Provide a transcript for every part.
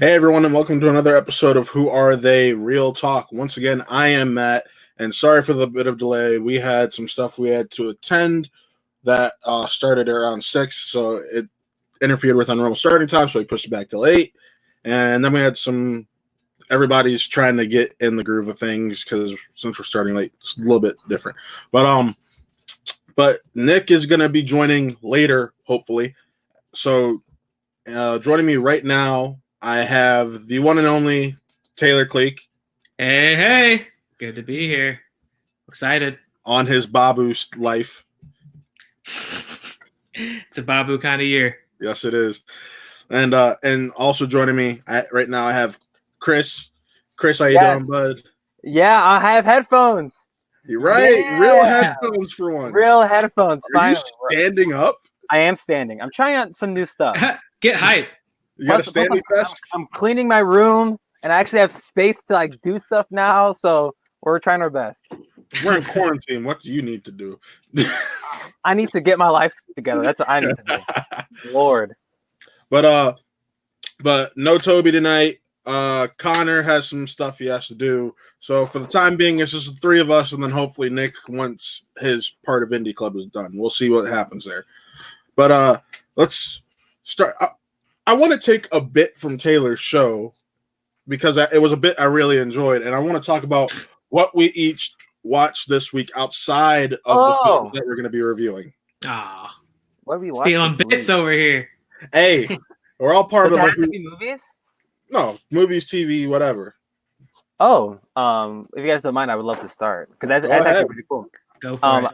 Hey everyone, and welcome to another episode of Who Are They? Real Talk. Once again, I am Matt, and sorry for the bit of delay. We had some stuff we had to attend that started around 6, so it interfered with our normal starting time, so we pushed it back till 8. And then we had everybody's trying to get in the groove of things, because since we're starting late, it's a little bit different. But Nick is going to be joining later, hopefully. So joining me right now, I have the one and only Taylor Cleek. Hey. Good to be here. Excited. On his Babu life. It's a Babu kind of year. Yes, it is. And also joining me right now, I have Chris. Chris, how you doing, bud? Yeah, I have headphones. You're right. Yeah. Real headphones for once. Real headphones. Are you standing up? I am standing. I'm trying out some new stuff. Get hype. You got a standing desk? I'm cleaning my room, and I actually have space to do stuff now, so we're trying our best. We're in quarantine. What do you need to do? I need to get my life together. That's what I need to do. Lord. But no Toby tonight. Connor has some stuff he has to do. So for the time being, it's just the three of us, and then hopefully Nick, once his part of Indie Club is done. We'll see what happens there. But let's start. I want to take a bit from Taylor's show because it was a bit I really enjoyed, and I want to talk about what we each watched this week outside of the films that we're going to be reviewing. Ah, what are we stealing bits over here? Hey, we're all part of it. Have to be movies? No, movies, TV, whatever. Oh, if you guys don't mind, I would love to start because that's actually pretty cool. Go for it.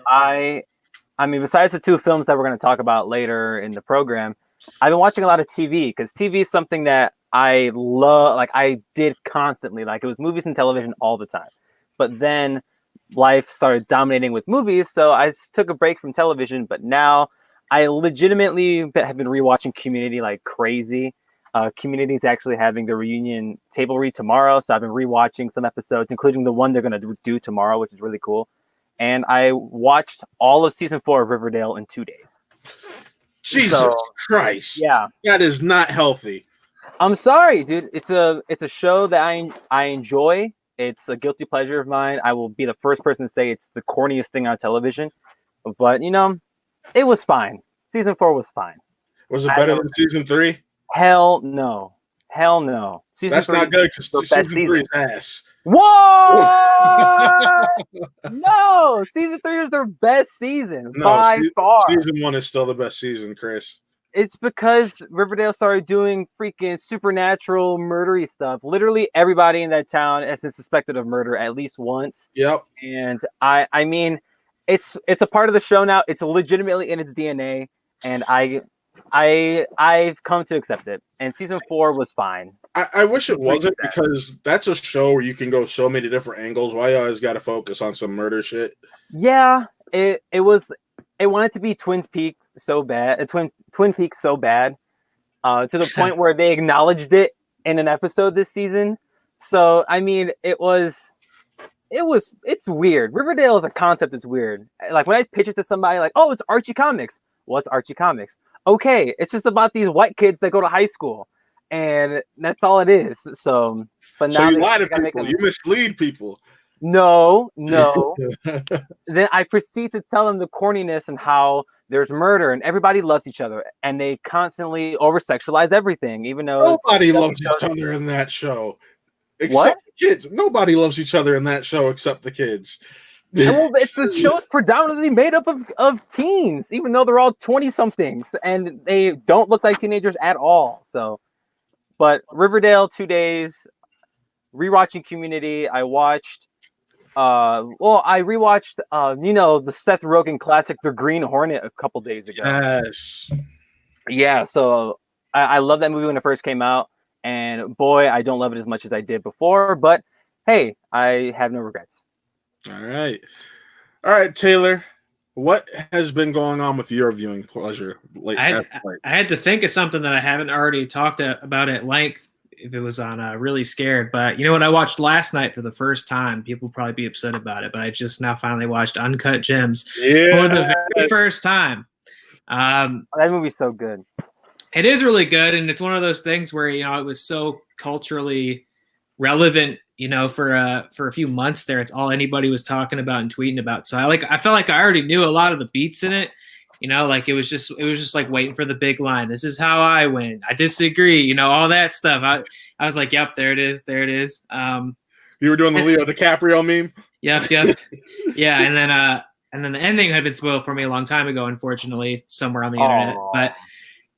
I mean, besides the two films that we're going to talk about later in the program, I've been watching a lot of TV because TV is something that I love. I did constantly. It was movies and television all the time. But then life started dominating with movies, so I took a break from television. But now I legitimately have been rewatching Community like crazy. Community is actually having the reunion table read tomorrow, so I've been rewatching some episodes, including the one they're going to do tomorrow, which is really cool. And I watched all of season 4 of Riverdale in 2 days. Jesus Christ! Yeah, that is not healthy. I'm sorry, dude. It's a show that I enjoy. It's a guilty pleasure of mine. I will be the first person to say it's the corniest thing on television, but it was fine. Season 4 was fine. Was it better than season 3? Hell no. That's not good because season 3 is ass. Whoa! No, season 3 is their best season by far. Season 1 is still the best season, Chris. It's because Riverdale started doing freaking supernatural murdery stuff. Literally everybody in that town has been suspected of murder at least once. Yep. And I mean, it's a part of the show now. It's legitimately in its DNA, and I've come to accept it. And season 4 was fine. I wish it wasn't because that's a show where you can go so many different angles. Why you always got to focus on some murder shit? Yeah, it wanted to be Twin Peaks so bad, Twin Peaks so bad, to the point where they acknowledged it in an episode this season. So I mean, it's weird. Riverdale as a concept is weird. When I pitch it to somebody, oh, it's Archie Comics. What's Archie Comics? Okay, it's just about these white kids that go to high school, and that's all it is. So, but now you lie to people. You mislead people. No. Then I proceed to tell them the corniness and how there's murder and everybody loves each other, and they constantly over-sexualize everything, even though nobody loves each other in that show. Except the kids. Nobody loves each other in that show except the kids. Well, the show's predominantly made up of teens, even though they're all 20-somethings, and they don't look like teenagers at all. So, but Riverdale, 2 days, rewatching Community. I watched, I rewatched, the Seth Rogen classic, The Green Hornet, a couple days ago. Yes. Yeah, so I love that movie when it first came out, and boy, I don't love it as much as I did before, but hey, I have no regrets. All right, Taylor. What has been going on with your viewing pleasure? I had to think of something that I haven't already talked about at length. If it was on Really Scared, but you know what I watched last night for the first time? People will probably be upset about it, but I just now finally watched Uncut Gems for the very first time. That movie's so good. It is really good, and it's one of those things where it was so culturally relevant, you know, for a few months there. It's all anybody was talking about and tweeting about. So I felt like I already knew a lot of the beats in it. You know, like it was just like waiting for the big line. This is how I win. I disagree. You know, all that stuff. I was like, yep, there it is. There it is. You were doing the Leo DiCaprio meme? Yep. Yeah. And then the ending had been spoiled for me a long time ago, unfortunately, somewhere on the internet. But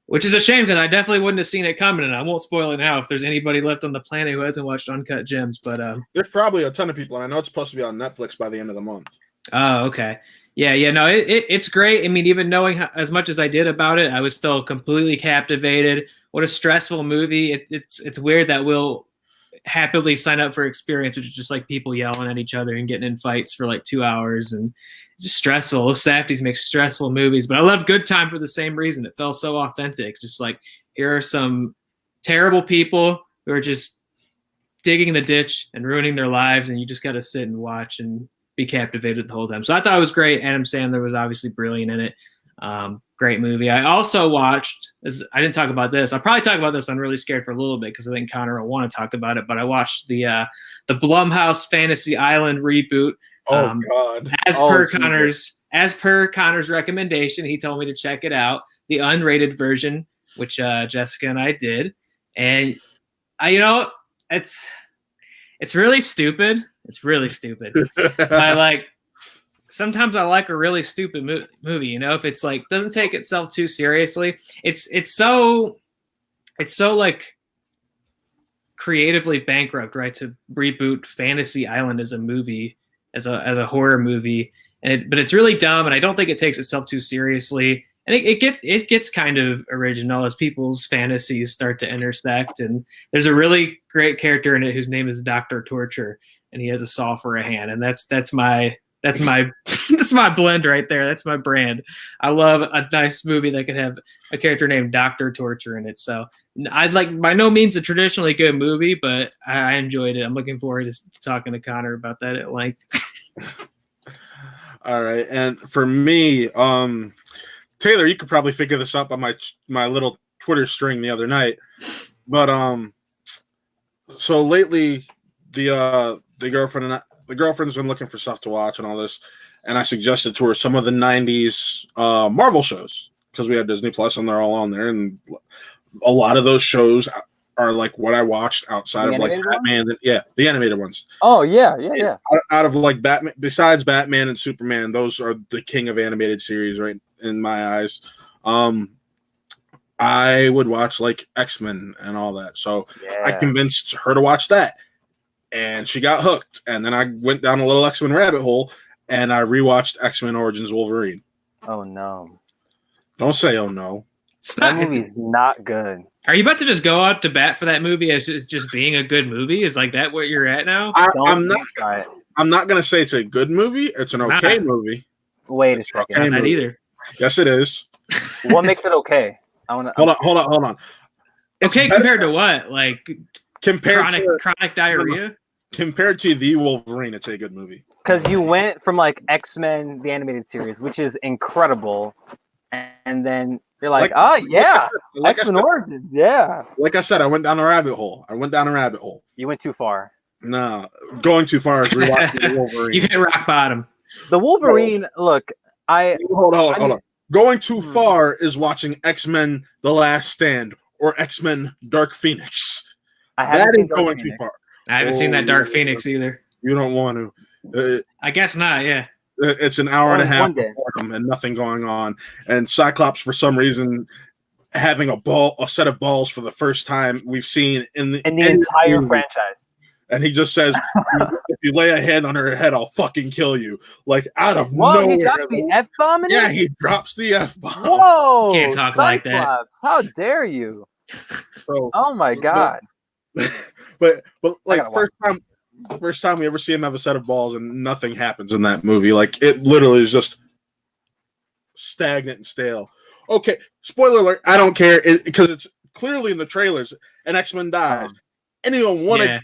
which is a shame because I definitely wouldn't have seen it coming, and I won't spoil it now if there's anybody left on the planet who hasn't watched Uncut Gems. But there's probably a ton of people, and I know it's supposed to be on Netflix by the end of the month. Oh, okay. Yeah, no, it's great. I mean, even knowing as much as I did about it, I was still completely captivated. What a stressful movie. It's weird that we'll happily sign up for experience, which is just like people yelling at each other and getting in fights for like 2 hours, and it's just stressful. Those Safdies make stressful movies, but I love Good Time for the same reason. It felt so authentic. Just like, here are some terrible people who are just digging the ditch and ruining their lives, and you just got to sit and watch and be captivated the whole time. So I thought it was great. Adam Sandler was obviously brilliant in it. Great movie. I also watched, I didn't talk about this. I'll probably talk about this on Really Scared for a little bit because I think Connor will want to talk about it, but I watched the Blumhouse Fantasy Island reboot. Oh God. As per Connor's recommendation, he told me to check it out, the unrated version, which Jessica and I did. And it's really stupid. It's really stupid. Sometimes I like a really stupid movie, you know, if it's like doesn't take itself too seriously. It's so like creatively bankrupt, right? To reboot Fantasy Island as a movie, as a horror movie, but it's really dumb, and I don't think it takes itself too seriously. And it gets kind of original as people's fantasies start to intersect. And there's a really great character in it whose name is Dr. Torture, and he has a saw for a hand, and that's my that's my blend right there. That's my brand. I love a nice movie that could have a character named Dr. Torture in it. So I'd like, by no means a traditionally good movie, but I enjoyed it. I'm looking forward to talking to Connor about that at length. All right. And for me, Taylor, you could probably figure this out on my little Twitter string the other night. But so lately the girlfriend's been looking for stuff to watch and all this, and I suggested to her some of the 90s Marvel shows because we have Disney Plus and they're all on there, and a lot of those shows are like what I watched outside of like Batman the animated ones. Oh yeah. Out of like Batman, besides Batman and Superman, those are the king of animated series, right, in my eyes. I would watch like X-Men and all that, so I convinced her to watch that. And she got hooked. And then I went down a little X-Men rabbit hole, and I rewatched X-Men Origins Wolverine. Oh, no. Don't say oh, no. That movie's not good. Are you about to just go out to bat for that movie as just being a good movie? Is like that what you're at now? I'm not going to say it's a good movie. It's an okay movie. Wait a second. I'm not either. Yes, it is. What makes it okay? Hold on. Okay, compared to what? Like... chronic diarrhea. Compared to the Wolverine, it's a good movie. Because you went from like X-Men, the animated series, which is incredible, and then you're like X-Men Origins, yeah. Like I said, I went down a rabbit hole. You went too far. No, going too far is rewatching the Wolverine. You hit rock bottom. The Wolverine, look, hold on. Going too far is watching X-Men: The Last Stand or X-Men: Dark Phoenix. That is going too far. I haven't seen that Dark Phoenix either. You don't want to. I guess not, yeah. It's an hour and a half and nothing going on. And Cyclops, for some reason, having a set of balls for the first time we've seen in the entire franchise. And he just says, if you lay a hand on her head, I'll fucking kill you. Like, out of nowhere. He drops the F-bomb in it? He drops the F-bomb. Whoa! Can't talk Cyclops, like that. How dare you? So, oh my God. But like first time we ever see him have a set of balls and nothing happens in that movie. Like, it literally is just stagnant and stale. Okay, spoiler alert, I don't care because it's clearly in the trailers. An X-Men dies. Anyone want to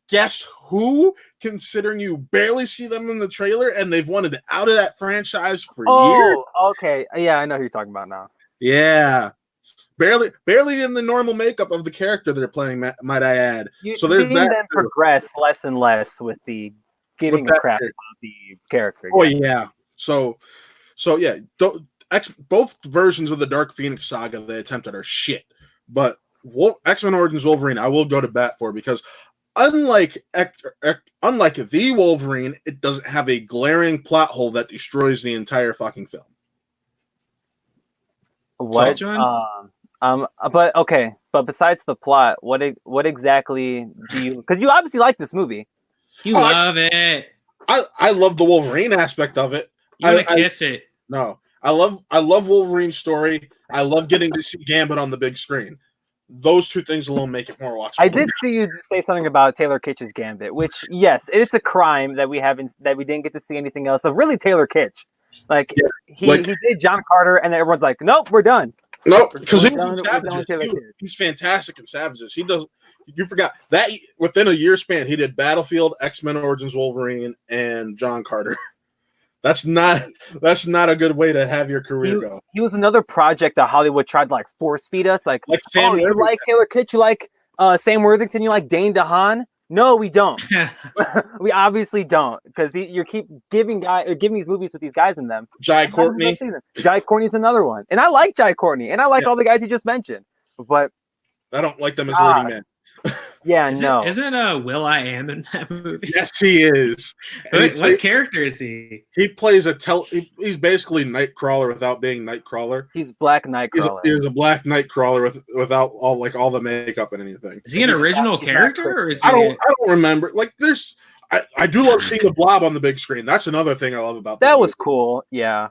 guess who, considering you barely see them in the trailer and they've wanted out of that franchise for years? Oh, okay. Yeah, I know who you're talking about now. Yeah. barely in the normal makeup of the character they're playing. Might I add? You So there's seen that them progress less and less with the giving with a that crap character. about the character. Oh yeah. So yeah, both versions of the Dark Phoenix saga they attempted are shit. But X-Men Origins Wolverine, I will go to bat for because unlike the Wolverine, it doesn't have a glaring plot hole that destroys the entire fucking film. What? But okay. But besides the plot, what exactly do you? Because you obviously like this movie. You love it. I love the Wolverine aspect of it. You want to kiss it? No, I love Wolverine's story. I love getting to see Gambit on the big screen. Those two things alone make it more watchable. I did see you say something about Taylor Kitsch's Gambit, which yes, it's a crime that we didn't get to see anything else of really Taylor Kitsch. Like he did John Carter, and then everyone's like, nope, we're done. Nope, because he's fantastic in Savages. He does. You forgot that within a year span, he did Battlefield, X-Men Origins Wolverine, and John Carter. That's not a good way to have your career go. He was another project that Hollywood tried to like force feed us. Like Sam you like Taylor Kitsch, you like Sam Worthington, you like Dane DeHaan. No, we don't. We obviously don't, because you keep giving these movies with these guys in them. Jai Courtney. Jai Courtney's another one, and I like Jai Courtney, and I like all the guys you just mentioned, but I don't like them as leading men. Yeah, Isn't Will.I.am in that movie? Yes, he is. What character is he? He plays he's basically Nightcrawler without being Nightcrawler. He's Black Nightcrawler. He's a Black Nightcrawler without all the makeup and anything. Is he an original character, or is he? I don't remember. Like I do love seeing the Blob on the big screen. That's another thing I love about that was cool. Yeah,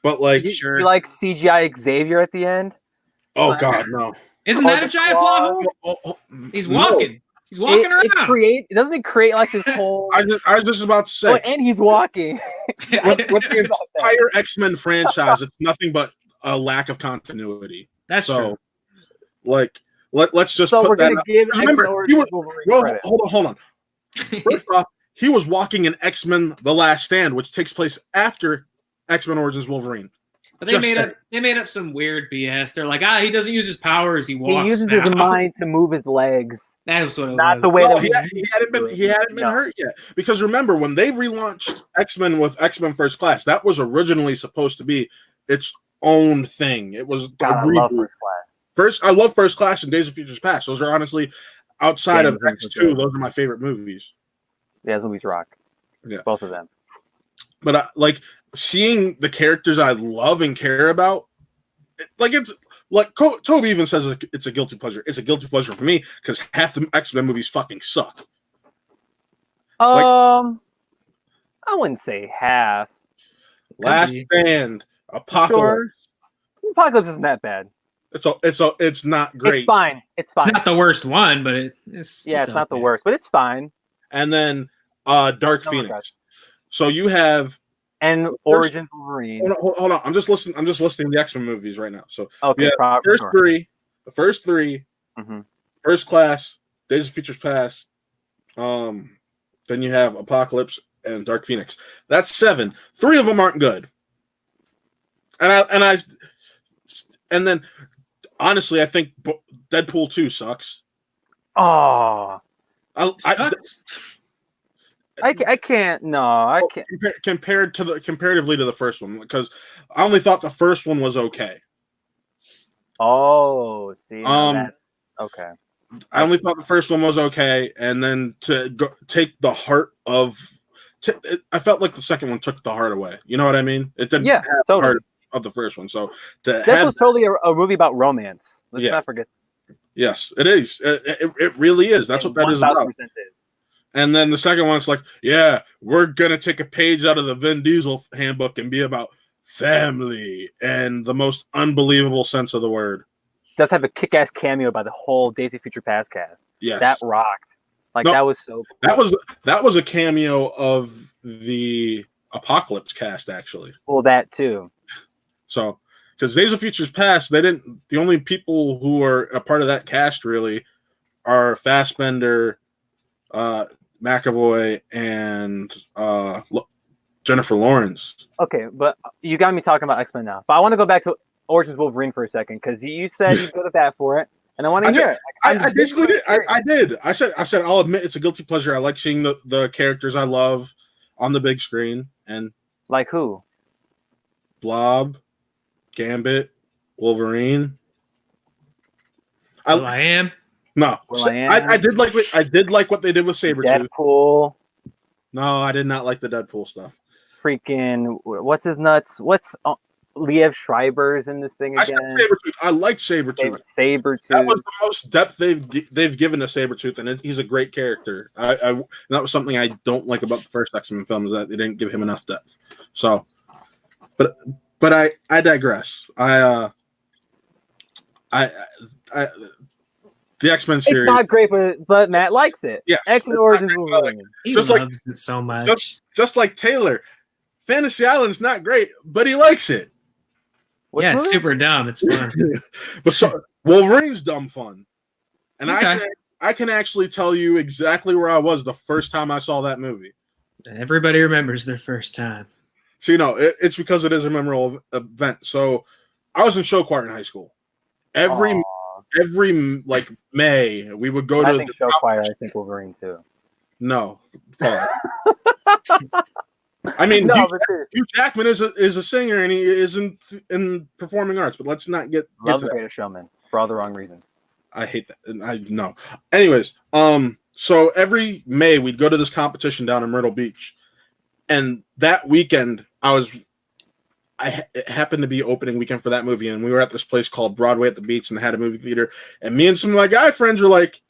but like you like CGI Xavier at the end? Oh God, no. Isn't that a giant plot hole? He's walking. No. He's walking around. Doesn't it create like this whole? I was just about to say. And he's walking. with the entire X-Men franchise, it's nothing but a lack of continuity. That's true. Like, let's just put we're that. Remember, hold on. First off, he was walking in X-Men: The Last Stand, which takes place after X-Men Origins Wolverine. But they made up some weird BS. They're like, he doesn't use his powers. He walks. He uses his mind to move his legs. That's what it was. Not the way that he hadn't been hurt yet. Because remember, when they relaunched X-Men with X-Men First Class, that was originally supposed to be its own thing. It was a reboot. I love First Class and Days of Futures Past. Those are honestly, outside of X2, those are my favorite movies. Yeah, those movies rock. Yeah, both of them. But seeing the characters I love and care about, it's like Toby even says it's a guilty pleasure. It's a guilty pleasure for me because half the X-Men movies fucking suck. I wouldn't say half. Last Stand, Apocalypse. Sure. Apocalypse isn't that bad. It's not great. It's fine. It's not the worst one, but it's not the worst, but it's fine. And then Dark Phoenix. So you have Origins Wolverine. Hold on. I'm just listing the X-Men movies right now. So okay, the first three, mm-hmm. First Class, Days of Futures Past. Then you have Apocalypse and Dark Phoenix. That's 7. 3 of them aren't good. And then honestly, I think Deadpool 2 sucks. Oh, I can't. No, I can't. Comparatively to the first one, because I only thought the first one was okay. Oh, see. Okay. I only thought the first one was okay, and then to take the heart of, I felt like the second one took the heart away. You know what I mean? It didn't have the heart of the first one. So that was totally a movie about romance. Let's not forget. Yes, it is. It really is. That's what that is about. And then the second one, it's like, yeah, we're going to take a page out of the Vin Diesel handbook and be about family and the most unbelievable sense of the word. Does have a kick-ass cameo by the whole Days of Future Past cast. Yes. That rocked. That was so cool. That was a cameo of the Apocalypse cast, actually. Well, that too. So, because Days of Futures Past, the only people who are a part of that cast really are Fassbender, McAvoy, and Jennifer Lawrence. Okay, but you got me talking about X-Men now. But I want to go back to Origins Wolverine for a second because you said you'd go to bat for it, and I want to hear it. I basically did. I did. I said I'll admit it's a guilty pleasure. I like seeing the characters I love on the big screen. And like who? Blob, Gambit, Wolverine. I am. No, I did like what they did with Sabretooth. Deadpool. No, I did not like the Deadpool stuff. Freaking what's his nuts? What's Liev Schreiber's in this thing again? I like Sabretooth. Sabretooth. That was the most depth they've given to Sabretooth, and he's a great character. That was something I don't like about the first X-Men film, is that they didn't give him enough depth. So, but I digress. The X-Men series. It's not great, but Matt likes it. Yeah, X-Men Origins Wolverine. He loves it so much. Just like Taylor, Fantasy Island's not great, but he likes it. It's super dumb. It's fun. But Wolverine's dumb fun, and okay. I can actually tell you exactly where I was the first time I saw that movie. Everybody remembers their first time. So it's because it is a memorable event. So I was in show choir in high school. Every like May we would go to the show choir. I think Wolverine too. No, I mean, Hugh Jackman is a singer and he isn't in performing arts. But let's not get Love The Greatest Showman for all the wrong reasons. I hate that. And I know. Anyways, so every May we'd go to this competition down in Myrtle Beach, and that weekend it happened to be opening weekend for that movie, and we were at this place called Broadway at the Beach, and they had a movie theater, and me and some of my guy friends were like,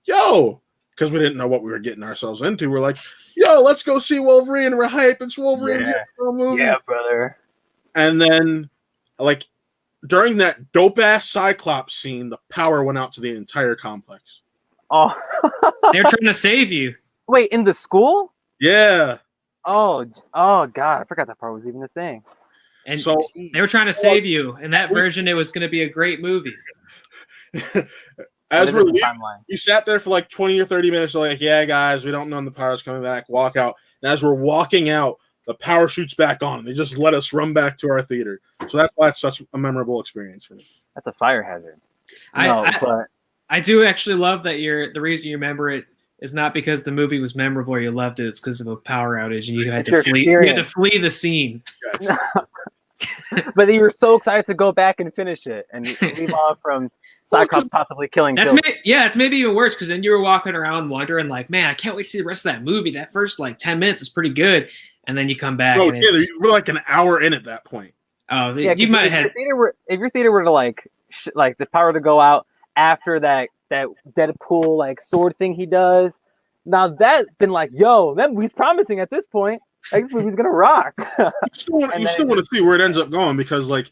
yo, because we didn't know what we were getting ourselves into. We're like, yo, let's go see Wolverine. We're hype. It's Wolverine. Movie. Yeah, brother. And then, like, during that dope-ass Cyclops scene, the power went out to the entire complex. Oh. They're trying to save you. Wait, in the school? Yeah. Oh, God. I forgot that part was even a thing. And so they were trying to save you. In that version, it was going to be a great movie. As we're leaving, we sat there for like 20 or 30 minutes. Like, yeah, guys, we don't know when the power's coming back. Walk out. And as we're walking out, the power shoots back on. They just let us run back to our theater. So that's why it's such a memorable experience for me. That's a fire hazard. I do actually love that the reason you remember it is not because the movie was memorable or you loved it. It's because of a power outage and you had to flee. You had to flee the scene. Yes. But you were so excited to go back and finish it and leave off from Cyclops possibly killing. It's maybe even worse because then you were walking around wondering, like, man, I can't wait to see the rest of that movie. That first like 10 minutes is pretty good, and then you come back. Oh, yeah, we're like an hour in at that point. Oh, yeah, you might have. If your theater were to like the power to go out after that Deadpool like sword thing he does, now that's been like, yo, that movie's promising at this point. Like, this movie's gonna rock. You still want to see where it ends up going because like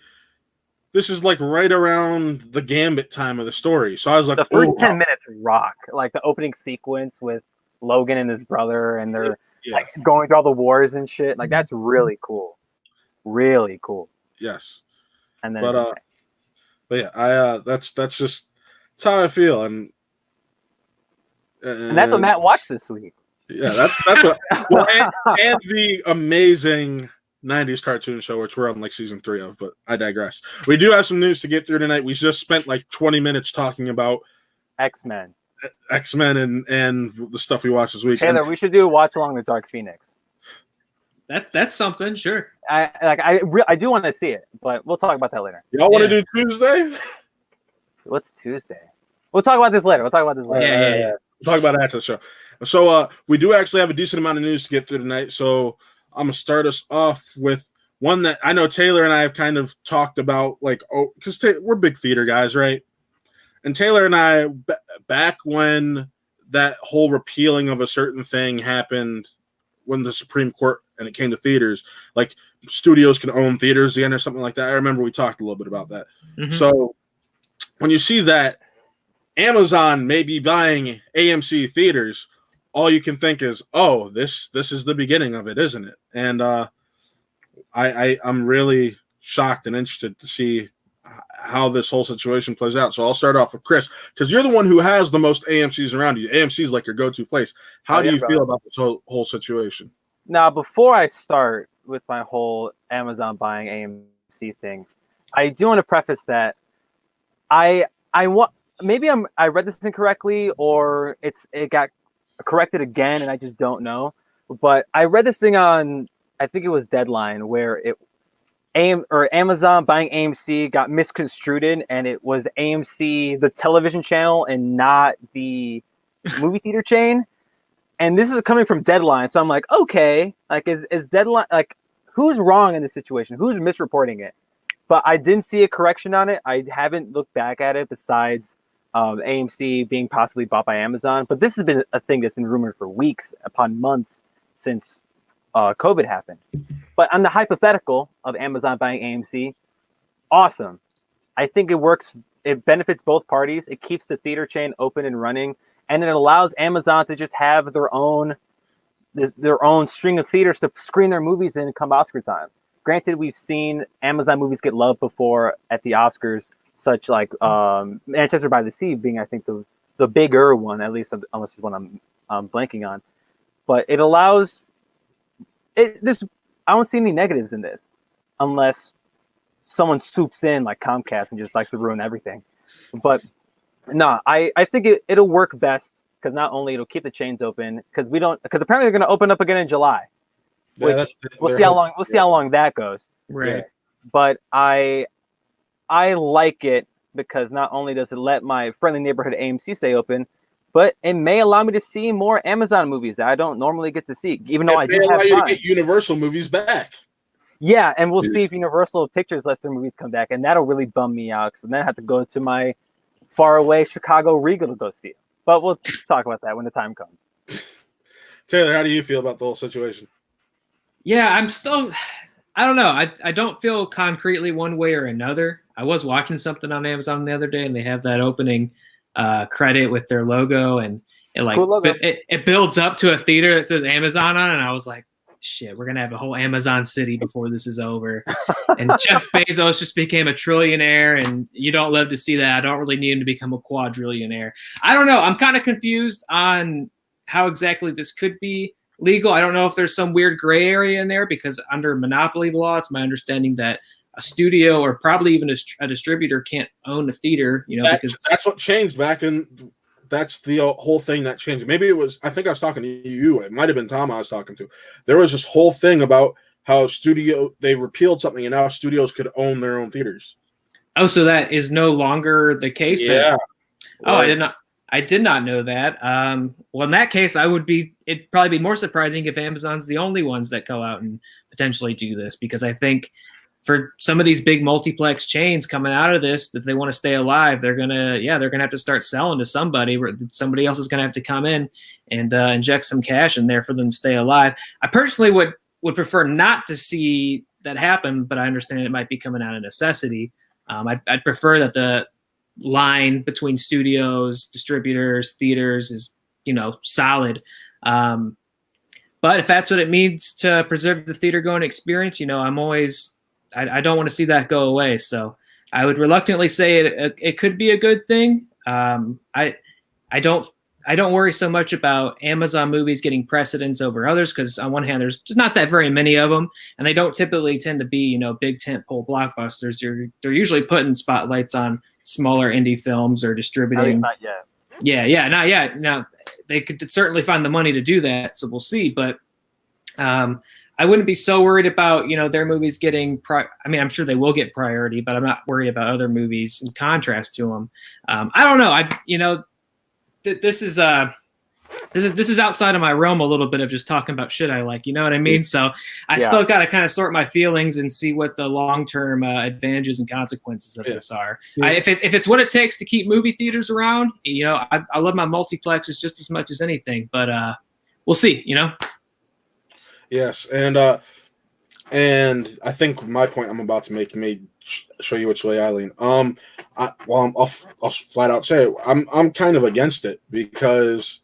this is like right around the Gambit time of the story. So I was like, the first 10 minutes rock. Like the opening sequence with Logan and his brother, and they're like going through all the wars and shit. Like that's really cool. Really cool. Yes. And then but yeah, that's just how I feel, and that's what Matt watched this week. Yeah, that's what. Well, and the amazing 90s cartoon show, which we're on like season 3 of, but I digress. We do have some news to get through tonight. We just spent like 20 minutes talking about X-Men and the stuff we watched this week. Taylor, we should do a watch along with Dark Phoenix. That's something, sure. I do want to see it, but we'll talk about that later. Y'all want to do Tuesday? What's Tuesday? We'll talk about this later. Yeah. We'll talk about it after the show. So we do actually have a decent amount of news to get through tonight. So I'm gonna start us off with one that I know Taylor and I have kind of talked about, like, because we're big theater guys, right? And Taylor and I, back when that whole repealing of a certain thing happened, when the Supreme Court and it came to theaters, like studios can own theaters again or something like that. I remember we talked a little bit about that. Mm-hmm. So when you see that Amazon may be buying AMC theaters, all you can think is, oh, this is the beginning of it, isn't it? And I'm really shocked and interested to see how this whole situation plays out. So I'll start off with Chris, because you're the one who has the most AMCs around you. AMC's like your go-to place. How do you feel about this whole situation? Now, before I start with my whole Amazon buying AMC thing, I do want to preface that I want maybe I read this incorrectly or it got corrected again and I just don't know. But I read this thing on I think it was Deadline where Amazon buying AMC got misconstrued and it was AMC the television channel and not the movie theater chain. And this is coming from Deadline, so I'm like, okay, like is Deadline like who's wrong in this situation? Who's misreporting it? But I didn't see a correction on it. I haven't looked back at it besides AMC being possibly bought by Amazon. But this has been a thing that's been rumored for weeks upon months since COVID happened. But on the hypothetical of Amazon buying AMC, awesome. I think it works. It benefits both parties. It keeps the theater chain open and running, and it allows Amazon to just have their own string of theaters to screen their movies in come Oscar time. Granted, we've seen Amazon movies get loved before at the Oscars, such like Manchester by the Sea being, I think, the bigger one, at least unless it's one I'm blanking on. But it allows this. I don't see any negatives in this, unless someone swoops in like Comcast and just likes to ruin everything. But no, I think it'll work best because not only it'll keep the chains open because apparently they're going to open up again in July. Which we'll see how long that goes. Right. Yeah. But I like it because not only does it let my friendly neighborhood AMC stay open, but it may allow me to see more Amazon movies that I don't normally get to see, even though I do have you time. to get Universal movies back. Yeah, and we'll see if Universal Pictures lets their movies come back, and that'll really bum me out because then I have to go to my faraway Chicago Regal to go see it. But we'll talk about that when the time comes. Taylor, how do you feel about the whole situation? Yeah, I don't know. I don't feel concretely one way or another. I was watching something on Amazon the other day, and they have that opening credit with their logo, and it builds up to a theater that says Amazon on it, and I was like, shit, we're gonna have a whole Amazon city before this is over. And Jeff Bezos just became a trillionaire, and you don't live to see that. I don't really need him to become a quadrillionaire. I don't know. I'm kind of confused on how exactly this could be legal. I don't know if there's some weird gray area in there because under monopoly law, it's my understanding that a studio or probably even a distributor can't own a theater, because that's what changed back in. That's the whole thing that changed. Maybe it was, I think I was talking to you. It might have been Tom I was talking to. There was this whole thing about how they repealed something and now studios could own their own theaters. Oh, so that is no longer the case? Yeah. I did not know that. Well, in that case, it'd probably be more surprising if Amazon's the only ones that go out and potentially do this, because I think for some of these big multiplex chains coming out of this, if they want to stay alive, they're gonna have to start selling to somebody. Somebody else is gonna have to come in and inject some cash in there for them to stay alive. I personally would prefer not to see that happen, but I understand it might be coming out of necessity. I'd prefer that the line between studios, distributors, theaters is solid. But if that's what it means to preserve the theater going experience, I don't want to see that go away. So I would reluctantly say it could be a good thing. I don't worry so much about Amazon movies getting precedence over others because on one hand, there's just not that very many of them, and they don't typically tend to be big tentpole blockbusters. They're usually putting spotlights on smaller indie films or distributing. At least not yet. Yeah, not yet. Now they could certainly find the money to do that, so we'll see. But I wouldn't be so worried about their movies getting. I'm sure they will get priority, but I'm not worried about other movies in contrast to them. I don't know. This is outside of my realm a little bit of just talking about shit I like. You know what I mean? So I still got to kind of sort my feelings and see what the long-term advantages and consequences of this are. Yeah. If it's what it takes to keep movie theaters around, I love my multiplexes just as much as anything. But we'll see. Yes, and I think my point I'm about to make may show you which way I lean. I'll flat out say it. I'm kind of against it because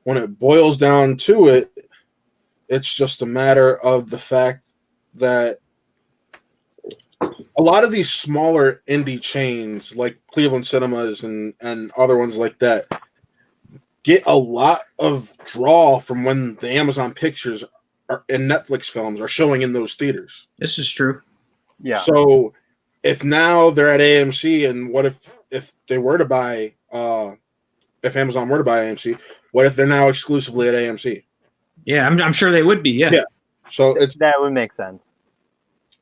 when it boils down to it, it's just a matter of the fact that a lot of these smaller indie chains like Cleveland Cinemas and other ones like that get a lot of draw from when the Amazon Pictures and Netflix films are showing in those theaters. This is true. Yeah. So if now they're at AMC, and what if they were to buy, if Amazon were to buy AMC, what if they're now exclusively at AMC? Yeah, I'm sure they would be. Yeah. So that would make sense.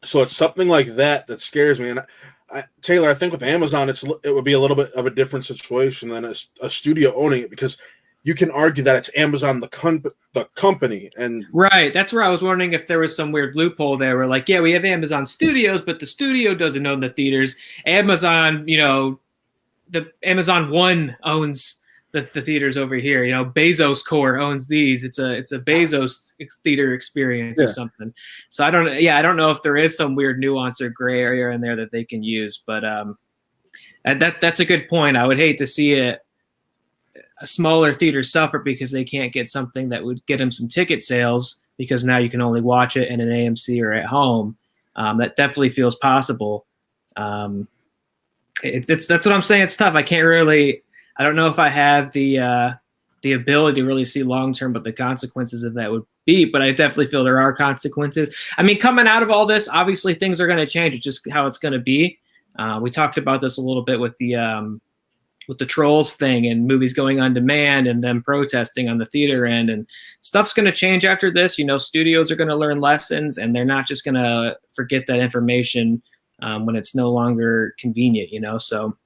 So it's something like that scares me. And Taylor, I think with Amazon, it would be a little bit of a different situation than a studio owning it, because you can argue that it's Amazon the company. And right, that's where I was wondering if there was some weird loophole there where, like, yeah, we have Amazon Studios, but the studio doesn't own the theaters. Amazon, the Amazon One owns the theaters over here. Bezos Core owns these. It's a Bezos theater experience or something. So I don't know if there is some weird nuance or gray area in there that they can use, but that's a good point. I would hate to see a smaller theater suffer because they can't get something that would get them some ticket sales, because now you can only watch it in an AMC or at home. That definitely feels possible. That's what I'm saying. It's tough. I don't know if I have the ability to really see long-term what the consequences of that would be, but I definitely feel there are consequences. I mean, coming out of all this, obviously things are going to change. It's just how it's going to be. We talked about this a little bit with the Trolls thing and movies going on demand and them protesting on the theater end, and stuff's going to change after this. Studios are going to learn lessons, and they're not just going to forget that information when it's no longer convenient, so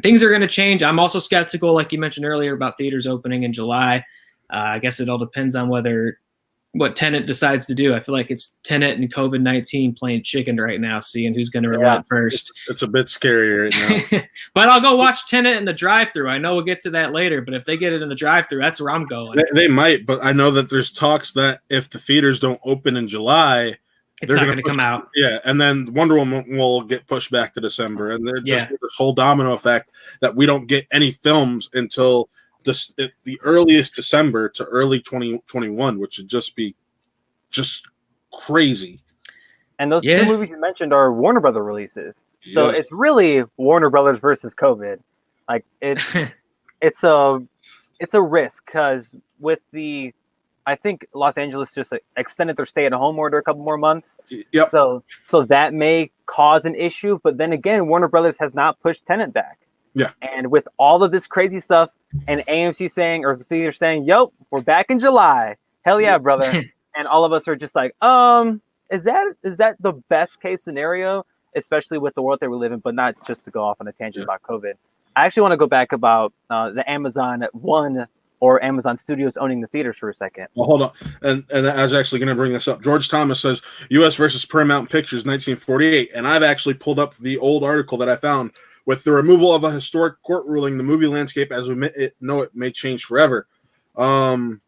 things are going to change. I'm also skeptical, like you mentioned earlier, about theaters opening in July. I guess it all depends on what Tenet decides to do. I feel like it's Tenet and COVID-19 playing chicken right now, seeing who's going to relent first. It's a bit scary right now. But I'll go watch Tenet in the drive-thru. I know we'll get to that later, but if they get it in the drive-thru, that's where I'm going. They might, but I know that there's talks that if the theaters don't open in July, it's not going to come out. Yeah, and then Wonder Woman will get pushed back to December, and there's just this whole domino effect that we don't get any films until the earliest December to early 2021, which would just be crazy. And those two movies you mentioned are Warner Brothers releases, so it's really Warner Brothers versus COVID. Like it's a risk, because with I think Los Angeles just extended their stay-at-home order a couple more months. Yep. So that may cause an issue, but then again, Warner Brothers has not pushed Tenet back. Yeah. And with all of this crazy stuff, and AMC saying, or the theater saying, "Yo, we're back in July. Hell yeah, brother!" And all of us are just like, is that the best case scenario, especially with the world that we live in? But not just to go off on a tangent about COVID. I actually want to go back about the Amazon One or Amazon Studios owning the theaters for a second. Well, hold on. And I was actually going to bring this up. George Thomas says U.S. versus Paramount Pictures, 1948. And I've actually pulled up the old article that I found. With the removal of a historic court ruling, the movie landscape as we know it may change forever. According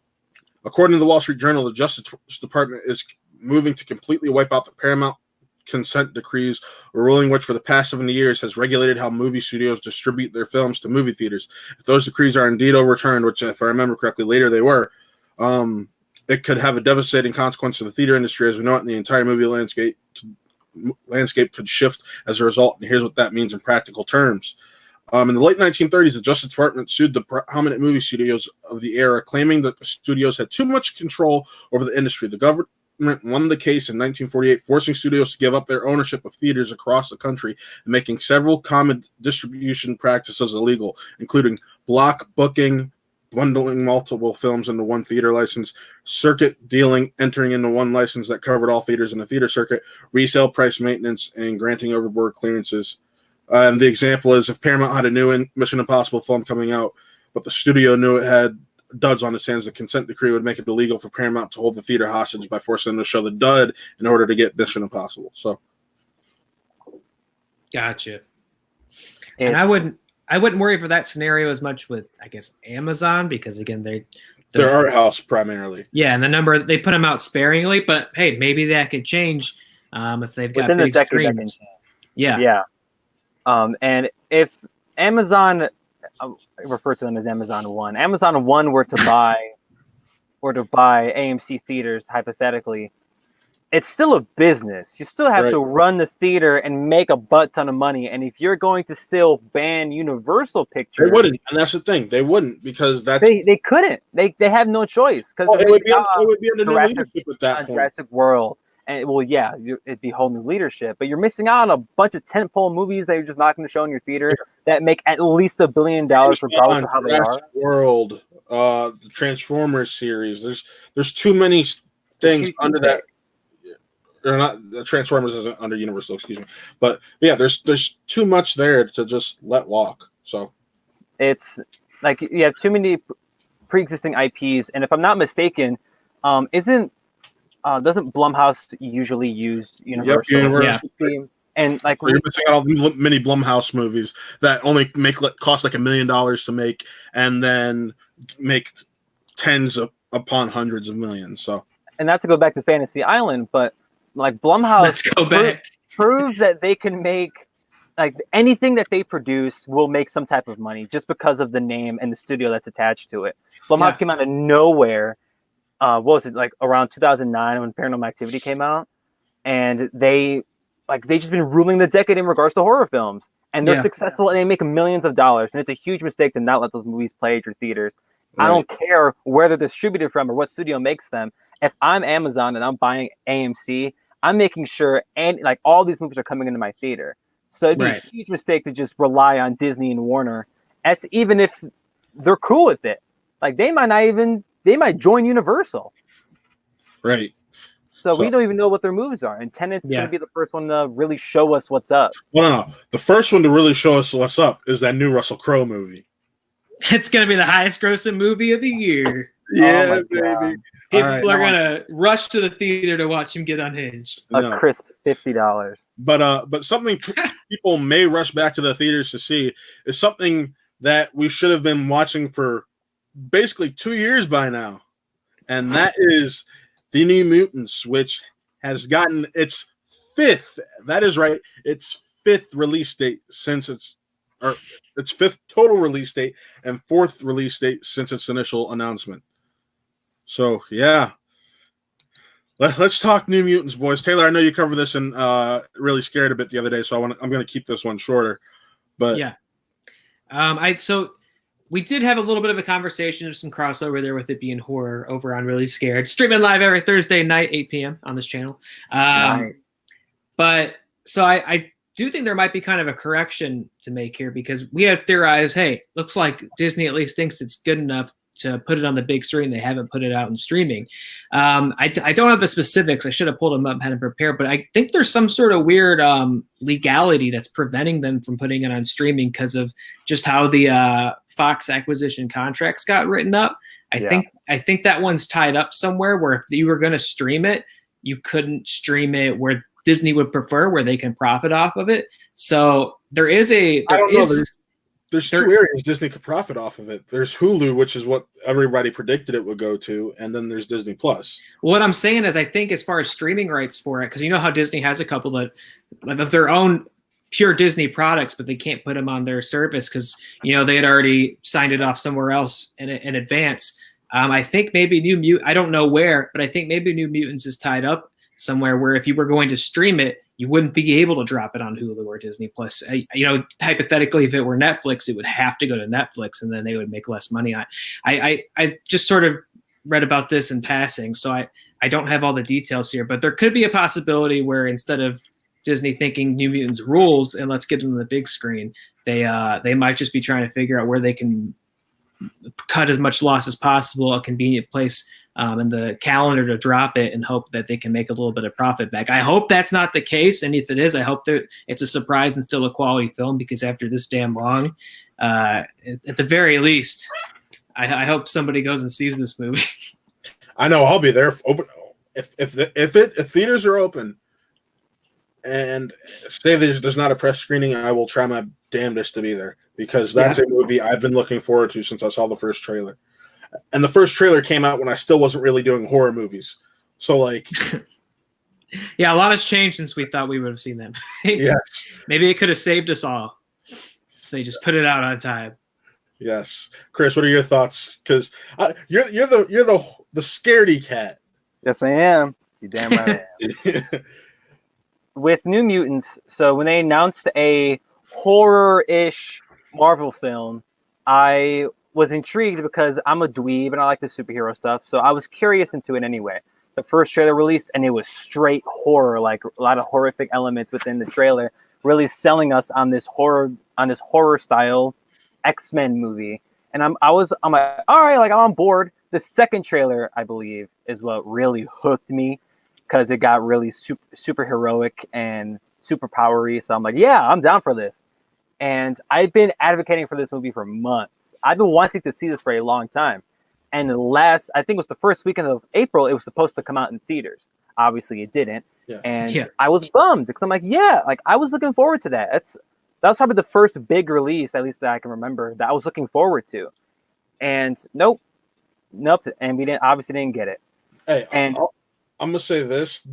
to the Wall Street Journal, the Justice Department is moving to completely wipe out the Paramount consent decrees, a ruling which for the past 70 years has regulated how movie studios distribute their films to movie theaters. If those decrees are indeed overturned, which if I remember correctly later they were, it could have a devastating consequence to the theater industry as we know it, and the entire movie landscape could shift as a result. And here's what that means in practical terms. In the late 1930s, the Justice Department sued the prominent movie studios of the era, claiming that the studios had too much control over the industry. The government won the case in 1948, forcing studios to give up their ownership of theaters across the country and making several common distribution practices illegal, including block booking, bundling multiple films into one theater license, circuit dealing, entering into one license that covered all theaters in the theater circuit, resale price maintenance, and granting overboard clearances. And the example is if Paramount had a new Mission Impossible film coming out, but the studio knew it had duds on its hands, the consent decree would make it illegal for Paramount to hold the theater hostage by forcing them to show the dud in order to get Mission Impossible. So, gotcha. And I wouldn't worry for that scenario as much with, I guess, Amazon, because again, they're art house primarily. Yeah, and the number they put them out sparingly, but hey, maybe that could change if they've got big screens. Yeah. And if Amazon refers to them as Amazon One were to buy AMC theaters, hypothetically, it's still a business. You still have to run the theater and make a butt ton of money. And if you're going to still ban Universal Pictures, they wouldn't. And that's the thing, they wouldn't, because they couldn't. They have no choice, because it would be under new leadership at that point. Jurassic World And well, yeah, it'd be whole new leadership, but you're missing out on a bunch of tentpole movies that you're just not going to show in your theater that make at least $1 billion regardless of how they are. World, the Transformers series. There's too many things under that. Or not, the Transformers isn't under Universal, excuse me. But yeah, there's too much there to just let walk. So it's like you have too many pre-existing IPs, and if I'm not mistaken, doesn't Blumhouse usually use Universal? Yep, Universal. Theme? And like you're missing out on many Blumhouse movies that only cost like $1 million to make, and then make tens upon hundreds of millions. So, and not to go back to Fantasy Island, but like Blumhouse, let's go back. Proves that they can make like anything that they produce will make some type of money just because of the name and the studio that's attached to it. Blumhouse came out of nowhere. What was it, like around 2009 when Paranormal Activity came out, and they just been ruling the decade in regards to horror films, and they're successful and they make millions of dollars, and it's a huge mistake to not let those movies play at your theaters. Right. I don't care where they're distributed from or what studio makes them. If I'm Amazon and I'm buying AMC, I'm making sure and like all these movies are coming into my theater. So it'd be a huge mistake to just rely on Disney and Warner. That's even if they're cool with it. Like they might join Universal. Right. So we don't even know what their moves are. And Tenet's going to be the first one to really show us what's up. Well, no. The first one to really show us what's up is that new Russell Crowe movie. It's going to be the highest grossing movie of the year. Yeah, baby. People are going to rush to the theater to watch him get unhinged. A crisp $50. But something people may rush back to the theaters to see is something that we should have been watching for basically 2 years by now. And that is the New Mutants, which has gotten its fifth release date since its fifth total release date and fourth release date since its initial announcement. So yeah, let's talk New Mutants, boys. Taylor, I know you covered this and really scared a bit the other day, so I'm going to keep this one shorter. But yeah, so we did have a little bit of a conversation, there's some crossover there with it being horror over on Really Scared, streaming live every Thursday night 8 p.m. on this channel. Nice. But so I do think there might be kind of a correction to make here, because we have theorized, hey, looks like Disney at least thinks it's good enough to put it on the big screen. They haven't put it out in streaming. I don't have the specifics. I should have pulled them up, had them prepared, but I think there's some sort of weird legality that's preventing them from putting it on streaming because of just how the Fox acquisition contracts got written up. I think that one's tied up somewhere where if you were going to stream it, you couldn't stream it where Disney would prefer, where they can profit off of it. So there's two areas Disney could profit off of it. There's Hulu, which is what everybody predicted it would go to, and then there's Disney Plus. What I'm saying is, I think as far as streaming rights for it, because you know how Disney has a couple of their own pure Disney products, but they can't put them on their service because they had already signed it off somewhere else in advance. I think maybe I don't know where, but I think maybe New Mutants is tied up somewhere where if you were going to stream it, you wouldn't be able to drop it on Hulu or Disney Plus. Hypothetically, if it were Netflix, it would have to go to Netflix, and then they would make less money on it. I just sort of read about this in passing, so I don't have all the details here, but there could be a possibility where instead of Disney thinking New Mutants rules and let's get them to the big screen, they might just be trying to figure out where they can cut as much loss as possible, a convenient place in the calendar to drop it, and hope that they can make a little bit of profit back. I hope that's not the case, and if it is, I hope that it's a surprise and still a quality film, because after this damn long, at the very least, I hope somebody goes and sees this movie. I know I'll be there. If theaters are open and say there's not a press screening, I will try my damnedest to be there, because that's a movie I've been looking forward to since I saw the first trailer. And the first trailer came out when I still wasn't really doing horror movies. So, like... yeah, a lot has changed since we thought we would have seen them. Yes. Maybe it could have saved us all. So they just put it out on time. Yes. Chris, what are your thoughts? Because you're the scaredy cat. Yes, I am. You damn right I am. With New Mutants, so when they announced a horror-ish Marvel film, I was intrigued because I'm a dweeb and I like the superhero stuff, so I was curious into it anyway. the first trailer released, and it was straight horror, like a lot of horrific elements within the trailer, really selling us on this horror style X-Men movie. And I'm like, all right, like I'm on board. The second trailer, I believe, is what really hooked me because it got really super heroic and super powery. So I'm like, yeah, I'm down for this. And I've been advocating for this movie for months. I've been wanting to see this for a long time. And I think it was the first weekend of April, it was supposed to come out in theaters. Obviously, it didn't. Yeah. And I was bummed because I'm like, yeah, like I was looking forward to that. That was probably the first big release, at least that I can remember, that I was looking forward to. And nope. And we obviously didn't get it. Hey, and I'm gonna say this: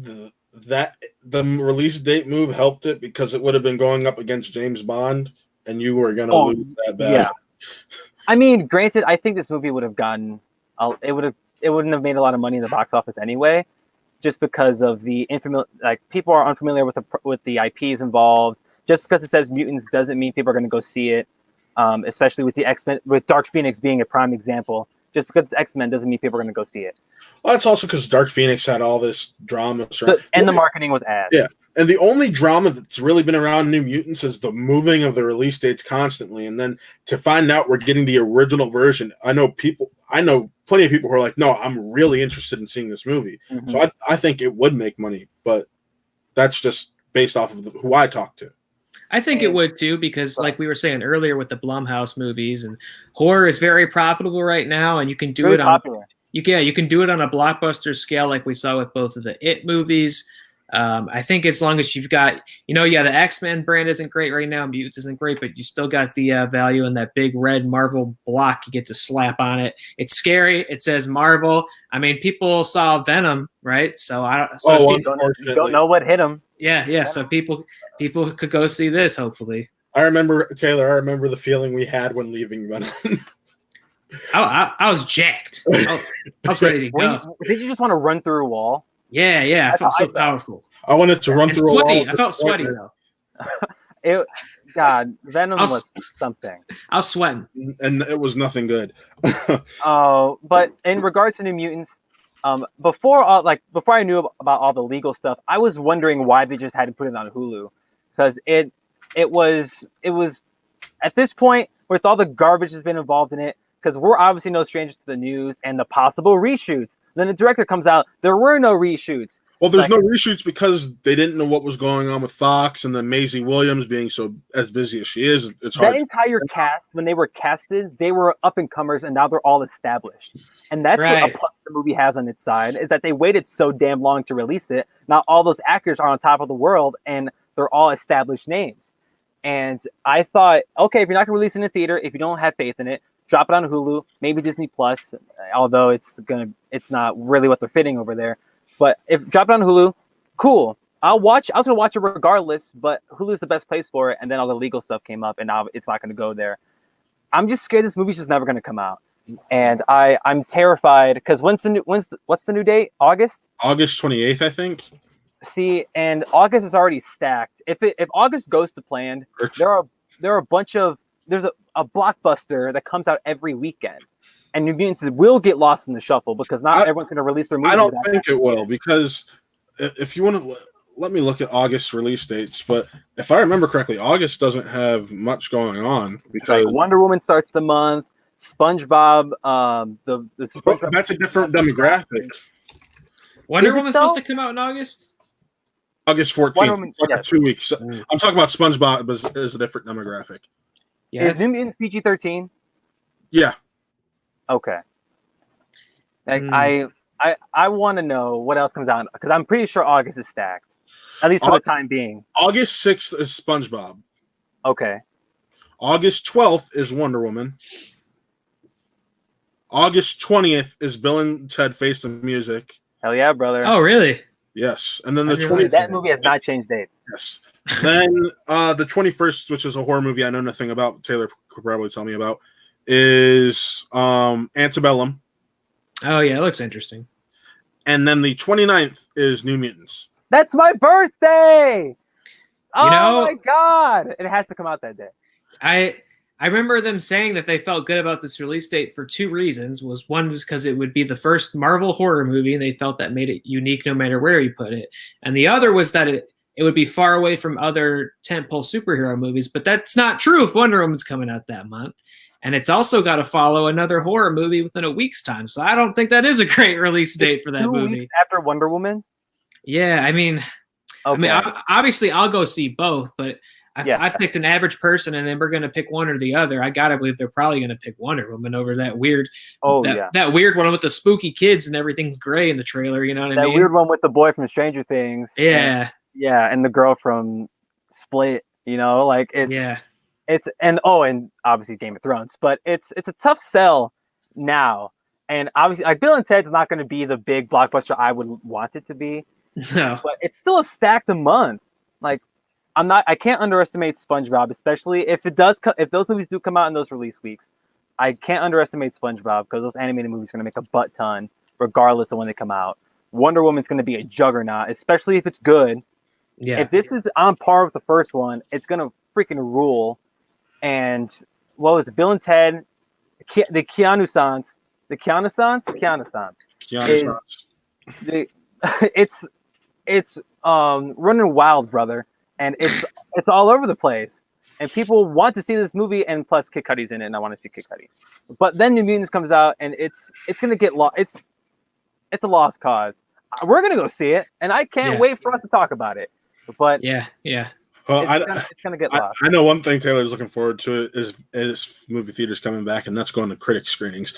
that the release date move helped it because it would have been going up against James Bond, and you were gonna lose that bad. Yeah. I mean, granted, I think this movie would have gotten it wouldn't have made a lot of money in the box office anyway, just because of the people are unfamiliar with the IPs involved. Just because it says mutants doesn't mean people are going to go see it, especially with the X-Men, with Dark Phoenix being a prime example. Just because it's X-Men doesn't mean people are going to go see it. Well, that's also because Dark Phoenix had all this drama. And the marketing was ass. Yeah. And the only drama that's really been around New Mutants is the moving of the release dates constantly. And then to find out we're getting the original version, I know plenty of people who are like, no, I'm really interested in seeing this movie. Mm-hmm. So I think it would make money, but that's just based off of who I talk to. I think it would too, because like we were saying earlier with the Blumhouse movies, and horror is very profitable right now, and you can do very it popular. You can do it on a blockbuster scale like we saw with both of the It movies. I think as long as you've got, the X-Men brand isn't great right now, Mutants isn't great, but you still got the value in that big red Marvel block you get to slap on it. It's scary. It says Marvel. I mean, people saw Venom, right? So you don't know what hit them. Yeah. So people could go see this, hopefully. I remember, Taylor, I remember the feeling we had when leaving Venom. I was jacked. I was ready to go. Did you just want to run through a wall? Yeah. I felt so powerful. I wanted to run through sweaty. a wall. I felt sweaty, though. Venom was something. I was sweating. And it was nothing good. But in regards to New Mutants, before I knew about all the legal stuff, I was wondering why they just hadn't put it on Hulu, because it was at this point, with all the garbage that's been involved in it, because we're obviously no strangers to the news and the possible reshoots. Then the director comes out, there were no reshoots. Well, there's no reshoots because they didn't know what was going on with Fox, and then Maisie Williams being as busy as she is. It's hard. That entire cast, when they were casted, they were up-and-comers, and now they're all established. And that's what a plus the movie has on its side, is that they waited so damn long to release it. Now all those actors are on top of the world, and they're all established names. And I thought, okay, if you're not going to release it in a theater, if you don't have faith in it, drop it on Hulu, maybe Disney Plus, although it's not really what they're fitting over there. But if drop it on Hulu, cool. I'll watch. I was gonna watch it regardless, but Hulu's the best place for it. And then all the legal stuff came up, and now it's not gonna go there. I'm just scared this movie's just never gonna come out, and I'm terrified because what's the new date? August 28th, I think. See, and August is already stacked. If August goes to plan, there are there's a blockbuster that comes out every weekend. And New Mutants will get lost in the shuffle because not everyone's going to release their movie. I don't think it will, because if you want to let me look at August release dates, but if I remember correctly, August doesn't have much going on because Wonder Woman starts the month. SpongeBob, the SpongeBob, that's a different demographic. Wonder Woman's supposed to come out in August. August 14th, like 2 weeks. I'm talking about SpongeBob as a different demographic. Yeah, is New Mutants PG-13? Yeah. Okay. I want to know what else comes out because I'm pretty sure August is stacked, at least for the time being. August 6th is SpongeBob. Okay. August 12th is Wonder Woman. August 20th is Bill and Ted Face the Music. Hell yeah, brother. Oh, really? Yes. And then the 20th. That movie has not changed date. Yes. Then the 21st, which is a horror movie I know nothing about, Taylor could probably tell me about, is Antebellum. Oh, yeah, it looks interesting. And then the 29th is New Mutants. That's my birthday! Oh, my God! It has to come out that day. I remember them saying that they felt good about this release date for two reasons. One was because it would be the first Marvel horror movie, and they felt that made it unique no matter where you put it. And the other was that it would be far away from other tentpole superhero movies. But that's not true if Wonder Woman's coming out that month. And it's also got to follow another horror movie within a week's time. So I don't think that is a great release date for that movie. 2 weeks after Wonder Woman? Yeah, I mean, Okay. obviously I'll go see both, but I picked an average person, and then we're going to pick one or the other. I got to believe they're probably going to pick Wonder Woman over that weird that weird one with the spooky kids and everything's gray in the trailer, you know what I mean? That weird one with the boy from Stranger Things. Yeah. And the girl from Split, you know, like and obviously Game of Thrones, but it's a tough sell now. And obviously like Bill and Ted's not going to be the big blockbuster I would want it to be. No. But it's still a stacked month. Like I can't underestimate SpongeBob, especially if if those movies do come out in those release weeks. I can't underestimate SpongeBob because those animated movies are going to make a butt ton regardless of when they come out. Wonder Woman's going to be a juggernaut, especially if it's good. Yeah. If this is on par with the first one, it's going to freaking rule. And what was it? Bill and Ted, the Keanu-sans. It's running wild, brother. And it's all over the place. And people want to see this movie, and plus Kid Cudi's in it, and I want to see Kid Cudi. But then New Mutants comes out, and it's going to get lost. It's a lost cause. We're going to go see it, and I can't wait for us to talk about it. But yeah. Well, it's going to get lost. I know one thing Taylor's looking forward to is movie theaters coming back, and that's going to critic screenings.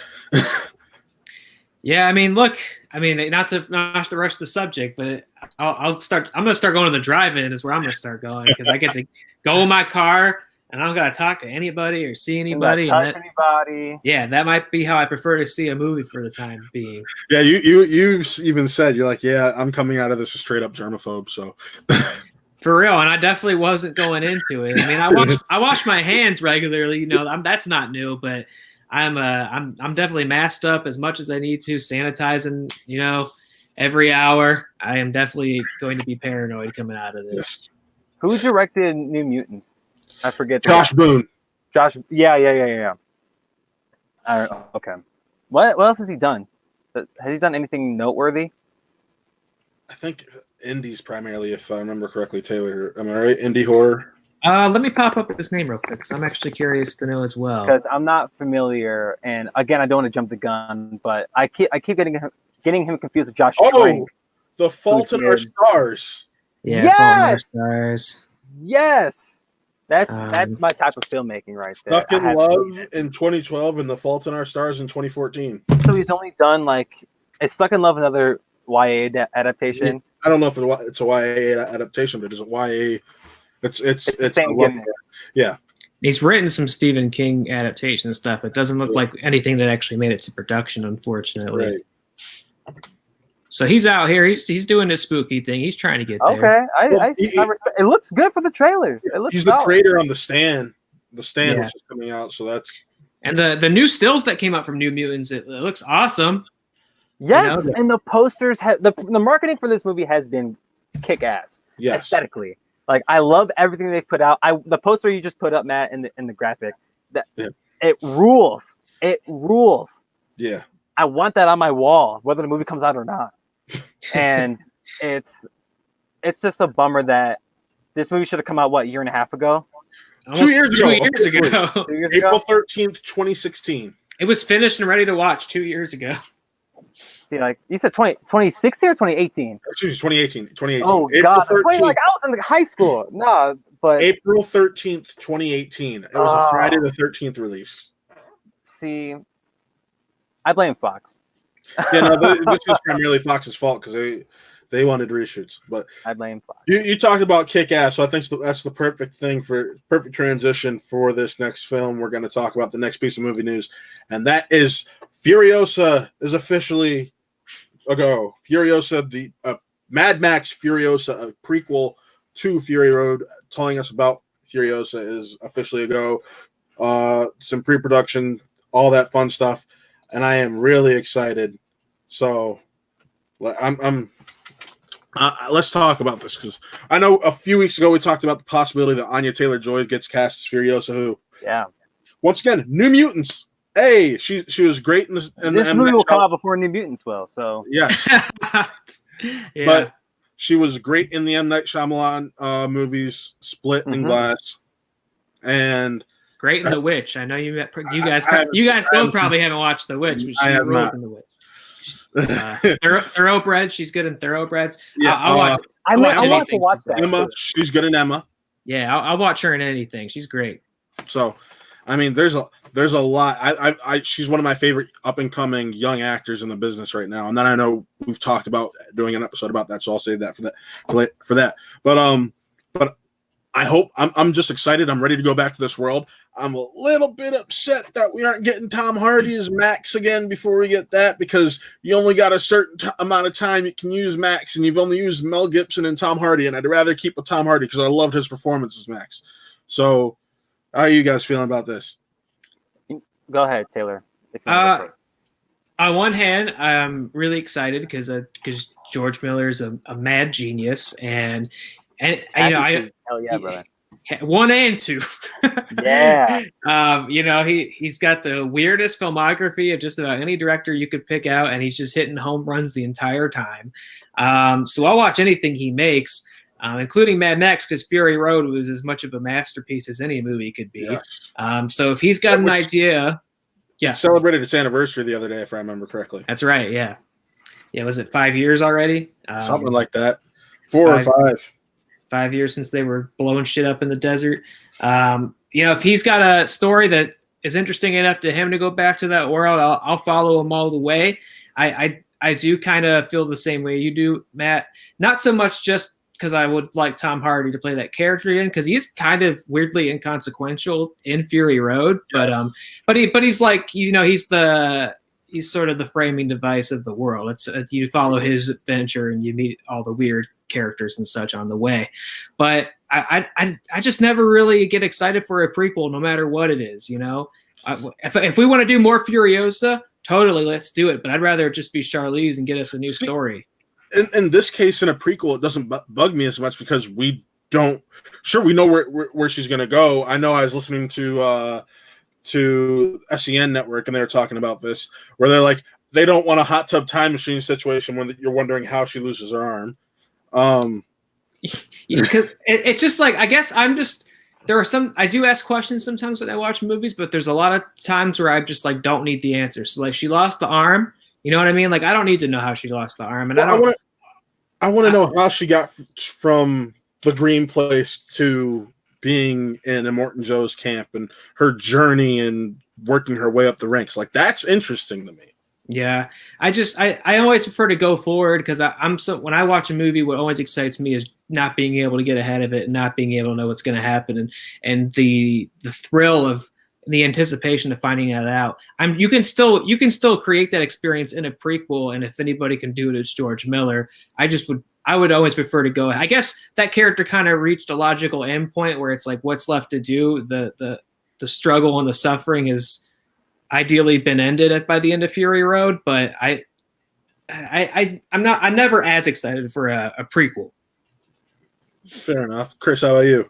Yeah, I mean, look, not to rush the subject, but I'm going to start going to the drive-in is where I'm going to start going because I get to go in my car and I don't got to talk to anybody or see anybody. Anybody. Yeah, that might be how I prefer to see a movie for the time being. Yeah, you even said, you're like, yeah, I'm coming out of this a straight-up germaphobe, so... For real, and I definitely wasn't going into it. I mean, I wash my hands regularly, you know, that's not new, but... I'm definitely masked up as much as I need to, sanitizing, you know, every hour. I am definitely going to be paranoid coming out of this. Who directed New Mutants? I forget. Josh Boone. Yeah. Okay. What else has he done? Has he done anything noteworthy? I think indies primarily, if I remember correctly, Taylor. Am I right? Indie horror? Let me pop up his name real quick because I'm actually curious to know as well. Because I'm not familiar, and again, I don't want to jump the gun, but I keep getting him confused with Josh Trank. The Fault in Our Stars. Yeah, yes! Fault in Our Stars. Yes, that's my type of filmmaking right there. Stuck in Love in 2012 and The Fault in Our Stars in 2014. So he's only done is Stuck in Love another YA adaptation? I don't know if it's a YA adaptation, but it's a YA. It's the same gimmick. Yeah. He's written some Stephen King adaptation and stuff. It doesn't look like anything that actually made it to production, unfortunately. Right. So he's out here. He's doing this spooky thing. He's trying to get there. Okay, it looks good for the trailers. He's the creator on The Stand. The Stand, which is coming out. So that's and the new stills that came out from New Mutants. It looks awesome. Yes, and the posters the marketing for this movie has been kick ass. Yes, aesthetically. Like I love everything they've put out. The poster you just put up, Matt, in the graphic, it rules. It rules. Yeah, I want that on my wall, whether the movie comes out or not. And it's just a bummer that this movie should have come out a year and a half ago. 2 years ago. 2 years ago. April 13th, 2016. It was finished and ready to watch 2 years ago. See, like you said, 2016 or 2018? Excuse me, 2018. Oh, April God. 13th. I was in high school. No, but... April 13th, 2018. It was a Friday the 13th release. See, I blame Fox. Yeah, no, this is primarily Fox's fault because they wanted reshoots. But I blame Fox. You talked about Kick-Ass, so I think that's the perfect transition for this next film. We're going to talk about the next piece of movie news, and that is Furiosa is officially a go. Furiosa, the Mad Max Furiosa, a prequel to Fury Road, telling us about Furiosa is officially a go. Some pre-production, all that fun stuff, and I am really excited. So, let's talk about this because I know a few weeks ago we talked about the possibility that Anya Taylor-Joy gets cast as Furiosa. Who, once again, New Mutants. Hey, she was great in this. In This the movie M. will Night come Shyamalan- out before New Mutants will. So Yes, Yeah. but she was great in the M. Night Shyamalan movies, Split and Glass, and great in The Witch. I know you guys I both probably haven't watched The Witch, but I she have rules not. in The Witch. Thoroughbreds, she's good in Thoroughbreds. Yeah, I'll watch. I watch want to anything. watch that. Emma, too. she's good in Emma. Yeah, I'll watch her in anything. She's great. So, I mean, there's a lot. She's one of my favorite up and coming young actors in the business right now. And then I know we've talked about doing an episode about that, so I'll save that for that. But I hope I'm just excited. I'm ready to go back to this world. I'm a little bit upset that we aren't getting Tom Hardy as Max again before we get that, because you only got a certain amount of time you can use Max, and you've only used Mel Gibson and Tom Hardy, and I'd rather keep with Tom Hardy because I loved his performance as Max. So, how are you guys feeling about this? Go ahead, Taylor. If you want to go first. On one hand, I'm really excited because George Miller is a mad genius, and Hell yeah, brother. 1 and 2. Yeah. He's got the weirdest filmography of just about any director you could pick out, and he's just hitting home runs the entire time. So I'll watch anything he makes, including Mad Max, because Fury Road was as much of a masterpiece as any movie could be. Yes. So if he's got an idea, It celebrated its anniversary the other day, if I remember correctly. that's right. Yeah. Was it 5 years already? Something like that. 4 or 5. 5 years since they were blowing shit up in the desert. If he's got a story that is interesting enough to him to go back to that world, I'll follow him all the way. I do kind of feel the same way you do, Matt. Not so much just because I would like Tom Hardy to play that character again, because he's kind of weirdly inconsequential in Fury Road. Yes. But he's like, he's sort of the framing device of the world. It's you follow his adventure and you meet all the weird characters and such on the way. But I just never really get excited for a prequel, no matter what it is. If we want to do more Furiosa, totally, let's do it. But I'd rather it just be Charlize and get us a new story. In this case, in a prequel, it doesn't bug me as much because we know where she's going to go. I know I was listening to SEN Network, and they were talking about this, where they're like, they don't want a hot tub time machine situation when you're wondering how she loses her arm. Because it's just like, I guess I do ask questions sometimes when I watch movies, but there's a lot of times where I just like don't need the answers. So like, she lost the arm, you know what I mean? Like, I don't need to know how she lost the arm, and I want to know how she got from the green place to being in Immortan Joe's camp and her journey and working her way up the ranks. Like, that's interesting to me. Yeah, I always prefer to go forward, because when I watch a movie, what always excites me is not being able to get ahead of it and not being able to know what's going to happen, and the thrill of the anticipation of finding that out. You can still create that experience in a prequel, and if anybody can do it, it's George Miller. I would always prefer to go. I guess that character kind of reached a logical endpoint where it's like, what's left to do? The struggle and the suffering is ideally been ended by the end of Fury Road, but I'm never as excited for a prequel. Fair enough. Chris, how about you?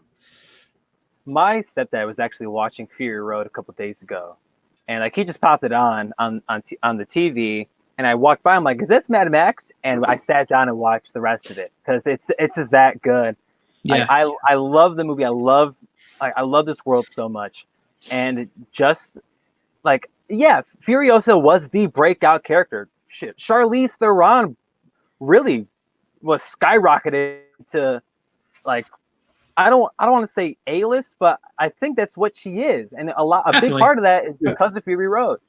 My stepdad was actually watching Fury Road a couple days ago, and like he just popped it on the TV, and I walked by. I'm like, "Is this Mad Max?" And I sat down and watched the rest of it because it's just that good. Yeah, I love the movie. I love this world so much, and just like, yeah, Furiosa was the breakout character. Shit, Charlize Theron really was skyrocketed to, like, I don't want to say A-list, but I think that's what she is, and a big part of that is because of Fury Road.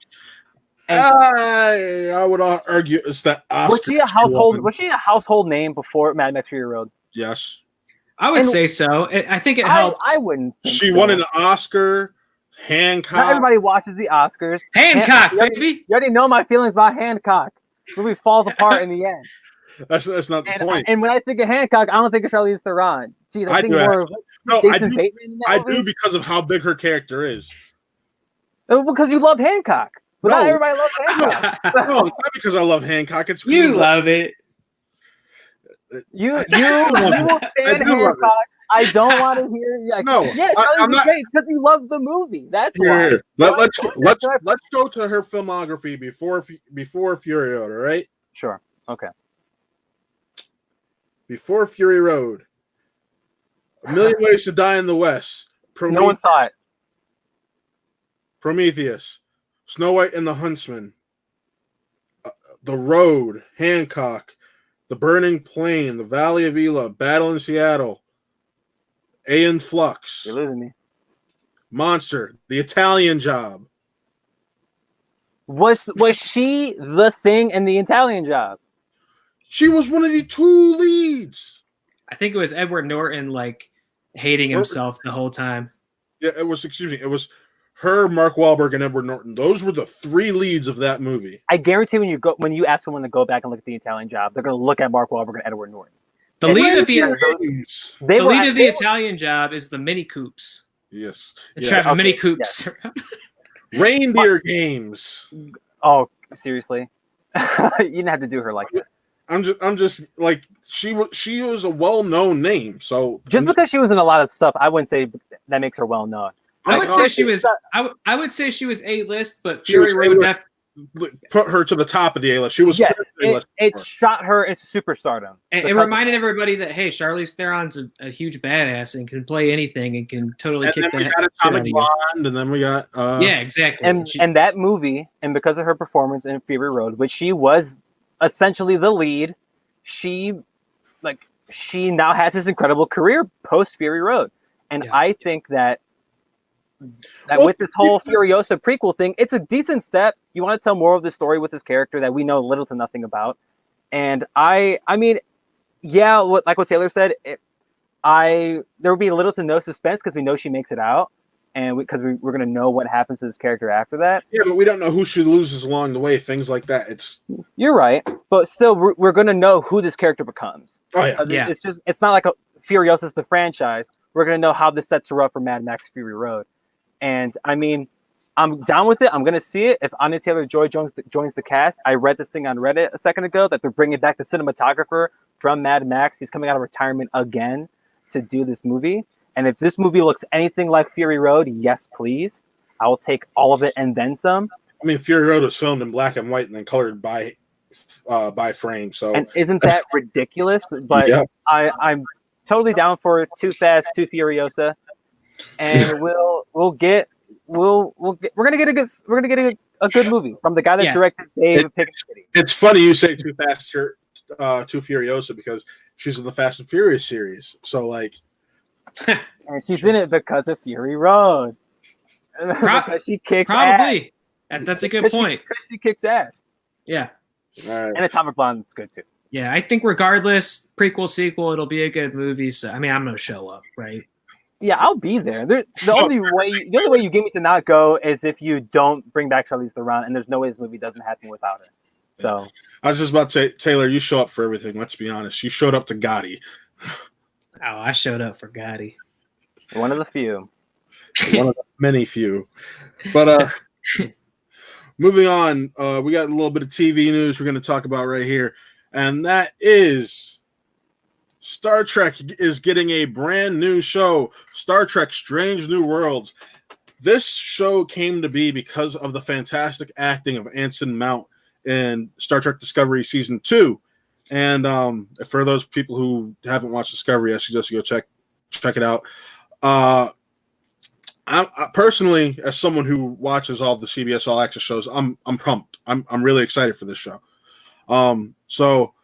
And I would argue it's that Oscar. Was she a household name before Mad Max Fury Road? Yes, I would say so. I think it helps. I wouldn't. She won an Oscar. Hancock. Not everybody watches the Oscars. Hancock, baby. You already know my feelings about Hancock. The movie falls apart in the end. That's not the point. And when I think of Hancock, I don't think of Charlize Theron. Geez, I think more of Jason Bateman in that movie. I do because of how big her character is. Because you love Hancock. But not everybody loves Hancock. No, it's not because I love Hancock. It's you love it. You will stand Hancock. I don't want to hear. Like, No, yeah, I'm Charlie's not. great because you love the movie. That's why. Here. Let's go to her filmography before Fury Road. All right. Sure. Okay. Before Fury Road, A Million Ways to Die in the West, No one saw it. Prometheus, Snow White and the Huntsman, The Road, Hancock, The Burning Plain, The Valley of Elah, Battle in Seattle, Aeon Flux, You're losing me. Monster, The Italian Job. Was she the Thing in The Italian Job? She was one of the two leads. I think it was Edward Norton like hating himself the whole time. Yeah, it was. Excuse me. It was her, Mark Wahlberg, and Edward Norton. Those were the three leads of that movie. I guarantee when you ask someone to go back and look at The Italian Job, they're going to look at Mark Wahlberg and Edward Norton. The lead of the Italian Job is the Mini Coops. Yes. It's driving Mini Coops. Yeah. Reindeer Games. Oh, seriously? You didn't have to do her like that. I'm just like she was a well-known name. So because she was in a lot of stuff, I wouldn't say that makes her well known. I would say she was. I would say she was A-list, but Fury Road put her to the top of the A-list. She was. Yes, it shot her into superstardom. It reminded everybody that hey, Charlize Theron's a huge badass and can play anything and can totally kick that. And then we got Atomic Blonde, and then we got. Yeah, exactly. And that movie, and because of her performance in Fury Road, which she was essentially the lead, she now has this incredible career post Fury Road, and I think that with this whole Furiosa prequel thing, it's a decent step. You want to tell more of the story with this character that we know little to nothing about, and I mean, yeah, like what Taylor said, there would be little to no suspense because we know she makes it out. And because we're going to know what happens to this character after that. Yeah, but we don't know who she loses along the way. Things like that. You're right, but still, we're going to know who this character becomes. Oh yeah, It's not like Furiosa's the franchise. We're going to know how this sets her up for Mad Max Fury Road. And I mean, I'm down with it. I'm going to see it. If Anya Taylor-Joy joins the cast, I read this thing on Reddit a second ago that they're bringing back the cinematographer from Mad Max. He's coming out of retirement again to do this movie. And if this movie looks anything like Fury Road, yes, please. I will take all of it and then some. I mean, Fury Road was filmed in black and white and then colored by frame. So, and isn't that ridiculous? But yeah. I'm totally down for Too Fast, Too Furiosa, and we're gonna get a good movie from the guy that directed Dave Pixie. It's funny you say Too Fast, Too Furiosa because she's in the Fast and Furious series. So like. And she's in it because of Fury Road. Because she kicks probably. Ass. That's a good point. Because she kicks ass. Yeah. Right. And Atomic Blonde is good too. Yeah, I think regardless, prequel, sequel, it'll be a good movie. So I mean, I'm gonna show up, right? Yeah, I'll be there. The only way you get me to not go is if you don't bring back Charlize Theron, and there's no way this movie doesn't happen without her. So I was just about to say, Taylor, you show up for everything. Let's be honest. You showed up to Gotti. Oh, I showed up for Gotti. One of the few. One of the many few. But moving on, we got a little bit of TV news we're going to talk about right here. And that is Star Trek is getting a brand new show, Star Trek Strange New Worlds. This show came to be because of the fantastic acting of Anson Mount in Star Trek Discovery Season 2. And for those people who haven't watched Discovery, I suggest you go check it out. I personally, as someone who watches all the CBS All Access shows, I'm pumped. I'm really excited for this show. So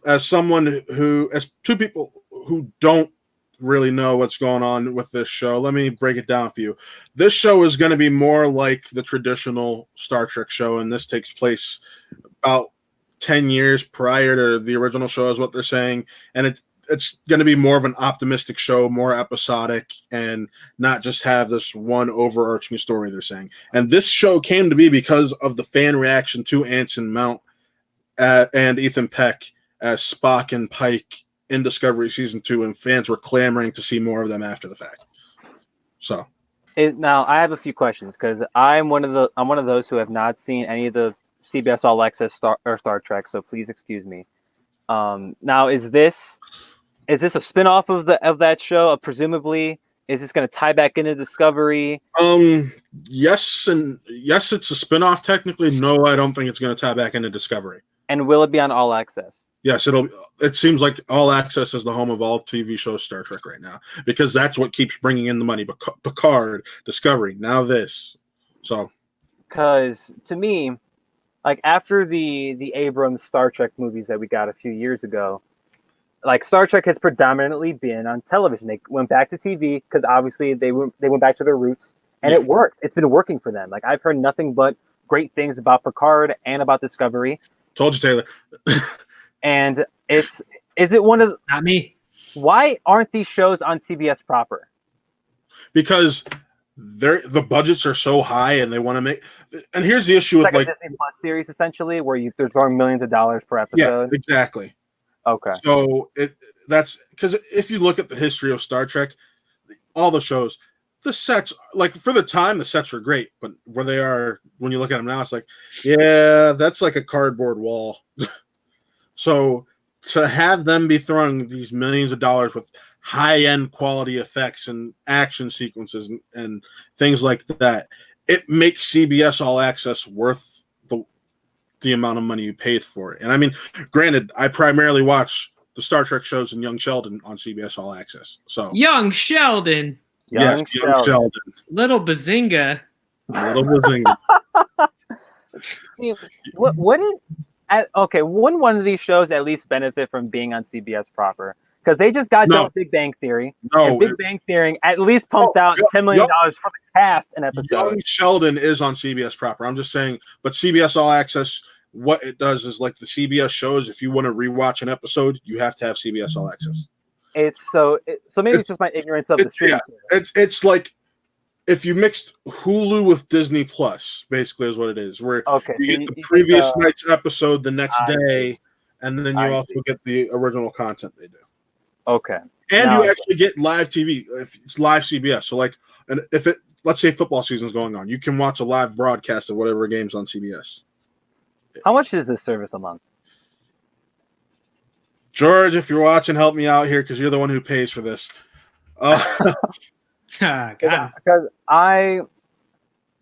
as two people who don't really know what's going on with this show, let me break it down for you. This show is going to be more like the traditional Star Trek show, and this takes place about 10 years prior to the original show is what they're saying. And it's going to be more of an optimistic show, more episodic, and not just have this one overarching story they're saying. And this show came to be because of the fan reaction to Anson Mount and Ethan Peck as Spock and Pike in Discovery Season 2, and fans were clamoring to see more of them after the fact. So now I have a few questions because I'm one of those who have not seen any of the CBS All Access Star Trek, so please excuse me. Now, is this Is this a spin-off of that show? Presumably, is this going to tie back into Discovery? Yes, it's a spinoff technically. No, I don't think it's going to tie back into Discovery. And will it be on All Access? Yes, it seems like All Access is the home of all TV shows Star Trek right now, because that's what keeps bringing in the money. Picard, Discovery, now this. So, because to me, like after the Abrams Star Trek movies that we got a few years ago, like Star Trek has predominantly been on television. They went back to TV because obviously they went back to their roots, and it worked. It's been working for them. Like I've heard nothing but great things about Picard and about Discovery. Told you, Taylor. And is it one of not me? Why aren't these shows on CBS proper? Because the budgets are so high, and they want to make. And here's the issue with a Disney Plus series, essentially, where they're throwing millions of dollars per episode. Yeah, exactly. Okay. So that's because if you look at the history of Star Trek, all the shows, the sets, like for the time, the sets were great, but where they are when you look at them now, it's like, yeah, that's like a cardboard wall. So to have them be throwing these millions of dollars with high-end quality effects and action sequences and things like that, it makes CBS All Access worth the amount of money you paid for it. And I mean, granted, I primarily watch the Star Trek shows and Young Sheldon on CBS All Access. So Young Sheldon. Young Sheldon. Little Bazinga. Little Bazinga. See, wouldn't one of these shows at least benefit from being on CBS proper? Because they just got done with Big Bang Theory. And Big Bang Theory at least pumped out $10 million for the cast an episode. Young Sheldon is on CBS proper. I'm just saying, but CBS All Access, what it does is like the CBS shows, if you want to rewatch an episode, you have to have CBS All Access. So maybe it's just my ignorance of the streaming. Yeah, it's like if you mixed Hulu with Disney Plus, basically is what it is, where you get the previous night's episode the next day, and then you also get the original content they do. Okay. And you actually get live TV. If it's live CBS. So like, and if let's say football season is going on, you can watch a live broadcast of whatever games on CBS. How much is this service a month? George, if you're watching, help me out here because you're the one who pays for this. Because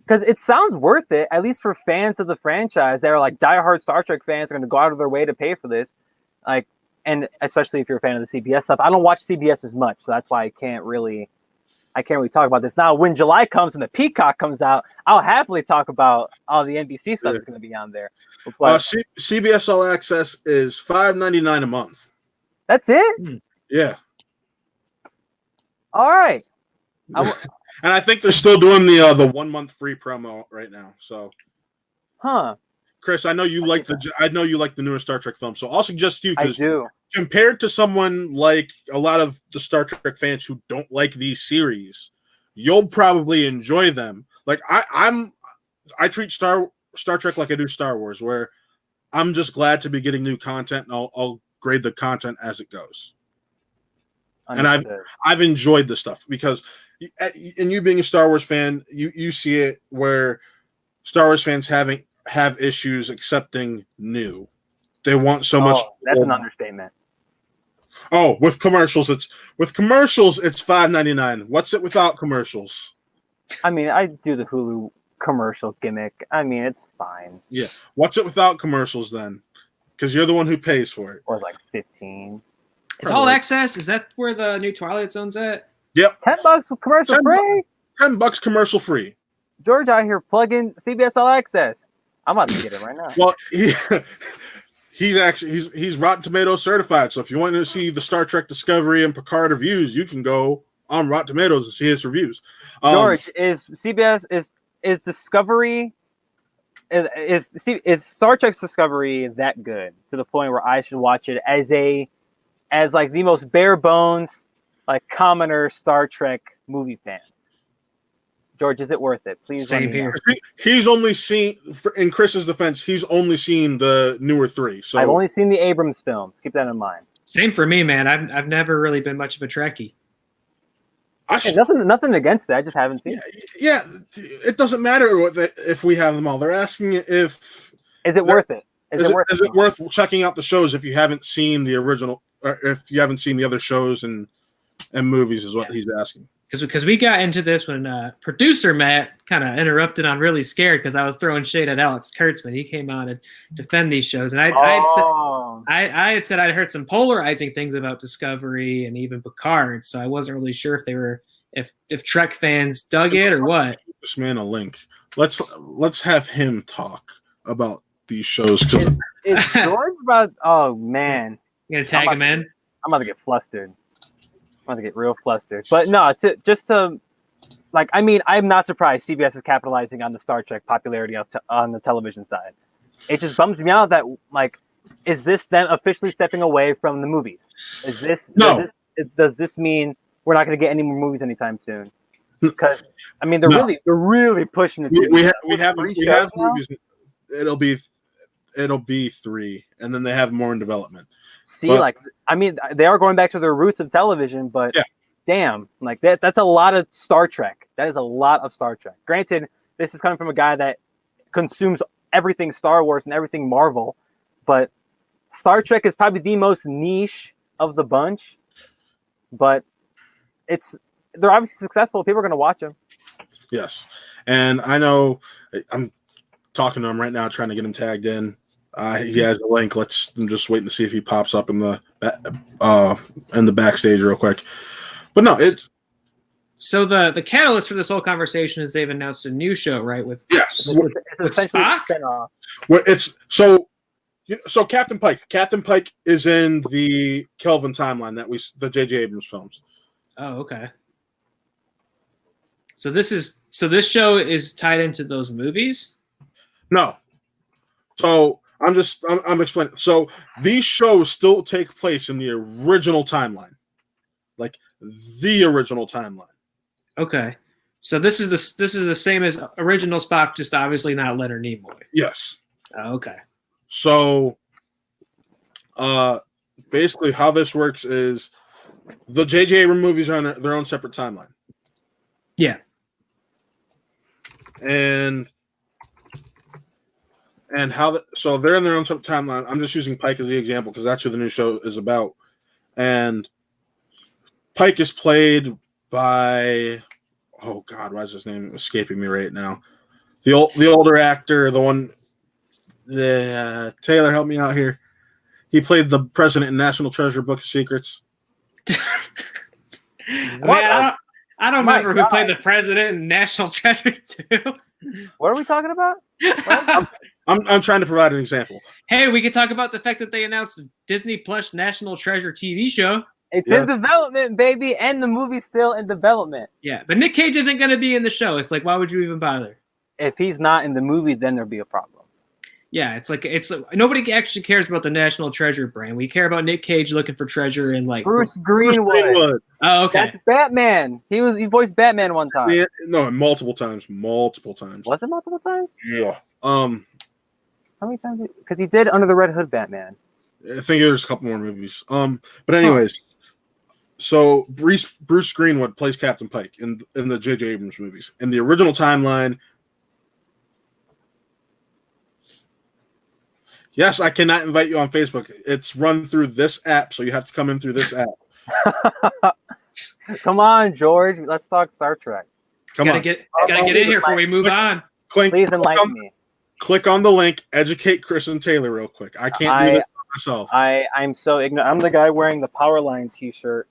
it sounds worth it, at least for fans of the franchise that are like diehard Star Trek fans are going to go out of their way to pay for this. Like, and especially if you're a fan of the CBS stuff. I don't watch CBS as much, so that's why I can't really talk about this. Now, when July comes and the Peacock comes out, I'll happily talk about all the NBC stuff that's going to be on there. But, CBS All Access is $5.99 a month. That's it? Yeah. All right. And I think they're still doing the 1 month free promo right now. So, Chris, I know you like the newer Star Trek film, so I'll suggest you because compared to someone like a lot of the Star Trek fans who don't like these series, you'll probably enjoy them. Like I treat Star Trek like I do Star Wars, where I'm just glad to be getting new content, and I'll grade the content as it goes. Understood. And I've enjoyed this stuff because, and you being a Star Wars fan, you see it where Star Wars fans have issues accepting new. They want so much. That's an understatement. Oh, with commercials, it's $5.99. What's it without commercials? I mean, I do the Hulu commercial gimmick. I mean, it's fine. Yeah. What's it without commercials then? Because you're the one who pays for it. Or like 15. It's All Access. Is that where the new Twilight Zone's at? Yep. $10 with commercial free. $10 commercial free. George out here plugging CBS All Access. I'm about to get it right now. Well, he's Rotten Tomatoes certified. So if you want to see the Star Trek Discovery and Picard reviews, you can go on Rotten Tomatoes and see his reviews. George, is Discovery is Star Trek's Discovery that good to the point where I should watch it as like the most bare bones, like commoner Star Trek movie fan? George, is it worth it? Please. Same here. He's only seen, in Chris's defense, he's only seen the newer three. So I've only seen the Abrams films. Keep that in mind. Same for me, man. I've never really been much of a Trekkie. Nothing against that. I just haven't seen it. Yeah, it doesn't matter if we have them all. They're asking if is it worth it? Is it worth checking out the shows if you haven't seen the if you haven't seen the other shows and movies, is what he's asking. Because we got into this when producer Matt kind of interrupted on Really Scared because I was throwing shade at Alex Kurtzman. He came on to defend these shows, and I had said I'd heard some polarizing things about Discovery and even Picard, so I wasn't really sure if they were if Trek fans dug it or what. This man a link. Let's have him talk about these shows. Is George about? Oh man, You gonna tag him in? I'm about to get flustered. I'm about to get real flustered. But no, I mean, I'm not surprised CBS is capitalizing on the Star Trek popularity on the television side. It just bums me out that, like, is this them officially stepping away from the movies? Is this no? Does this mean we're not going to get any more movies anytime soon? Because I mean, they're really pushing it. We have movies. It'll be 3, and then they have more in development. See, I mean, they are going back to their roots of television, but damn, like that's a lot of Star Trek. That is a lot of Star Trek. Granted, this is coming from a guy that consumes everything Star Wars and everything Marvel, but Star Trek is probably the most niche of the bunch. But they're obviously successful. People are going to watch them. Yes, and I know I'm talking to him right now, trying to get him tagged in. He has a link. I'm just waiting to see if he pops up in the backstage real quick. But no, it's so the catalyst for this whole conversation is they've announced a new show, right? With Spock. Well, it's so Captain Pike. Captain Pike is in the Kelvin timeline the J.J. Abrams films. Oh, okay. So this show is tied into those movies? No. So I'm explaining. So these shows still take place in the original timeline, like the original timeline. Okay. So this is the same as original Spock, just obviously not Leonard Nimoy. Yes. Oh, okay. So, basically, how this works is the J.J. Abrams movies are on their own separate timeline. Yeah. And so they're in their own separate timeline. I'm just using Pike as the example because that's who the new show is about. And Pike is played by, oh God, why is his name escaping me right now? The older actor, the one. Taylor, help me out here. He played the president in National Treasure: Book of Secrets. I don't remember who played the president in National Treasure 2. What are we talking about? I'm trying to provide an example. Hey, we could talk about the fact that they announced a Disney Plus National Treasure TV show. It's in development, baby, and the movie's still in development. Yeah, but Nick Cage isn't going to be in the show. It's like, why would you even bother? If he's not in the movie, then there'll be a problem. Yeah, it's nobody actually cares about the National Treasure brand. We care about Nick Cage looking for treasure in like Bruce Greenwood. Oh, okay. That's Batman. He voiced Batman one time. Yeah, no, multiple times. Was it multiple times? Yeah. How many times? Because he did Under the Red Hood Batman. I think there's a couple more movies. But anyways, so Bruce Greenwood plays Captain Pike in the J.J. Abrams movies. In the original timeline. Yes, I cannot invite you on Facebook. It's run through this app, so you have to come in through this app. Come on, George. Let's talk Star Trek. Gotta get in here before we move on. Please enlighten me. Click on the link. Educate Chris and Taylor real quick. I can't do this myself. I'm so ignorant. I'm the guy wearing the Powerline T-shirt.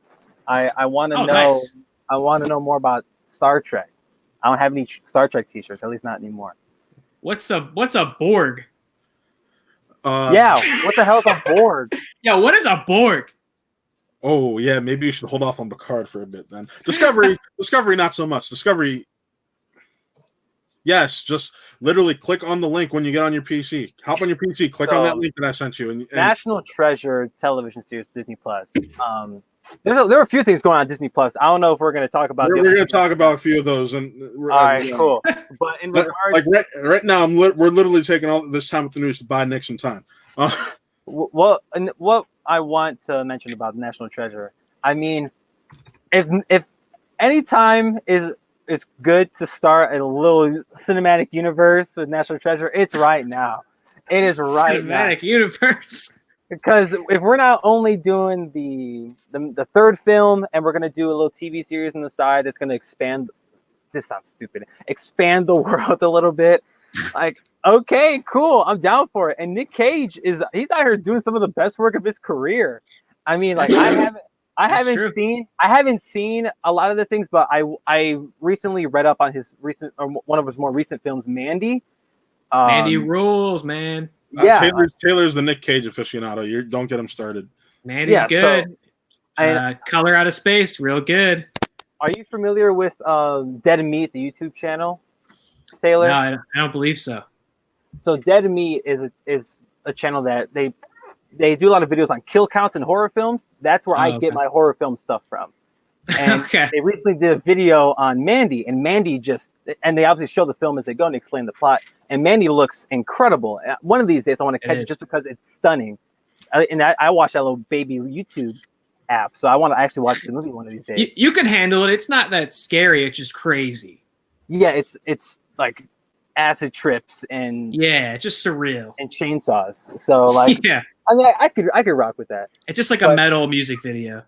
I want to know. Nice. I want to know more about Star Trek. I don't have any Star Trek T-shirts, at least not anymore. What's a Borg? What the hell's a Borg? Yeah, what is a Borg? Oh yeah, maybe you should hold off on Picard for a bit then. Discovery, not so much. Discovery, yes, just literally click on the link when you get on your PC. Hop on your PC, click on that link that I sent you. And National Treasure television series, Disney Plus. There are a few things going on at Disney Plus. I don't know if we're going to talk about. We're going to talk about a few of those. And all right, cool. But in regards, right now, we're literally taking all this time with the news to buy Nick some time. What I want to mention about National Treasure, I mean, if any time is good to start a little cinematic universe with National Treasure, it's right now. It is right now. Cinematic universe. Because if we're not only doing the third film and we're gonna do a little TV series on the side that's gonna expand. This sounds stupid. Expand the world a little bit. Like, okay, cool. I'm down for it. And Nick Cage he's out here doing some of the best work of his career. I mean, like I haven't seen a lot of the things, but I recently read up on his one of his more recent films, Mandy. Mandy rules, man. Yeah, Taylor's the Nick Cage aficionado. Don't get him started. Mandy's good. So, Color Out of Space, real good. Are you familiar with Dead Meat, the YouTube channel, Taylor? No, I don't believe so. So Dead Meat is a channel that they do a lot of videos on kill counts in horror films. That's where I get my horror film stuff from. And they recently did a video on Mandy, and Mandy and they obviously show the film as they go and explain the plot. And Mandy looks incredible. One of these days, I want to catch it just because it's stunning. And I watch that little baby YouTube app, so I want to actually watch the movie one of these days. You can handle it. It's not that scary. It's just crazy. Yeah, it's like acid trips and just surreal and chainsaws. So like, yeah, I mean, I could rock with that. It's just like a metal music video.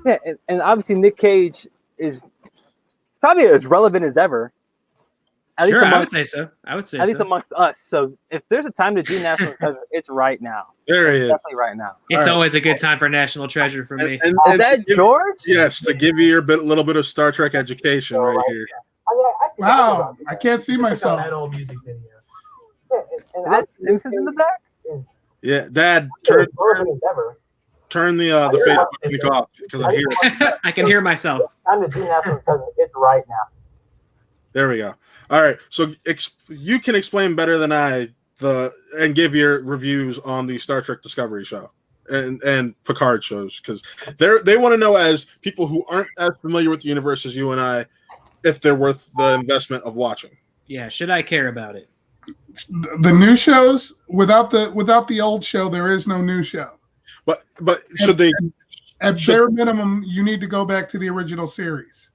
Yeah, and obviously Nick Cage is probably as relevant as ever. Sure, I would say so. At least amongst us. So if there's a time to do National Treasure, it's right now. There he is. Definitely right now. It's always a good time for National Treasure for me. Is that George? Yes, to give you your little bit of Star Trek education right here. Wow, I can't see myself. And that's Simpsons in the back? Yeah, Dad, turn the Facebook off because I hear it. I can hear myself. Time to do National Treasure. It's right now. There we go. All right, so you can explain better than I and give your reviews on the Star Trek Discovery show and Picard shows, because they want to know, as people who aren't as familiar with the universe as you and I, if they're worth the investment of watching. Yeah, should I care about it? The new shows, without the old show, there is no new show. But should they? At bare minimum, you need to go back to the original series.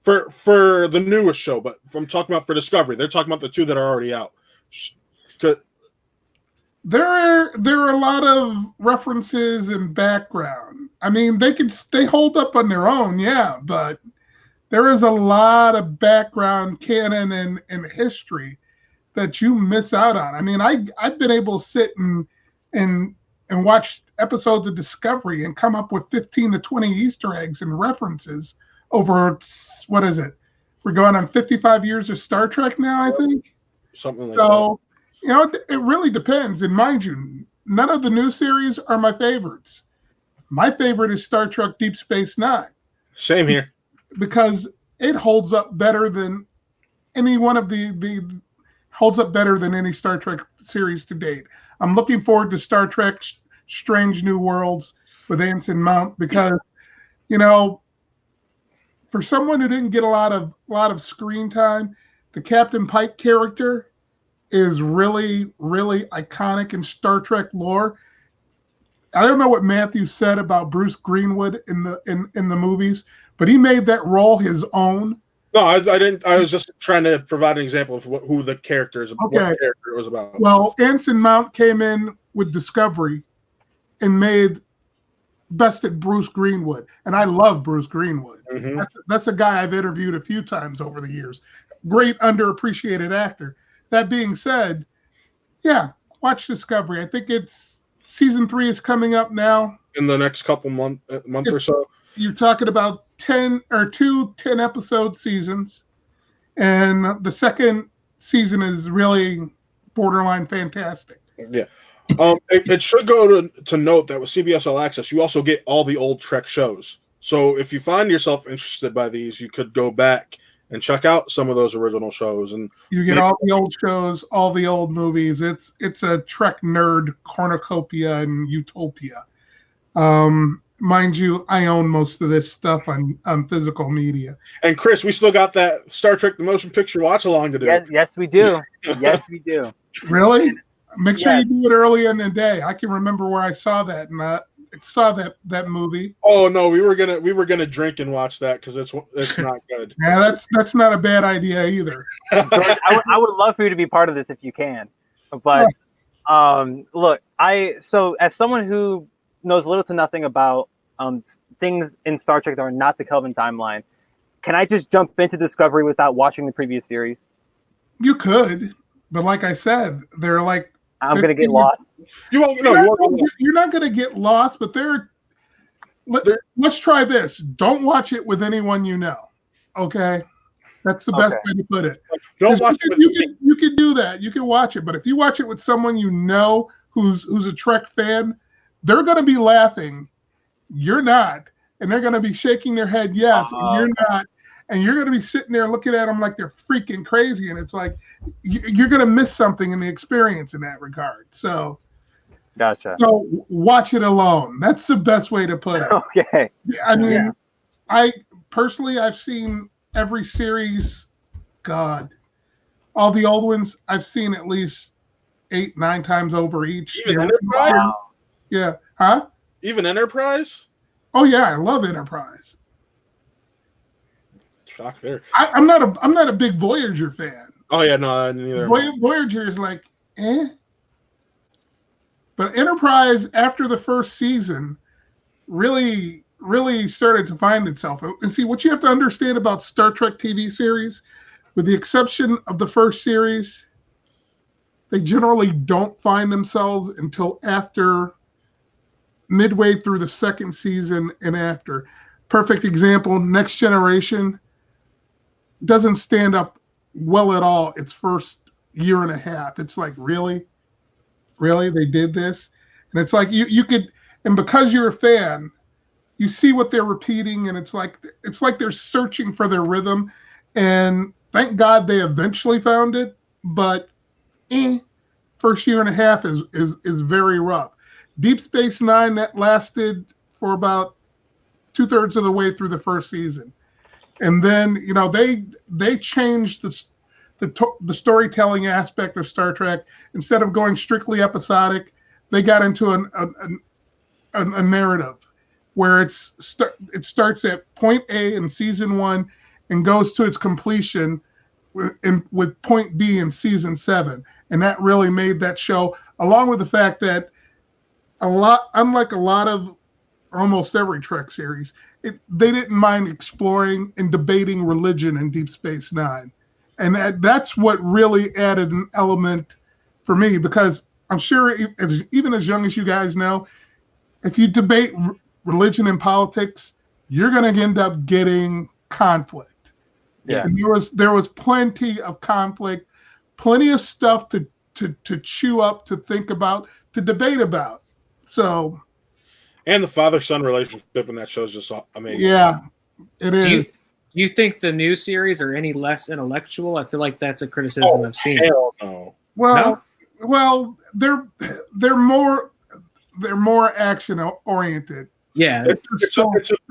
For the newest show, but I'm talking about for Discovery. They're talking about the two that are already out. There are a lot of references and background. I mean, they hold up on their own, yeah, but there is a lot of background, canon, and history that you miss out on. I mean, I've been able to sit and watch episodes of Discovery and come up with 15 to 20 Easter eggs and references over, what is it? We're going on 55 years of Star Trek now, I think. Something like that. So, it really depends. And mind you, none of the new series are my favorites. My favorite is Star Trek Deep Space Nine. Same here. Because it holds up better than any one of holds up better than any Star Trek series to date. I'm looking forward to Star Trek Strange New Worlds with Anson Mount, because, for someone who didn't get a lot of screen time, the Captain Pike character is really, really iconic in Star Trek lore. I don't know what Matthew said about Bruce Greenwood in the movies, but he made that role his own. No, I didn't. I was just trying to provide an example of who the character is. Okay. What character it was about. Well, Anson Mount came in with Discovery and bested Bruce Greenwood, and I love Bruce Greenwood. Mm-hmm. That's a guy I've interviewed a few times over the years. Great underappreciated actor. That being said, yeah, watch Discovery. I think season 3 is coming up now in the next couple month or so. You're talking about 10 episode seasons, and the second season is really borderline fantastic. Yeah. It should go to note that with CBS All Access, you also get all the old Trek shows. So if you find yourself interested by these, you could go back and check out some of those original shows. And you get all the old shows, all the old movies. It's a Trek nerd cornucopia and utopia. Mind you, I own most of this stuff on physical media. And Chris, we still got that Star Trek the Motion Picture watch along to do. Yes, we do. Yes, we do. Really? Make sure you do it early in the day. I can remember where I saw that, and I saw that movie. Oh no, we were gonna drink and watch that because it's not good. Yeah, that's not a bad idea either. George, I would love for you to be part of this if you can, but Look, so as someone who knows little to nothing about things in Star Trek that are not the Kelvin timeline, can I just jump into Discovery without watching the previous series? You could, but like I said, they're like I'm gonna get lost. You won't. No, you won't. You're not gonna get lost. But let's try this. Don't watch it with anyone you know. Okay, that's the best way to put it. Don't watch it. You can do that. You can watch it, but if you watch it with someone you know who's a Trek fan, they're gonna be laughing. You're not, and they're gonna be shaking their head yes, and you're not. And you're going to be sitting there looking at them like they're freaking crazy. And it's like, you're going to miss something in the experience in that regard. So, gotcha. So watch it alone. That's the best way to put it. Okay. I mean, I've seen every series. God, all the old ones, I've seen at least 8-9 times over each. Even Enterprise? Wow. Yeah. Huh? Even Enterprise? Oh yeah. I love Enterprise. Shock there. I'm not a big Voyager fan. Oh yeah, no, neither. Voyager is like, eh. But Enterprise, after the first season, really started to find itself. And see, what you have to understand about Star Trek TV series, with the exception of the first series, they generally don't find themselves until after midway through the second season and after. Perfect example, Next Generation doesn't stand up well at all its first year and a half. It's like, really they did this? And it's like you could, and because you're a fan, you see what they're repeating, and it's like they're searching for their rhythm. And thank God they eventually found it, but first year and a half is very rough. Deep Space Nine, that lasted for about 2/3 of the way through the first season. And then, they changed the storytelling aspect of Star Trek. Instead of going strictly episodic, they got into a narrative where it starts at point A in season 1 and goes to its completion with point B in season 7. And that really made that show, along with the fact that unlike a lot of almost every Trek series, they didn't mind exploring and debating religion in Deep Space Nine. And that's what really added an element for me, because I'm sure even as young as you guys know, if you debate religion and politics, you're going to end up getting conflict. Yeah. And there was plenty of conflict, plenty of stuff to chew up, to think about, to debate about. So, and the father-son relationship in that show is just amazing. Yeah, it is. Do you think the new series are any less intellectual? I feel like that's a criticism I've seen. Hell no. Well, they're more action oriented. Yeah, they're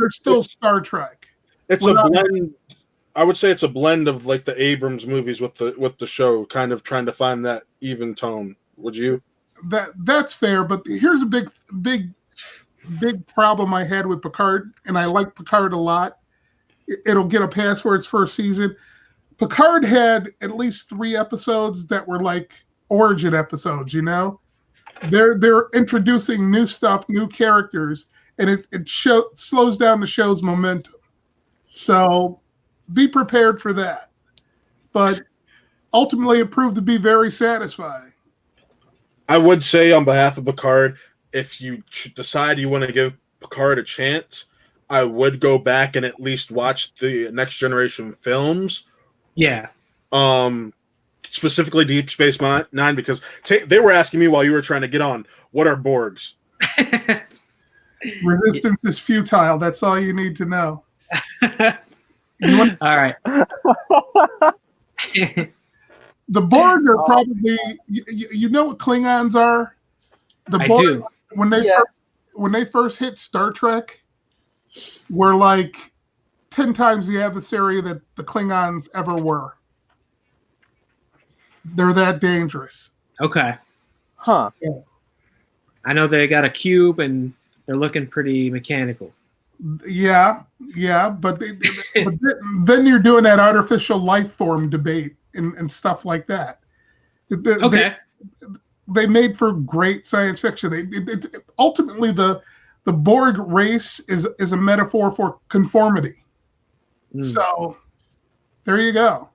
still Star Trek. It's a blend. I would say it's a blend of like the Abrams movies with the show, kind of trying to find that even tone. Would you? That's fair, but here's a big problem I had with Picard, and I like Picard a lot. It'll get a pass for its first season. Picard had at least 3 episodes that were like origin episodes. They're introducing new stuff, new characters, and it slows down the show's momentum. So be prepared for that. But ultimately, it proved to be very satisfying. I would say on behalf of Picard, if you decide you want to give Picard a chance, I would go back and at least watch the Next Generation films. Yeah. Specifically Deep Space Nine, because they were asking me while you were trying to get on, what are Borgs? Resistance is futile. That's all you need to know. All right. The Borg are probably, you know what Klingons are? The Borg, do. When they first hit Star Trek, were like 10 times the adversary that the Klingons ever were. They're that dangerous. Okay. Huh. Yeah. I know they got a cube and they're looking pretty mechanical. Yeah, but then you're doing that artificial life form debate and stuff like that. Okay. they made for great science fiction. Ultimately, the Borg race is a metaphor for conformity. So there you go.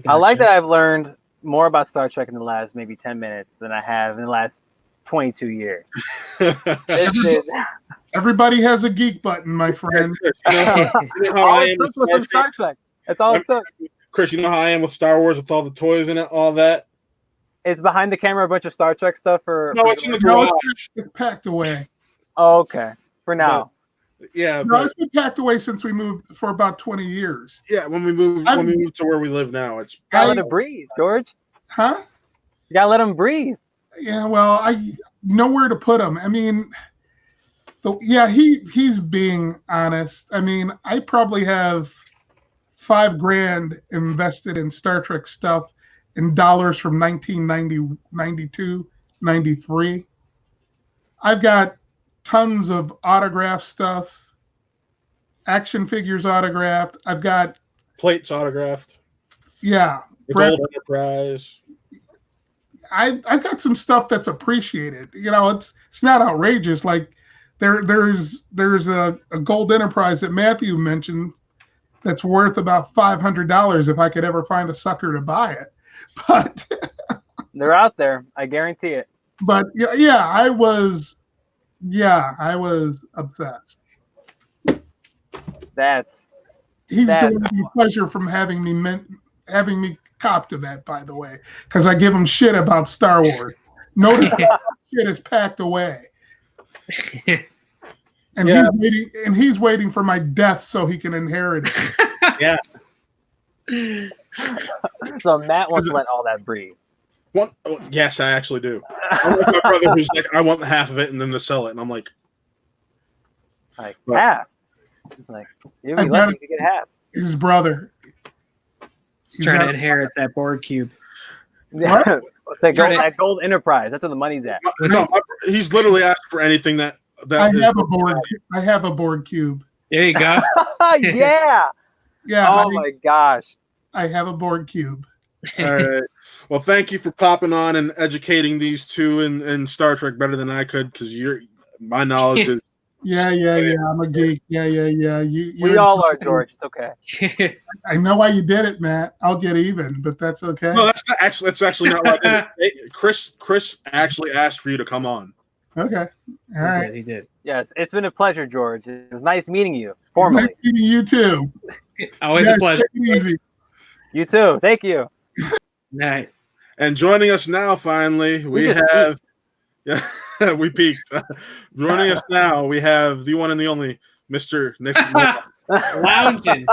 I like that I've learned more about Star Trek in the last maybe 10 minutes than I have in the last 22 years. Everybody has a geek button, my friend. You know how All I it am took with was Star some Star Trek. That's all it took. Chris, you know how I am with Star Wars with all the toys in it, all that? Is behind the camera a bunch of Star Trek stuff? No, it's in the No, garage. it's packed away. Oh, okay. For now. Yeah, No, it's been packed away since we moved for about 20 years. yeah. When we moved to where we live now, it's You gotta let it breathe, George. Huh? You gotta let him breathe. Yeah, well, I know where to put him. I mean, he's being honest. I mean, I probably have $5,000 invested in Star Trek stuff in dollars from 1990, 92, 93. I've got tons of autograph stuff, action figures autographed. I've got plates autographed. Yeah. The Gold Enterprise. I've got some stuff that's appreciated. You know, it's not outrageous. Like there's a Gold Enterprise that Matthew mentioned that's worth about $500 if I could ever find a sucker to buy it. But they're out there. I guarantee it. But yeah, I was obsessed. He's doing me pleasure from having me cop to that, by the way, because I give him shit about Star Wars. Notice shit is packed away. And he's waiting for my death so he can inherit it. Yeah. So Matt wants to let all that breathe. Yes, I actually do. I'm like my brother who's like, I want half of it and then to sell it. And I'm like half? Like, you'd be lucky to get half. His brother. He's trying to inherit that Borg cube. Yeah. That Gold Enterprise. That's where the money's at. No, he's literally asking for anything that I have a Borg cube. There you go. Yeah. Yeah. Oh my gosh. I have a Borg cube. All right. Well, thank you for popping on and educating these two in Star Trek better than I could, because my knowledge is. Yeah. I'm a geek. Yeah. We all are, George. It's okay. I know why you did it, Matt. I'll get even, but that's okay. No, that's actually not why I did it. Chris actually asked for you to come on. Okay. All right. He did. Yes, it's been a pleasure, George. It was nice meeting you formally. Nice meeting you too. Always a pleasure. You too. Thank you. Night. And joining us now, finally, we have. Yeah, we peaked. Joining us now, we have the one and the only Mr. Nick. Lounging.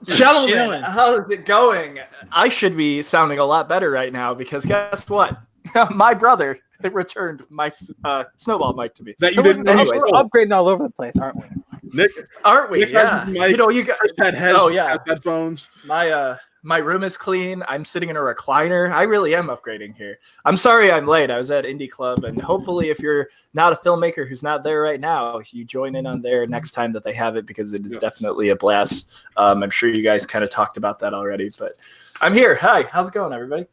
Gentlemen, how's it going? I should be sounding a lot better right now because guess what? My brother returned my snowball mic to me. That you didn't know. We're upgrading all over the place, aren't we? Nick, aren't we? Nick Yeah. You know, you guys had headphones. My room is clean. I'm sitting in a recliner. I really am upgrading here. I'm sorry I'm late. I was at Indie Club, and hopefully if you're not a filmmaker who's not there right now, you join in on there next time that they have it, because it is definitely a blast. I'm sure you guys kind of talked about that already, but I'm here. Hi, how's it going, everybody?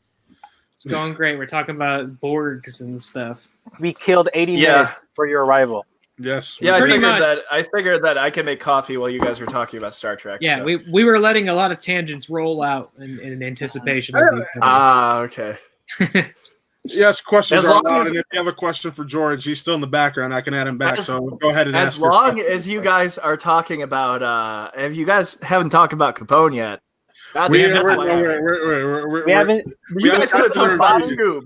It's going great. We're talking about Borgs and stuff. We killed 80 minutes for your arrival. Yes. Yeah, I figured that I can make coffee while you guys were talking about Star Trek. Yeah, so. we were letting a lot of tangents roll out in anticipation of these. Okay. Yes, questions are on, and if you have a question for George, he's still in the background. I can add him back, so go ahead and ask. As long as you guys are talking about, if you guys haven't talked about Capone yet, we haven't. You guys could have talked about Scoob.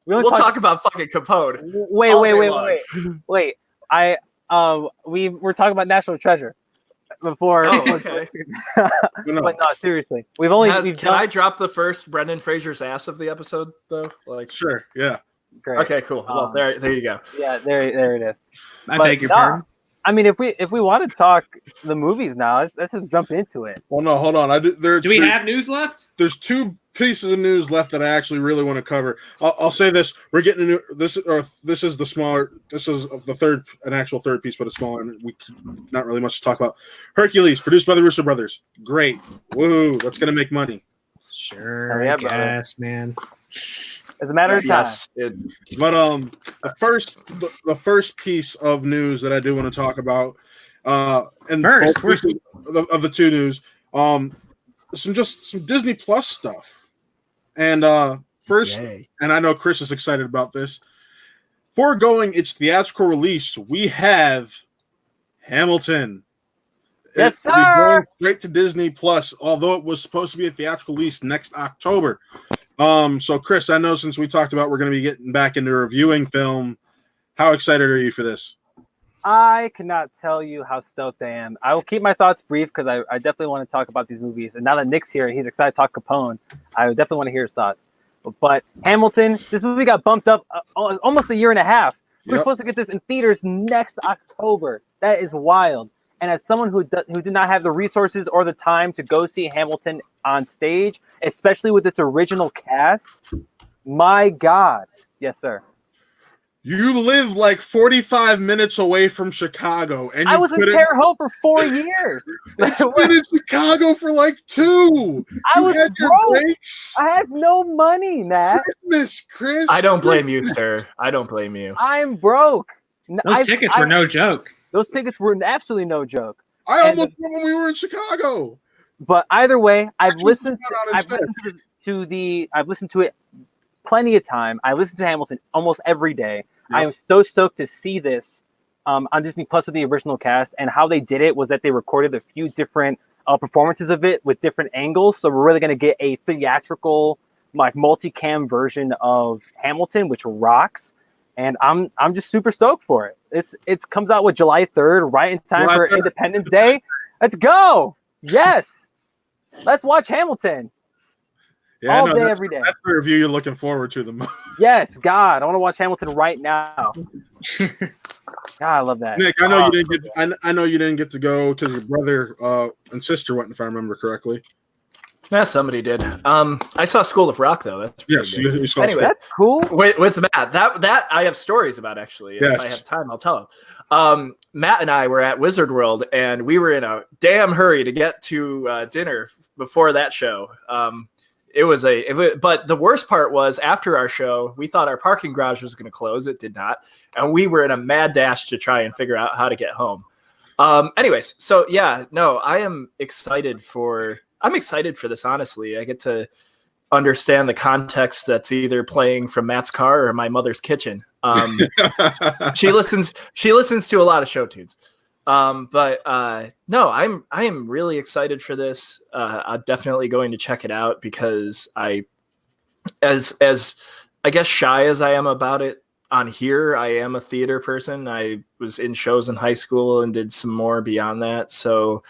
We'll talk about fucking Capone. Wait. We were talking about National Treasure before. Oh, okay. But no, seriously, can I drop the first Brendan Fraser's ass of the episode though? Like, sure, yeah. Great. Okay, cool. Well, there you go. Yeah, there it is. I beg your pardon. I mean, if we want to talk the movies now, let's just jump into it. Well, no, hold on. Do we have news left? There's two pieces of news left that I actually really want to cover. I'll say this: we're getting this is the smaller. This is an actual third piece, but a smaller. And we not really much to talk about. Hercules, produced by the Russo brothers. Great, woo! That's gonna make money. Sure, I guess, man. It's a matter of time. Yes. But the first piece of news that I do want to talk about, and First, both pieces of the two news, some Disney Plus stuff, and first, Yay. and I know Chris is excited about this. Foregoing its theatrical release, we have Hamilton. Yes, It'll be sir. going straight to Disney Plus, although it was supposed to be a theatrical release next October. So Chris, I know since we talked about we're going to be getting back into reviewing film, how excited are you for this? I cannot tell you how stoked I am. I will keep my thoughts brief because I definitely want to talk about these movies. And now that Nick's here and he's excited to talk Capone, I definitely want to hear his thoughts. But Hamilton, this movie got bumped up almost a year and a half. We're supposed to get this in theaters next October. That is wild. And as someone who did not have the resources or the time to go see Hamilton on stage, especially with its original cast, my God. Yes, sir. You live like 45 minutes away from Chicago, and I was in Terre Haute for 4 years. It's been in Chicago for like 2. I was had your broke. breaks. I had no money, Matt. Christmas, Chris. I don't blame you, sir. I don't blame you. I'm broke. Those tickets were no joke. Those tickets were absolutely no joke. I almost went when we were in Chicago. But either way, I've Actually, listened it's not on I've listened to it plenty of time. I listen to Hamilton almost every day. Yep. I am so stoked to see this on Disney Plus with the original cast. And how they did it was that they recorded a few different performances of it with different angles. So we're really going to get a theatrical, like multicam version of Hamilton, which rocks. And I'm just super stoked for it. It comes out with July 3rd, right in time for Independence Day. Let's go. Yes. Let's watch Hamilton. Yeah, all day, every day. That's the review you're looking forward to the most. Yes, God, I want to watch Hamilton right now. God, I love that. Nick, I know you didn't get. I know you didn't get to go because your brother and sister went, if I remember correctly. Yeah, somebody did. I saw School of Rock though. That's yes. You saw anyway, that's cool. With Matt, that I have stories about actually. Yes. If I have time, I'll tell them. Matt and I were at Wizard World, and we were in a damn hurry to get to dinner before that show. But the worst part was after our show, we thought our parking garage was going to close. It did not. And we were in a mad dash to try and figure out how to get home. Anyways, so yeah, no, I'm excited for this. Honestly, I get to understand the context that's either playing from Matt's car or my mother's kitchen. She listens to a lot of show tunes. No, I am really excited for this. I'm definitely going to check it out because as I guess shy as I am about it on here, I am a theater person. I was in shows in high school and did some more beyond that. So,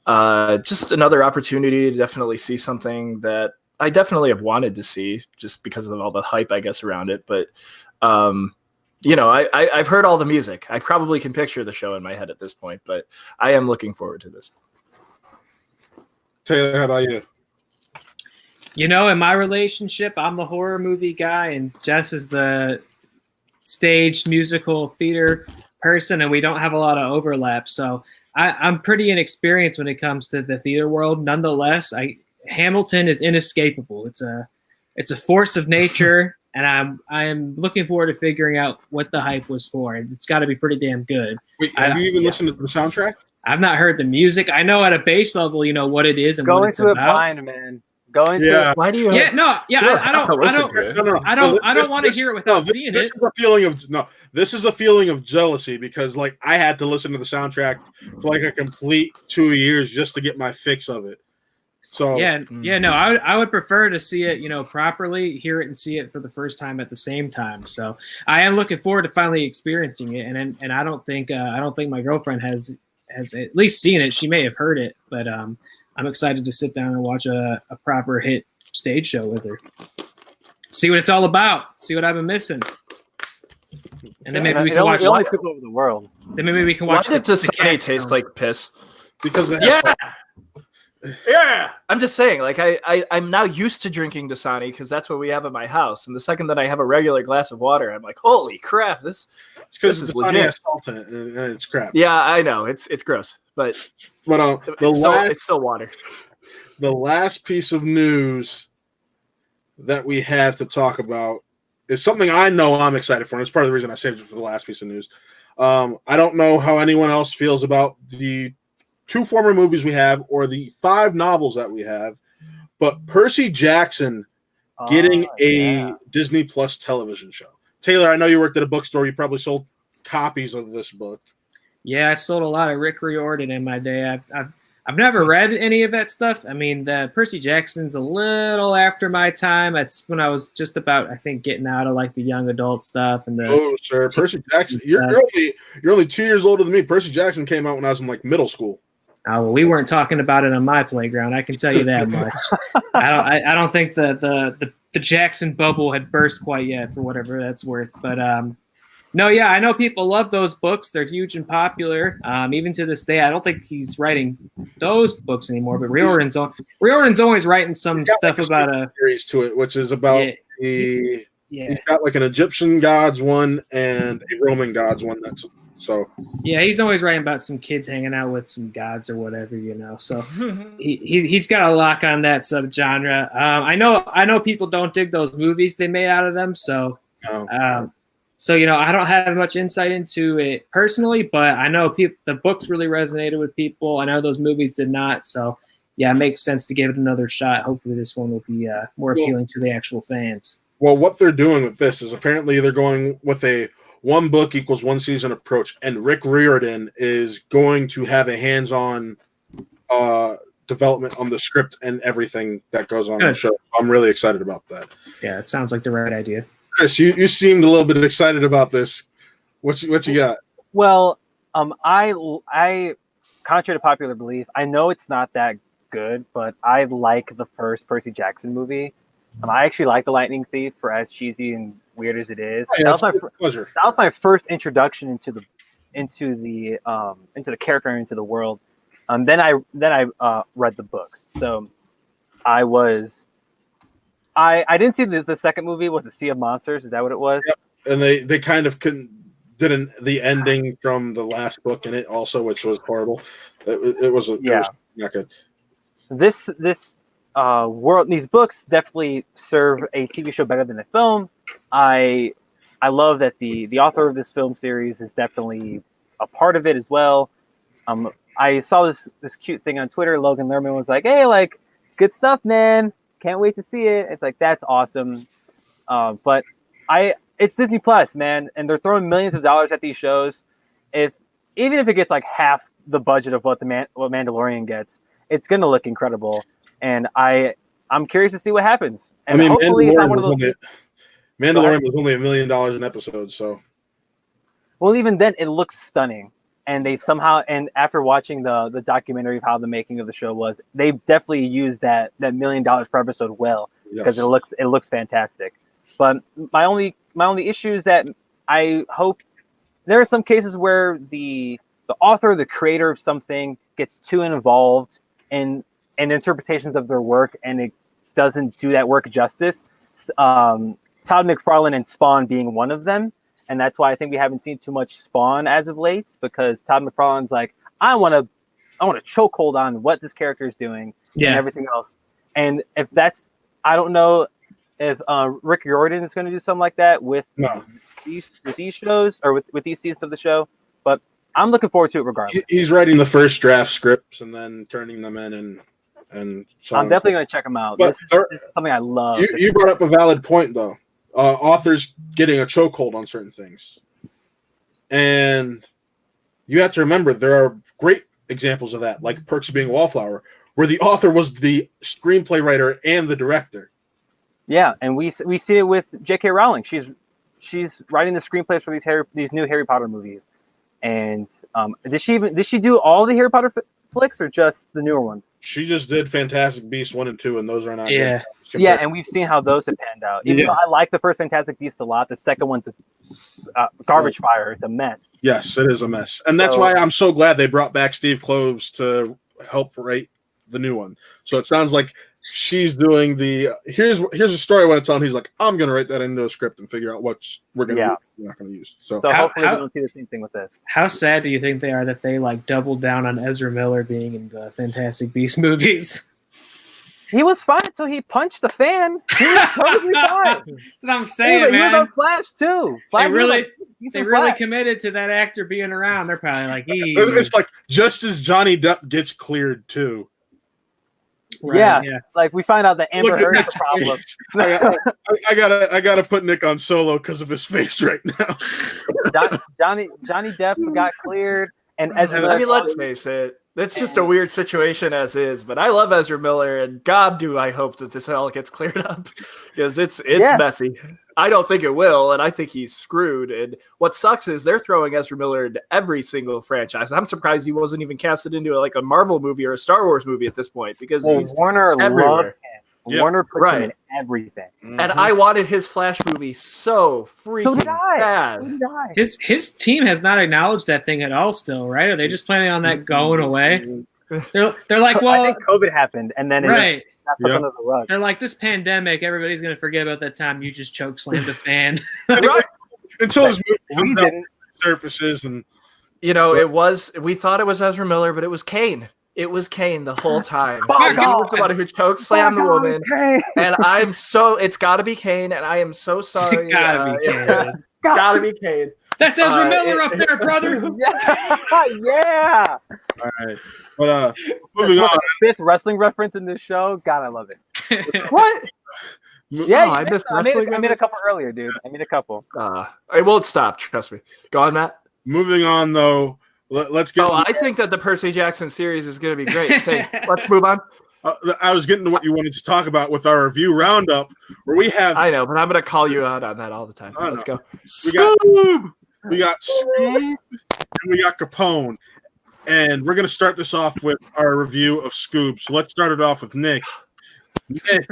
just another opportunity to definitely see something that I definitely have wanted to see just because of all the hype, I guess, around it. But, I've heard all the music. I probably can picture the show in my head at this point, but I am looking forward to this. Taylor, how about you? In my relationship, I'm the horror movie guy, and Jess is the stage musical theater person, and we don't have a lot of overlap. So I'm pretty inexperienced when it comes to the theater world. Nonetheless, Hamilton is inescapable. It's a force of nature. And I am looking forward to figuring out what the hype was for. It's got to be pretty damn good. Wait, have you even listened to the soundtrack? I've not heard the music. I know at a base level, what it is and what it's about. Go into it blind, man. Go into it. Why do you? I don't want to hear it without seeing it. This is a feeling of jealousy because I had to listen to the soundtrack for a complete 2 years just to get my fix of it. So I would prefer to see it, properly, hear it and see it for the first time at the same time. So I am looking forward to finally experiencing it, and I don't think my girlfriend has at least seen it. She may have heard it, but I'm excited to sit down and watch a proper hit stage show with her. See what it's all about. See what I've been missing. And then maybe we can watch. It only took over the world. Then maybe we can watch. Why does Sunny taste like piss? Because yeah, I'm just saying, I'm now used to drinking Dasani because that's what we have at my house. And the second that I have a regular glass of water, I'm like, holy crap, this is legit. Has salt in it and it's crap. Yeah, I know it's gross, but it's still water. The last piece of news that we have to talk about is something I know I'm excited for, and it's part of the reason I saved it for the last piece of news. I don't know how anyone else feels about the 2 former movies we have or the 5 novels that we have, but Percy Jackson getting a Disney Plus television show. Taylor, I know you worked at a bookstore. You probably sold copies of this book. Yeah, I sold a lot of Rick Riordan in my day. I've never read any of that stuff. I mean, the Percy Jackson's a little after my time. That's when I was just about, I think, getting out of like the young adult stuff and the. Oh, sir, Percy Jackson. You're only 2 years older than me. Percy Jackson came out when I was in like middle school. Oh, well, we weren't talking about it on my playground. I can tell you that much. I don't think the Jackson bubble had burst quite yet, for whatever that's worth. But no, yeah, I know people love those books. They're huge and popular. Even to this day, I don't think he's writing those books anymore. But Riordan's always writing some stuff about a series to it, which is about he's got like an Egyptian gods one and a Roman gods one. Yeah, he's always writing about some kids hanging out with some gods or whatever, So he's got a lock on that subgenre. I know people don't dig those movies they made out of them, so. So, I don't have much insight into it personally, but I know the books really resonated with people. I know those movies did not. So, yeah, it makes sense to give it another shot. Hopefully this one will be more appealing to the actual fans. Well, what they're doing with this is apparently they're going with a 1 book equals 1 season approach. And Rick Riordan is going to have a hands-on development on the script and everything that goes on the show. I'm really excited about that. Yeah, it sounds like the right idea. Chris, you seemed a little bit excited about this. What you got? Well, I contrary to popular belief, I know it's not that good, but I like the first Percy Jackson movie. I actually like The Lightning Thief, for as cheesy and weird as it is. Yeah, that was my first introduction into the character and into the world. Then I read the books, so I didn't see the second movie. Was it Sea of Monsters? Is that what it was? Yep. And they kind of did the ending from the last book in it also, which was horrible. It was not good. This world, these books definitely serve a TV show better than a film. I love that the author of this film series is definitely a part of it as well. I saw this cute thing on Twitter. Logan Lerman was like, "Hey, like, good stuff, man. Can't wait to see it." It's like, that's awesome. But it's Disney Plus, man, and they're throwing millions of dollars at these shows. Even if it gets like half the budget of what Mandalorian gets, it's gonna look incredible. And I'm curious to see what happens. And hopefully it's not one of those. Mandalorian was only $1 million an episode, so. Well, even then, it looks stunning. And they somehow, and after watching the documentary of how the making of the show was, they definitely used that $1 million per episode well, because it looks fantastic. But my only issue is that I hope there are some cases where the author, the creator of something, gets too involved in interpretations of their work, and it doesn't do that work justice. Todd McFarlane and Spawn being one of them. And that's why I think we haven't seen too much Spawn as of late, because Todd McFarlane's like, I want to chokehold on what this character is doing and everything else. And if that's, I don't know if Rick Riordan is going to do something like that with these shows or with these seasons of the show, but I'm looking forward to it regardless. He's writing the first draft scripts and then turning them in and so I'm definitely going to check them out. This is something I love. You brought up a valid point though. Authors getting a chokehold on certain things. And you have to remember there are great examples of that, like Perks of Being a Wallflower, where the author was the screenplay writer and the director. Yeah, and we see it with J.K. Rowling. She's writing the screenplays for these new Harry Potter movies. And did she do all the Harry Potter flicks or just the newer ones? She just did Fantastic Beasts 1 and 2, and those are not good. Yeah, and we've seen how those have panned out. Even though I like the first Fantastic Beasts a lot, the second one's a garbage fire. It's a mess. Yes, it is a mess. And that's why I'm so glad they brought back Steve Kloves to help write the new one. So it sounds like she's doing here's a story I want to tell him. He's like, I'm going to write that into a script and figure out what we're going to we're not going to use. So hopefully we don't see the same thing with this. How sad do you think they are that they like doubled down on Ezra Miller being in the Fantastic Beasts movies? He was fine until he punched the fan. He was perfectly fine. That's what I'm saying, He was man. on Flash too. They Flash, they really committed to that actor being around. They're probably like, It's like just as Johnny Depp gets cleared too. right, yeah, like we find out that Amber Look at Heard is Nick's the problem. face. I gotta put Nick on Solo because of his face right now. Johnny Depp got cleared, and Ezra Miller. I mean, let's face it. It's just a weird situation as is, but I love Ezra Miller, and God, do I hope that this all gets cleared up because it's messy. I don't think it will, and I think he's screwed. And what sucks is they're throwing Ezra Miller into every single franchise. I'm surprised he wasn't even casted into like a Marvel movie or a Star Wars movie at this point because he's Warner everywhere. loves him. Yeah, Warner puts him in everything. And I wanted his Flash movie so freaking bad. So did I. his team has not acknowledged that thing at all. Still, right? Are they just planning on that going away? They're like, well, I think COVID happened, and then right. That's something under the rug. They're like, this pandemic, everybody's gonna forget about that time you just choke slammed a fan. Right. Until his movie didn't. surfaces and We thought it was Ezra Miller, but it was Kane. It was Kane the whole time. He was the one who choke slammed the woman. And it's gotta be Kane, and I am so sorry. It's gotta be Kane. Gotta be Kane. That's Ezra Miller up there, brother. Yeah. all right. But moving on. Fifth wrestling reference in this show. God, I love it. What? Yeah, I missed wrestling. I made a couple earlier, dude. I made a couple. It won't stop. Trust me. Go on, Matt. Moving on though. Let's get. I think that the Percy Jackson series is going to be great. Okay, let's move on. I was getting to what you wanted to talk about with our review roundup, where we have. I know, but I'm going to call you out on that all the time. Let's go. We got Scoob, and we got Capone, and we're going to start this off with our review of Scoob. So let's start it off with Nick. Nick,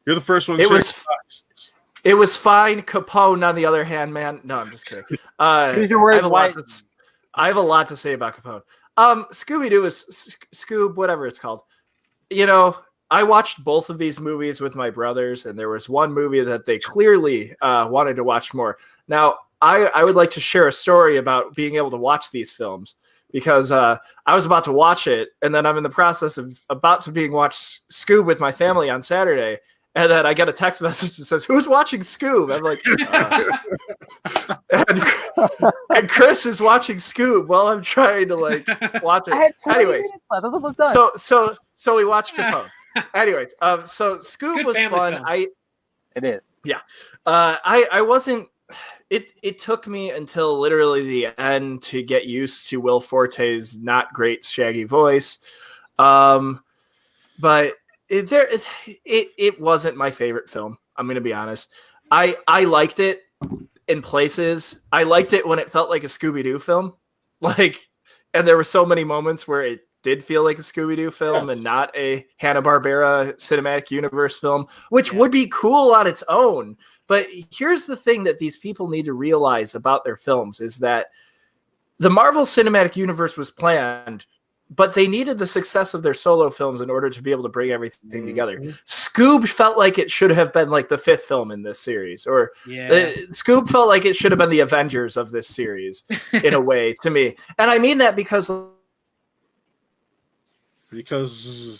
you're the first one. It was fine. Capone, on the other hand, man. No, I'm just kidding. Choose your words. I have a lot to say about Capone. Scooby-Doo is Scoob, whatever it's called. You know, I watched both of these movies with my brothers, and there was one movie that they clearly wanted to watch more. Now, I would like to share a story about being able to watch these films because I was about to watch it, and then I'm in the process of about to being watched Scoob with my family on Saturday. And then I get a text message that says, "Who's watching Scoob?" I'm like, and Chris is watching Scoob while I'm trying to like watch it. I had 20 Anyways, minutes left. I was almost done. So we watched Capone. Anyways, so Scoob Good was fun. film. It is. Yeah. I wasn't. It took me until literally the end to get used to Will Forte's not great shaggy voice, but. It wasn't my favorite film. I'm going to be honest. I liked it in places. I liked it when it felt like a Scooby-Doo film. And there were so many moments where it did feel like a Scooby-Doo film and not a Hanna-Barbera cinematic universe film, which would be cool on its own. But here's the thing that these people need to realize about their films is that the Marvel Cinematic Universe was planned, but they needed the success of their solo films in order to be able to bring everything together. Scoob felt like it should have been like the fifth film in this series, or Scoob felt like it should have been the Avengers of this series in a way to me. And I mean that because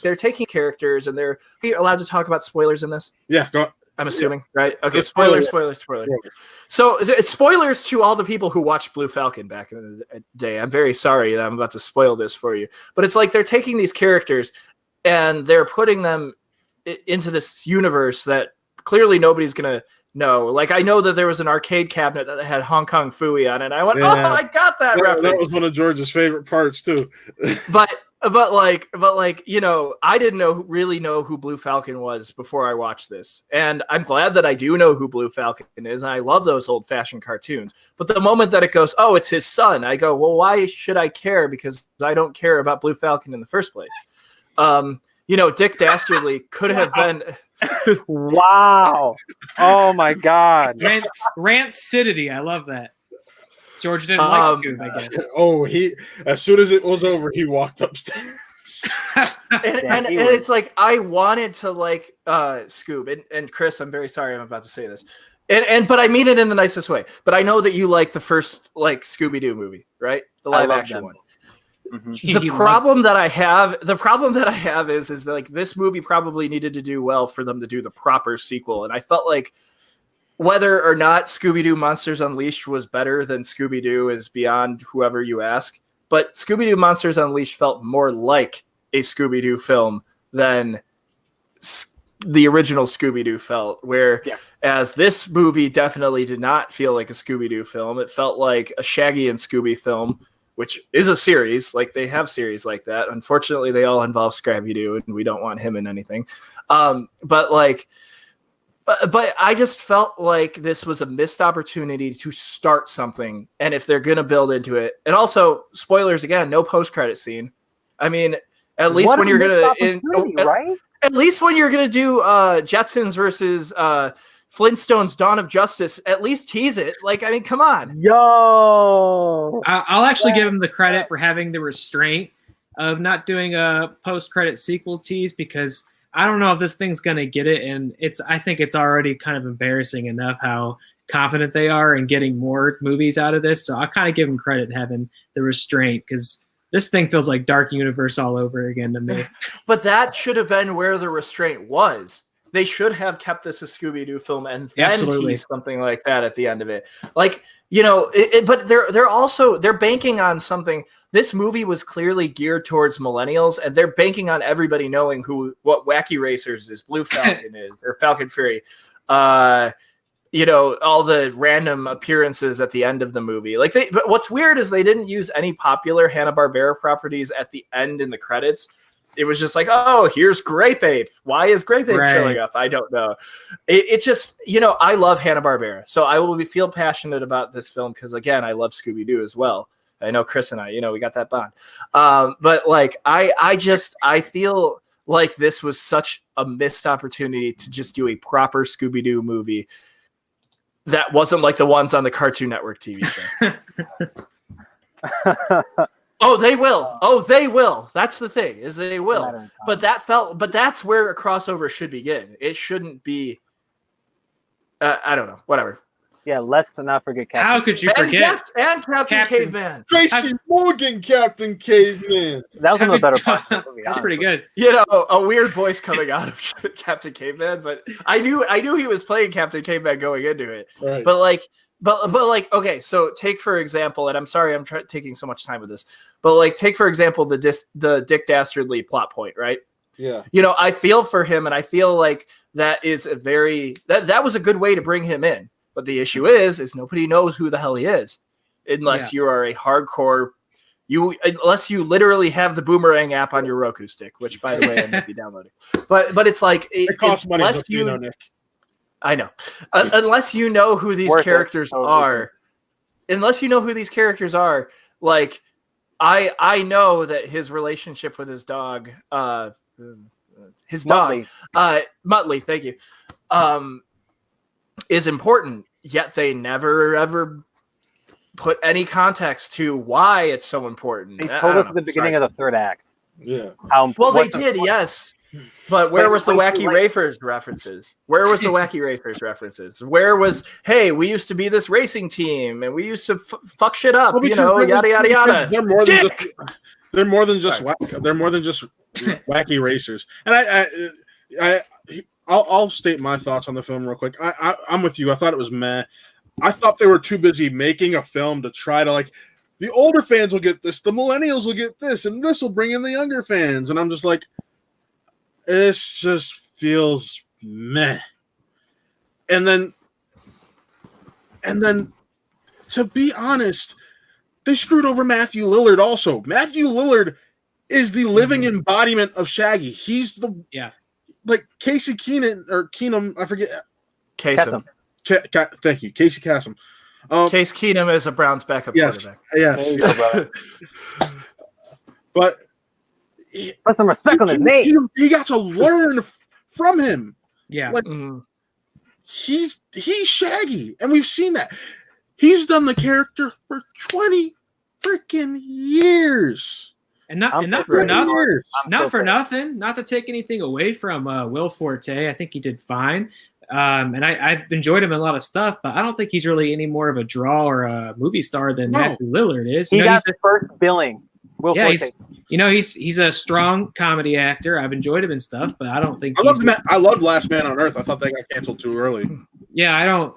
they're taking characters and they're allowed to talk about spoilers in this. Yeah, go on. I'm assuming, right? Okay, Yeah, spoiler. spoiler. So, spoilers to all the people who watched Blue Falcon back in the day. I'm very sorry that I'm about to spoil this for you. But it's like they're taking these characters and they're putting them into this universe that clearly nobody's going to know. Like, I know that there was an arcade cabinet that had Hong Kong Phooey on it. And I went, oh, I got that reference. That was one of George's favorite parts, too. But you know, I didn't really know who Blue Falcon was before I watched this. And I'm glad that I do know who Blue Falcon is. And I love those old fashioned cartoons. But the moment that it goes, oh, it's his son, I go, well, why should I care? Because I don't care about Blue Falcon in the first place. You know, Dick Dastardly could have been. Wow. Oh my God. Rancidity. I love that. George didn't like Scoob, I guess. Oh, as soon as it was over, he walked upstairs. and it's like I wanted to like Scoob and Chris. I'm very sorry I'm about to say this, but I mean it in the nicest way. But I know that you like the first like Scooby-Doo movie, right? The live action one. The problem that I have is like this movie probably needed to do well for them to do the proper sequel, and I felt like whether or not Scooby-Doo Monsters Unleashed was better than Scooby-Doo is beyond whoever you ask, but Scooby-Doo Monsters Unleashed felt more like a Scooby-Doo film than the original Scooby-Doo felt, whereas this movie definitely did not feel like a Scooby-Doo film. It felt like a Shaggy and Scooby film, which is a series. Like, they have series like that. Unfortunately, they all involve Scrappy-Doo, and we don't want him in anything. But I just felt like this was a missed opportunity to start something. And if they're going to build into it, and also spoilers again, no post-credit scene. I mean, at least when you're going to, right? At least when you're going to do Jetsons versus Flintstones Dawn of Justice, at least tease it. Like, I mean, come on. Yo! I'll actually give him the credit for having the restraint of not doing a post-credit sequel tease, because I don't know if this thing's going to get it, and I think it's already kind of embarrassing enough how confident they are in getting more movies out of this. So I kind of give them credit having the restraint, because this thing feels like Dark Universe all over again to me. But that should have been where the restraint was. They should have kept this a Scooby-Doo film and then teased something like that at the end of it. Like, you know, but they're banking on something. This movie was clearly geared towards millennials, and they're banking on everybody knowing what Wacky Racers is, Blue Falcon is, or Falcon Fury. You know, all the random appearances at the end of the movie. But what's weird is they didn't use any popular Hanna-Barbera properties at the end in the credits. It was just like, oh, here's Grape Ape. Why is Grape Ape showing up? I don't know. It just, you know, I love Hanna-Barbera. So I will feel passionate about this film because, again, I love Scooby-Doo as well. I know Chris and I, you know, we got that bond. But, like, I feel like this was such a missed opportunity to just do a proper Scooby-Doo movie that wasn't like the ones on the Cartoon Network TV show. Oh, they will. Oh, they will. That's the thing, is they will. But that's where a crossover should begin. It shouldn't be, I don't know, whatever. Yeah, let's not forget Captain. How could you forget? And Captain Caveman. Tracy Morgan, Captain Caveman. That was one of the better parts of the movie. That's pretty good. You know, a weird voice coming out of Captain Caveman, but I knew he was playing Captain Caveman going into it. Right. But like, okay, so take for example, and I'm sorry I'm taking so much time with this, but like take for example the Dick Dastardly plot point, right? Yeah. You know, I feel for him, and I feel like that is that was a good way to bring him in. But the issue is nobody knows who the hell he is unless you are a hardcore. Unless you literally have the Boomerang app on your Roku stick, which by the way I may be downloading. But it's like it costs money. Nick. I know. Unless you know who these characters are. Unless you know who these characters are, like I know that his relationship with his dog, Muttley, thank you, is important, yet they never ever put any context to why it's so important. They told us at the beginning of the third act. Yeah. Well, they did, yes. But where was the Wacky Racers references? Where was the Wacky Racers references? Where was, hey, we used to be this racing team and we used to fuck shit up, you know, yada yada yada. They're more than just Wacky Racers. And I'll state my thoughts on the film real quick. I'm with you. I thought it was meh. I thought they were too busy making a film to try to, like, the older fans will get this, the millennials will get this, and this will bring in the younger fans. And I'm just like, this just feels meh. And then, to be honest, they screwed over Matthew Lillard also. Matthew Lillard is the living embodiment of Shaggy. He's like Casey Keenum, I forget. Kasem. Thank you, Casey Kasem. Case Keenum is a Browns backup quarterback. Yes. But put some respect on his name. He got to learn from him. Yeah. Like, he's Shaggy, and we've seen that. He's done the character for 20 freaking years. And not for nothing. Not to take anything away from Will Forte. I think he did fine. And I've enjoyed him in a lot of stuff, but I don't think he's really any more of a draw or a movie star than Matthew Lillard is. He got the first billing Will Yeah, Forte. he's a strong comedy actor. I've enjoyed him and stuff, but I don't think I loved Last Man on Earth. I thought that got canceled too early. Yeah, I don't.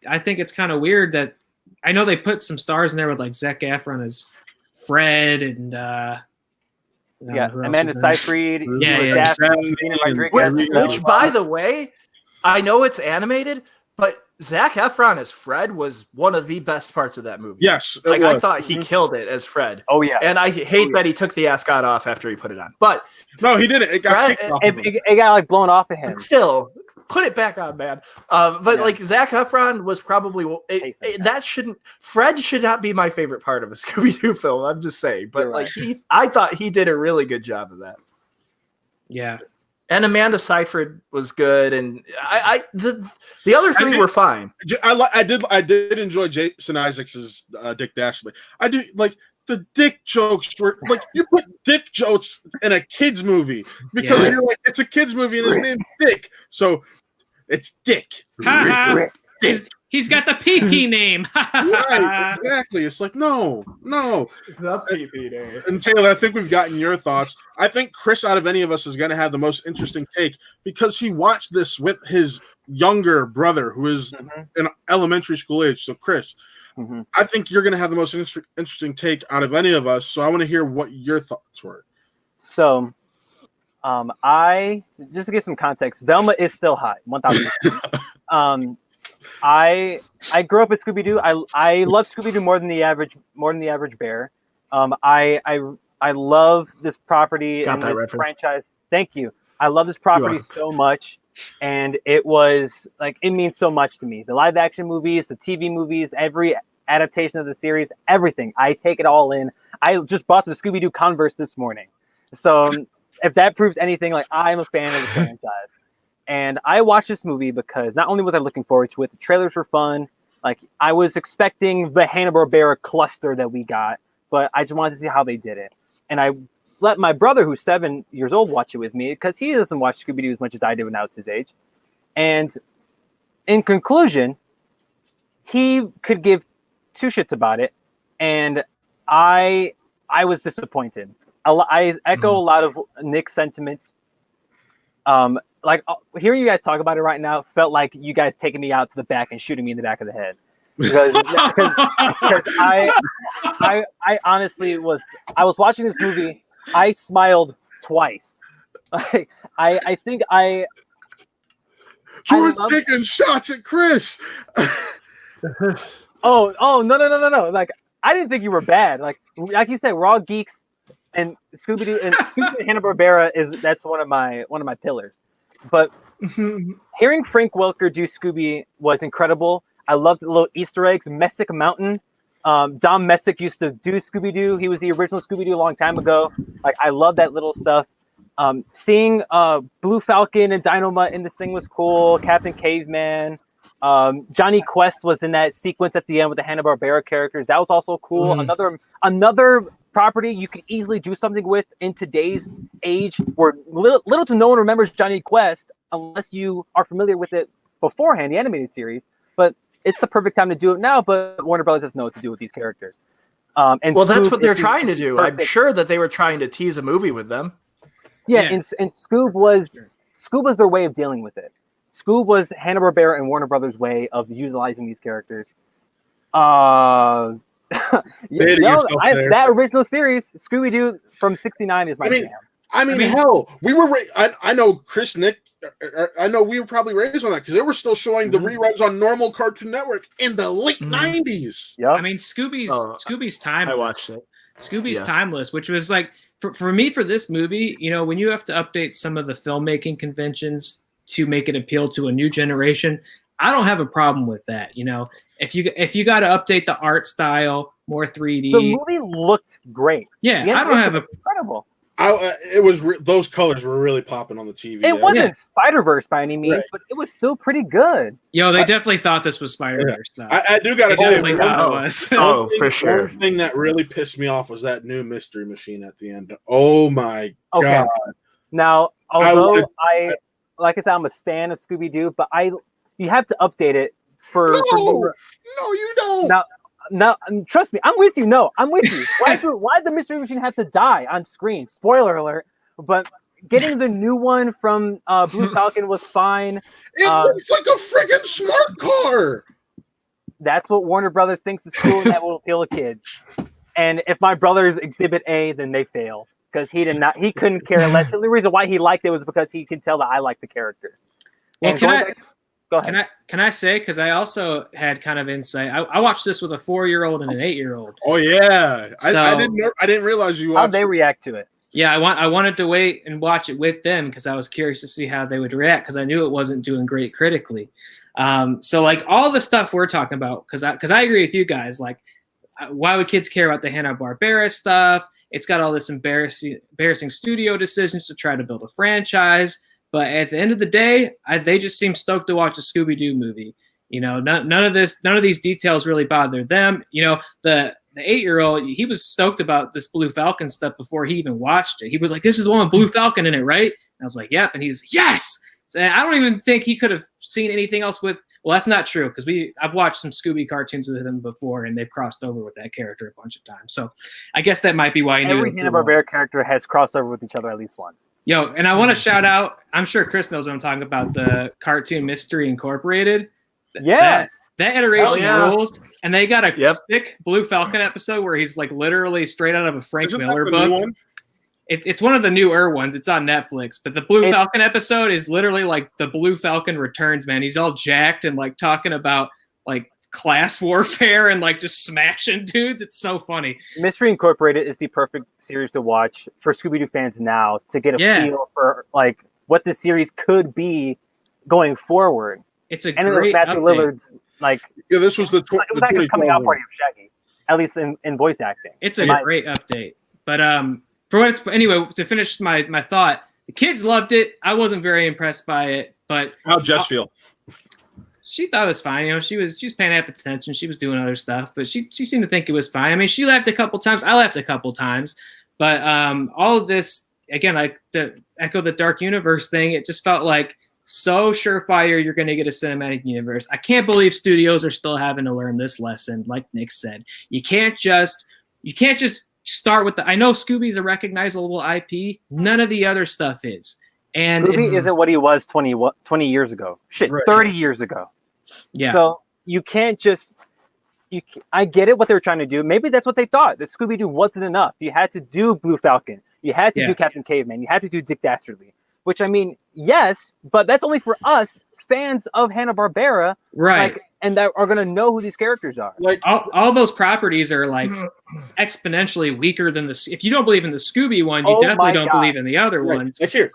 I think it's kind of weird that I know they put some stars in there with like Zac Efron as Fred and Amanda Seyfried. Yeah. Which, by the way, I know it's animated, but Zac Efron as Fred was one of the best parts of that movie. Yes, I thought he killed it as Fred. Oh yeah, and I hate that he took the ascot off after he put it on. But no, he didn't. It got it got like blown off of him. Still, put it back on, man. But like Zac Efron was probably Fred should not be my favorite part of a Scooby-Doo film. I'm just saying, but You're like I thought he did a really good job of that. Yeah. And Amanda Seyfried was good, and the other three were fine. I did enjoy Jason Isaacs' Dick Dastardly. I do like the dick jokes were like you put dick jokes in a kids movie because you're like it's a kids movie and his name's Dick, so it's Dick. He's got the PP name. Right, exactly. It's like no. The PP name. And Taylor, I think we've gotten your thoughts. I think Chris, out of any of us, is going to have the most interesting take because he watched this with his younger brother, who is in elementary school age. So, Chris, I think you're going to have the most interesting take out of any of us. So, I want to hear what your thoughts were. So, I just to give some context, Velma is still hot, 1,000%. I grew up with Scooby-Doo. I love Scooby-Doo more than the average bear. I love this property and this franchise. Thank you. I love this property so much, and it means so much to me. The live action movies, the TV movies, every adaptation of the series, everything. I take it all in. I just bought some Scooby-Doo Converse this morning. So if that proves anything, like I'm a fan of the franchise. And I watched this movie because not only was I looking forward to it, the trailers were fun. Like I was expecting the Hanna-Barbera cluster that we got, but I just wanted to see how they did it. And I let my brother, who's 7 years old, watch it with me because he doesn't watch Scooby-Doo as much as I did when I was his age. And in conclusion, he could give 2 shits about it, and I was disappointed. I echo a lot of Nick's sentiments. Like hearing you guys talk about it right now felt like you guys taking me out to the back and shooting me in the back of the head. Because I honestly was watching this movie. I smiled twice. Like I think George taking shots at Chris. Oh no. Like I didn't think you were bad. Like you said, we're all geeks, and Scooby-Doo and Hanna-Barbera that's one of my pillars. But hearing Frank Welker do Scooby was incredible. I loved the little Easter eggs. Messick Mountain. Dom Messick used to do Scooby-Doo. He was the original Scooby-Doo a long time ago. Like I love that little stuff. Seeing Blue Falcon and Dynamite in this thing was cool. Captain Caveman. Johnny Quest was in that sequence at the end with the Hanna-Barbera characters. That was also cool. Another property you could easily do something with in today's age where little to no one remembers Johnny Quest unless you are familiar with it beforehand, the animated series. But it's the perfect time to do it now, but Warner Brothers doesn't know what to do with these characters. And well, that's what they're trying to do. Perfect. I'm sure that they were trying to tease a movie with them. Yeah. And Scoob was their way of dealing with it. Scoob was Hanna-Barbera and Warner Brothers' way of utilizing these characters. That original series, Scooby-Doo from '69, is my jam. I mean, hell, we were. I know Chris, Nick. I know we were probably raised on that because they were still showing the reruns on normal Cartoon Network in the late '90s. Yeah, I mean, Scooby's timeless. I watched it. Scooby's timeless, which was like for me for this movie. You know, when you have to update some of the filmmaking conventions to make it appeal to a new generation, I don't have a problem with that. You know, if you got to update the art style, more 3D. The movie looked great. Yeah, I don't have incredible. Those colors were really popping on the TV. It wasn't Spider-Verse by any means, but it was still pretty good. Yo, they definitely thought this was Spider-Verse. I do gotta say, for sure. One thing that really pissed me off was that new mystery machine at the end. Oh my god! Now, although like I said, I'm a stan of Scooby-Doo, but you have to update it for. No, you don't. Now, No, trust me, I'm with you. No, I'm with you. Why did the Mystery Machine have to die on screen? Spoiler alert. But getting the new one from Blue Falcon was fine. It looks like a freaking smart car. That's what Warner Brothers thinks is cool, and that will appeal to kids. And if my brothers exhibit A, then they fail because he couldn't care less. The only reason why he liked it was because he could tell that I like the characters. Well, go ahead. Can I say, because I also had kind of insight. I watched this with a 4-year-old and an 8-year-old. Oh yeah, So, I didn't realize you. How'd they react to it? Yeah, I wanted to wait and watch it with them because I was curious to see how they would react because I knew it wasn't doing great critically. So like all the stuff we're talking about, because I agree with you guys. Like, why would kids care about the Hanna-Barbera stuff? It's got all this embarrassing studio decisions to try to build a franchise. But at the end of the day, they just seem stoked to watch a Scooby-Doo movie. You know, none of these details really bother them. You know, the 8-year-old, he was stoked about this Blue Falcon stuff before he even watched it. He was like, "This is the one with Blue Falcon in it, right?" And I was like, "Yep." And he's, "Yes." So I don't even think he could have seen anything else with. Well, that's not true because I've watched some Scooby cartoons with him before, and they've crossed over with that character a bunch of times. So I guess that might be why he knew. Every Hanna-Barbera character has crossed over with each other at least once. Yo, and I want to shout out. I'm sure Chris knows what I'm talking about. The Cartoon Mystery Incorporated. Yeah, that iteration rules. And they got a Yep. sick Blue Falcon episode where he's like literally straight out of a Frank Miller book. It's one of the newer ones. It's on Netflix. But the Blue Falcon episode is literally like the Blue Falcon returns, man. He's all jacked and like talking about like class warfare and like just smashing dudes. It's so funny. Mystery Incorporated is the perfect series to watch for Scooby-Doo fans now to get a feel for like what the series could be going forward. It's a and great Matthew update. Lillard's like this was the it was like a coming out party of Shaggy, at least in voice acting. It's a great update. But anyway, to finish my thought, the kids loved it. I wasn't very impressed by it, but how'd Jess feel? She thought it was fine. You know, she was paying half attention. She was doing other stuff, but she seemed to think it was fine. I mean, she laughed a couple times. I laughed a couple times, but all of this again, like the echo the Dark Universe thing, it just felt like so surefire you're going to get a cinematic universe. I can't believe studios are still having to learn this lesson. Like Nick said, you can't just start with I know Scooby's a recognizable IP. None of the other stuff is. And Scooby isn't what he was 20 years ago. Shit, right. 30 years ago. Yeah. So you can't just. I get it what they were trying to do. Maybe that's what they thought. That Scooby-Doo wasn't enough. You had to do Blue Falcon. You had to do Captain Caveman. You had to do Dick Dastardly. Which I mean, yes, but that's only for us fans of Hanna-Barbera, right? And that are going to know who these characters are. Like all those properties are like exponentially weaker than the. If you don't believe in the Scooby one, you definitely don't believe in the other ones. Like here,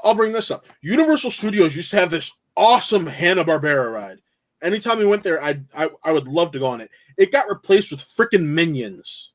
I'll bring this up. Universal Studios used to have this awesome Hanna-Barbera ride. Anytime we went there, I would love to go on it. It got replaced with freaking Minions.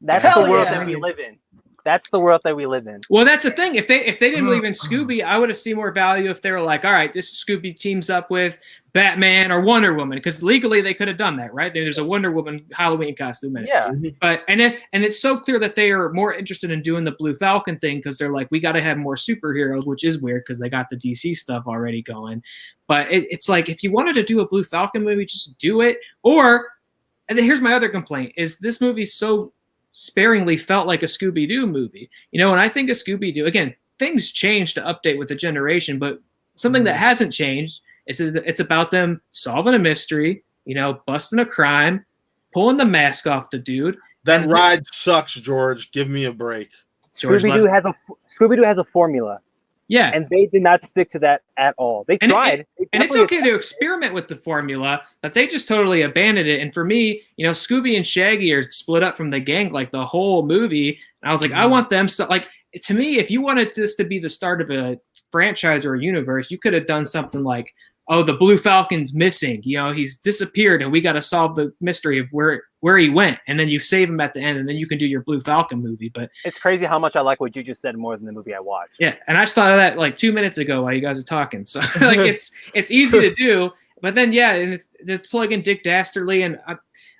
That's the world that we live in. That's the world that we live in. Well, that's the thing. If they didn't believe in Scooby, I would have seen more value if they were like, all right, this Scooby teams up with Batman or Wonder Woman, because legally they could have done that, right? There's a Wonder Woman Halloween costume in it. Yeah. But and it's so clear that they are more interested in doing the Blue Falcon thing because they're like, we got to have more superheroes, which is weird because they got the DC stuff already going. But it's like if you wanted to do a Blue Falcon movie, just do it. And then here's my other complaint: is this movie so sparingly felt like a Scooby-Doo movie. You know, when I think of Scooby-Doo, again, things change to update with the generation, but something that hasn't changed is it's about them solving a mystery, you know, busting a crime, pulling the mask off the dude. That ride sucks, George. Give me a break. Scooby-Doo has a formula. Yeah. And they did not stick to that at all. They tried. And it's okay to experiment with the formula, but they just totally abandoned it. And for me, you know, Scooby and Shaggy are split up from the gang like the whole movie. And I was like, I want them. So, like, to me, if you wanted this to be the start of a franchise or a universe, you could have done something like, oh, the Blue Falcon's missing. You know, he's disappeared and we got to solve the mystery of where he went. And then you save him at the end and then you can do your Blue Falcon movie. But it's crazy how much I like what you just said more than the movie I watched. Yeah. And I just thought of that like 2 minutes ago while you guys are talking. So like it's easy to do. But then, yeah, and it's plug in Dick Dastardly and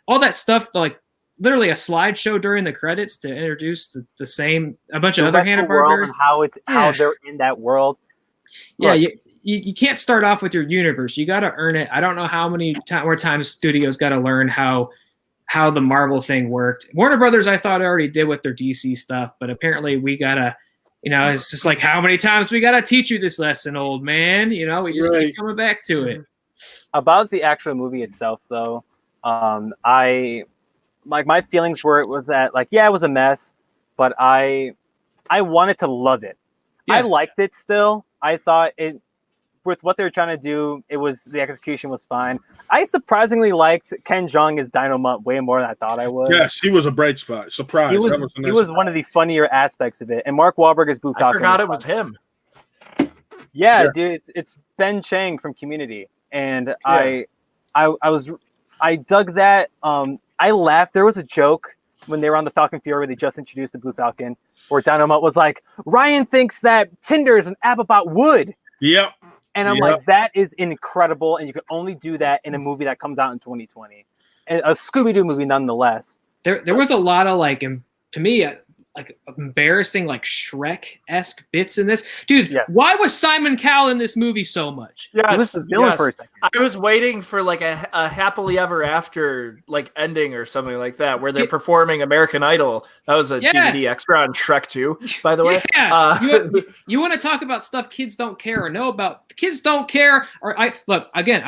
all that stuff, like literally a slideshow during the credits to introduce a bunch of other Hanna-Barbera. And how they're in that world. Yeah. You can't start off with your universe. You got to earn it. I don't know how many more times studios got to learn how how the Marvel thing worked. Warner Brothers, I thought already did with their DC stuff, but apparently we gotta, it's just like, how many times we gotta teach you this lesson, old man? We just keep coming back to it. About the actual movie itself, though, I my feelings was that it was a mess, but I wanted to love it. Yeah. I liked it still. I thought it, with what they were trying to do, the execution was fine. I surprisingly liked Ken Jeong as Dynamite way more than I thought I would. Yes, he was a bright spot. Surprise. He was one of the funnier aspects of it. And Mark Wahlberg as Blue Falcon. I forgot it was him. Yeah, dude, it's Ben Chang from Community. And I dug that. I laughed. There was a joke when they were on the Falcon Fury where they just introduced the Blue Falcon, where Dynamite was like, Ryan thinks that Tinder is an app about wood. Yep. And I'm like, that is incredible, and you can only do that in a movie that comes out in 2020. And a Scooby-Doo movie nonetheless. There was a lot of, to me, embarrassing, Shrek-esque bits in this. Dude, why was Simon Cowell in this movie so much? He was the villain for a second. I was waiting for a happily ever after ending or something like that, where they're performing American Idol. That was a DVD extra on Shrek 2, by the way. Yeah. You want to talk about stuff kids don't care or know about? Kids don't care. I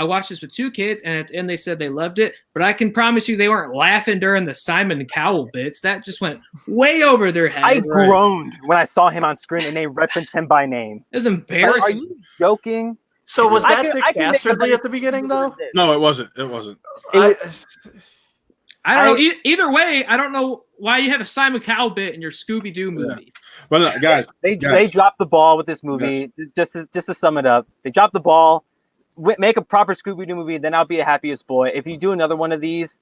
watched this with 2 kids, and at the end they said they loved it, but I can promise you they weren't laughing during the Simon Cowell bits. That just went way over their head. I groaned when I saw him on screen and they referenced him by name. It was embarrassing. Are you joking? So was that Dick Dastardly at the beginning, though? No, it wasn't. It wasn't. I don't know. Either way, I don't know why you have a Simon Cowell bit in your Scooby-Doo movie. Yeah. But guys, they dropped the ball with this movie. Just to sum it up, they dropped the ball. Make a proper Scooby-Doo movie, then I'll be the happiest boy. If you do another one of these,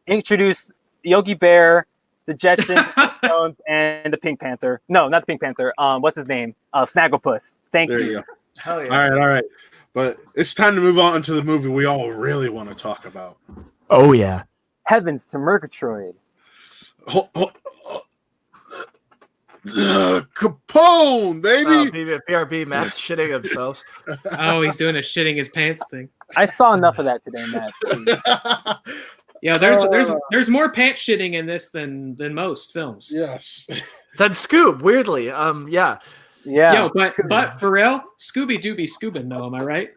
introduce Yogi Bear, the Jetsons, the Stones, and the Pink Panther. No, not the Pink Panther. What's his name? Snagglepuss. Thank you. There you go. Hell yeah. All right. But it's time to move on to the movie we all really want to talk about. Oh, yeah. Heavens to Murgatroyd. Capone, baby. BRB, Matt's shitting himself. Oh, he's doing a shitting his pants thing. I saw enough of that today, Matt. Yeah, there's more pants shitting in this than most films. Yes. Than Scoob, weirdly. Yeah. Yo, but for real, Scooby Dooby Scoobin', no, am I right?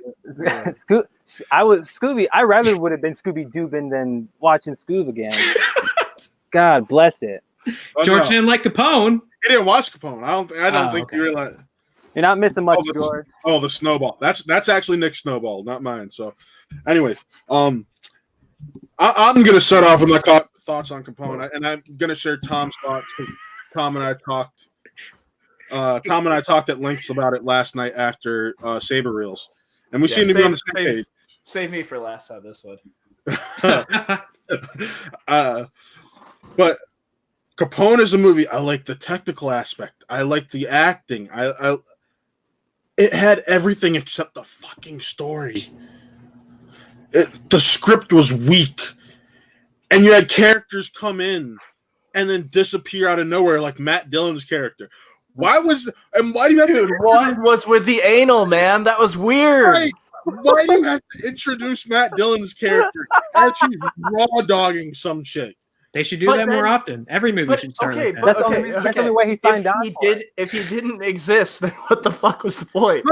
I rather would have been Scooby Doobin than watching Scoob again. God bless it. George didn't like Capone. He didn't watch Capone. I don't think you realize. You're not missing much, George. The snowball. That's actually Nick's snowball, not mine. So, anyways, I'm gonna start off with my thoughts on Capone, and I'm gonna share Tom's thoughts. Tom and I talked at length about it last night after Saber Reels, and we seem to be on the same page. Save me for last on this one. But Capone is a movie. I like the technical aspect. I like the acting. It had everything except the fucking story. The script was weak, and you had characters come in and then disappear out of nowhere, like Matt Dillon's character. Why do you have to? One was with the anal, man. That was weird. Right. Why do you have to introduce Matt Dillon's character as he's raw dogging some chick? They should do that more often. Every movie should start like that. That's the only way he signed on. If he didn't exist, then what the fuck was the point?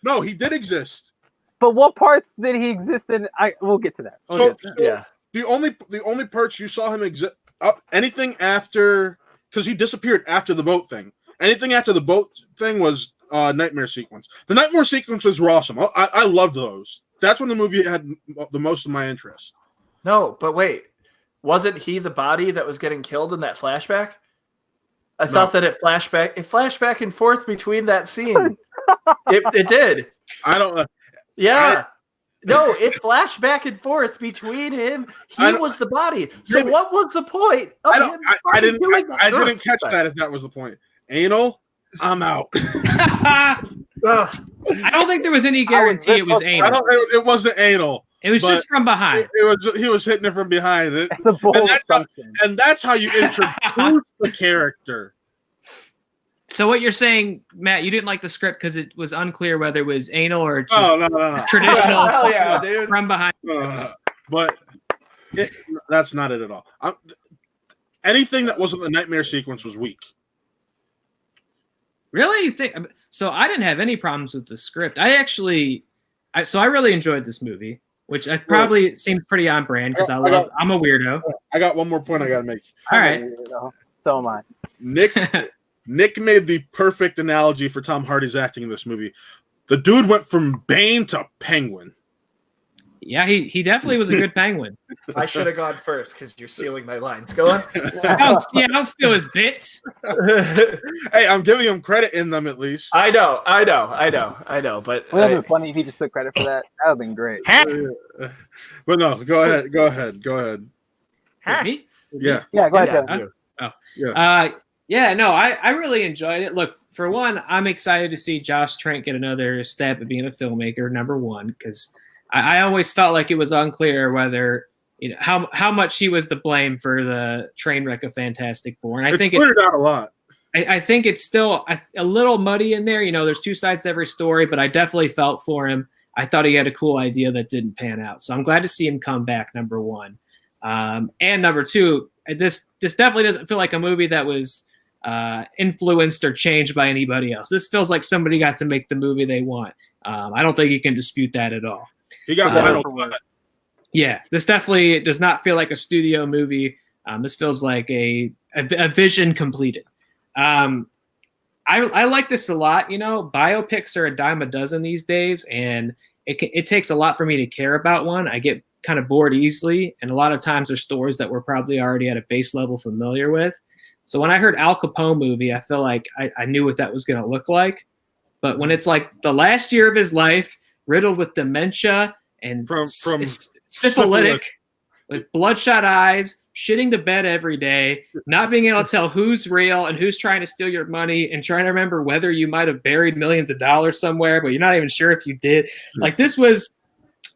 No, he did exist. But what parts did he exist in? We'll get to that. The only parts you saw him exist anything after, because he disappeared after the boat thing. Anything after the boat thing was nightmare sequence. The nightmare sequence was awesome. I loved those. That's when the movie had the most of my interest. No, but wait. Wasn't he the body that was getting killed in that flashback? I thought that it flashed back and forth between that scene. It did. I don't. No, it flashed back and forth between him. He was the body. So what was the point? I didn't catch that. If that was the point, anal. I'm out. I don't think there was any guarantee it was anal. It wasn't anal. It was just from behind. He was hitting it from behind. That's a bold assumption. And that's how you introduce the character. So what you're saying, Matt, you didn't like the script because it was unclear whether it was anal or just traditional Hell yeah, dude. from behind. But That's not it at all. Anything that wasn't the nightmare sequence was weak. Really? So I didn't have any problems with the script. I really enjoyed this movie, which probably seems pretty on brand because I'm a weirdo. I got one more point I got to make. All right. So am I. Nick made the perfect analogy for Tom Hardy's acting in this movie. The dude went from Bane to Penguin. Yeah, he definitely was a good Penguin. I should have gone first because you're stealing my lines. Go on. Don't steal his bits. Hey, I'm giving him credit in them at least. I know. But Would it have been funny if he just took credit for that? That would have been great. But no, go ahead. Me? Yeah. Yeah, go ahead. I really enjoyed it. Look, for one, I'm excited to see Josh Trank get another stab at being a filmmaker, number one, because I always felt like it was unclear whether how much he was to blame for the train wreck of Fantastic Four, and I think cleared out a lot. I think it's still a little muddy in there. There's two sides to every story, but I definitely felt for him. I thought he had a cool idea that didn't pan out, so I'm glad to see him come back. Number one, and number two, this definitely doesn't feel like a movie that was influenced or changed by anybody else. This feels like somebody got to make the movie they want. I don't think you can dispute that at all. He got final cut. Yeah, this definitely does not feel like a studio movie. This feels like a vision completed. I like this a lot. Biopics are a dime a dozen these days, and it takes a lot for me to care about one. I get kind of bored easily, and a lot of times they're stories that we're probably already at a base level familiar with. So when I heard Al Capone movie, I feel like I knew what that was going to look like. But when it's like the last year of his life, riddled with dementia and syphilitic, with bloodshot eyes, shitting the bed every day, not being able to tell who's real and who's trying to steal your money, and trying to remember whether you might have buried millions of dollars somewhere, but you're not even sure if you did. Like, this was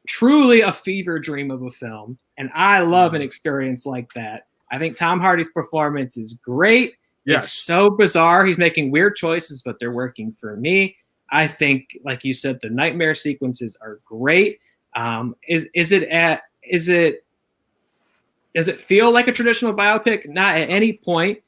truly a fever dream of a film, and I love an experience like that. I think Tom Hardy's performance is great. Yes. It's so bizarre. He's making weird choices, but they're working for me. I think, like you said, the nightmare sequences are great. Does it feel like a traditional biopic? Not at any point.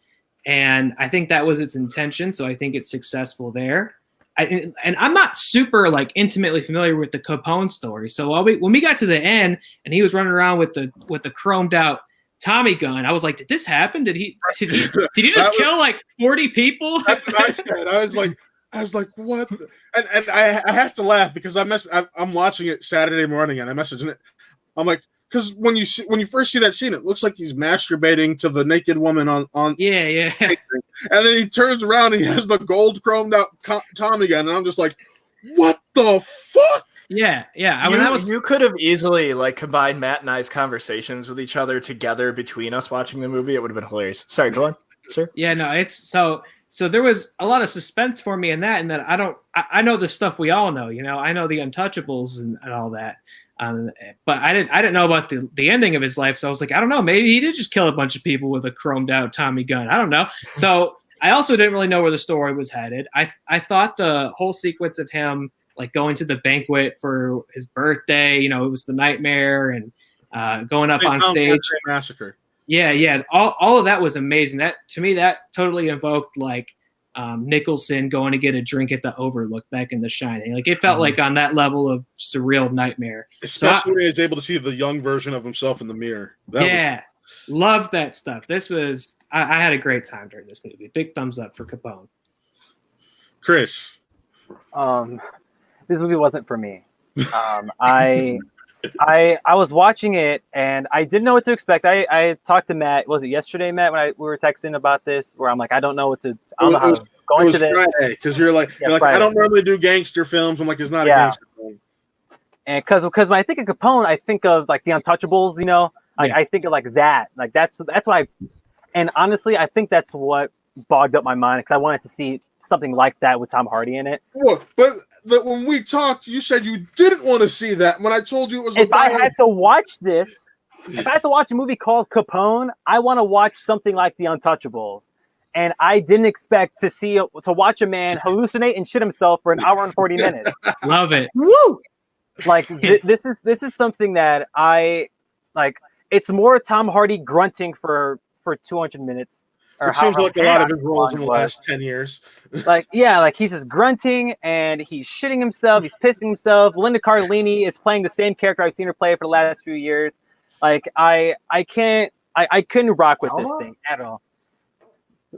And I think that was its intention. So I think it's successful there. And I'm not super intimately familiar with the Capone story. So when we got to the end and he was running around with the chromed out Tommy gun, I was like, did this happen? Did he just kill 40 people? That's what I said. I was like, what? And I have to laugh because I'm watching it Saturday morning and I messaged it. I'm like, because when you first see that scene, it looks like he's masturbating to the naked woman on yeah. And then he turns around and he has the gold chromed out Tommy gun, and I'm just like, what the fuck? Yeah. I mean, you could have easily combined Matt and I's conversations with each other together between us watching the movie. It would have been hilarious. Sorry, go on, sir. Yeah, no, it's so there was a lot of suspense for me in that, and that I know the stuff we all know. I know the Untouchables and all that. But I didn't know about the ending of his life, so I was like, I don't know, maybe he did just kill a bunch of people with a chromed out Tommy gun. I don't know. So I also didn't really know where the story was headed. I thought the whole sequence of him going to the banquet for his birthday, it was the nightmare, and going up on stage. Massacre. Yeah. All of that was amazing. That, to me, that totally invoked Nicholson going to get a drink at the Overlook back in The Shining. It felt like on that level of surreal nightmare. Especially when he was able to see the young version of himself in the mirror. Love that stuff. This was I had a great time during this movie. Big thumbs up for Capone. Chris. This movie wasn't for me. I was watching it and I didn't know what to expect. I talked to Matt. Was it yesterday, Matt, when we were texting about this? Where I'm like, I don't know what to. I don't know how to go into this. Friday, because you're like, I don't normally do gangster films. I'm like, it's not a gangster film. And because when I think of Capone, I think of the Untouchables. I think of that. That's what I. And honestly, I think that's what bogged up my mind because I wanted to see something like that with Tom Hardy in it. But when we talked, you said you didn't want to see that. When I told you it was if I had to watch a movie called Capone, I want to watch something like The Untouchables. And I didn't expect to watch a man hallucinate and shit himself for an hour and 40 minutes. Love it. Woo! This is something that I like. it's more Tom Hardy grunting for 200 minutes. It seems like a lot of his roles in the last 10 years. Like he's just grunting and he's shitting himself, he's pissing himself. Linda Cardellini is playing the same character I've seen her play for the last few years. Like I couldn't rock with this thing at all.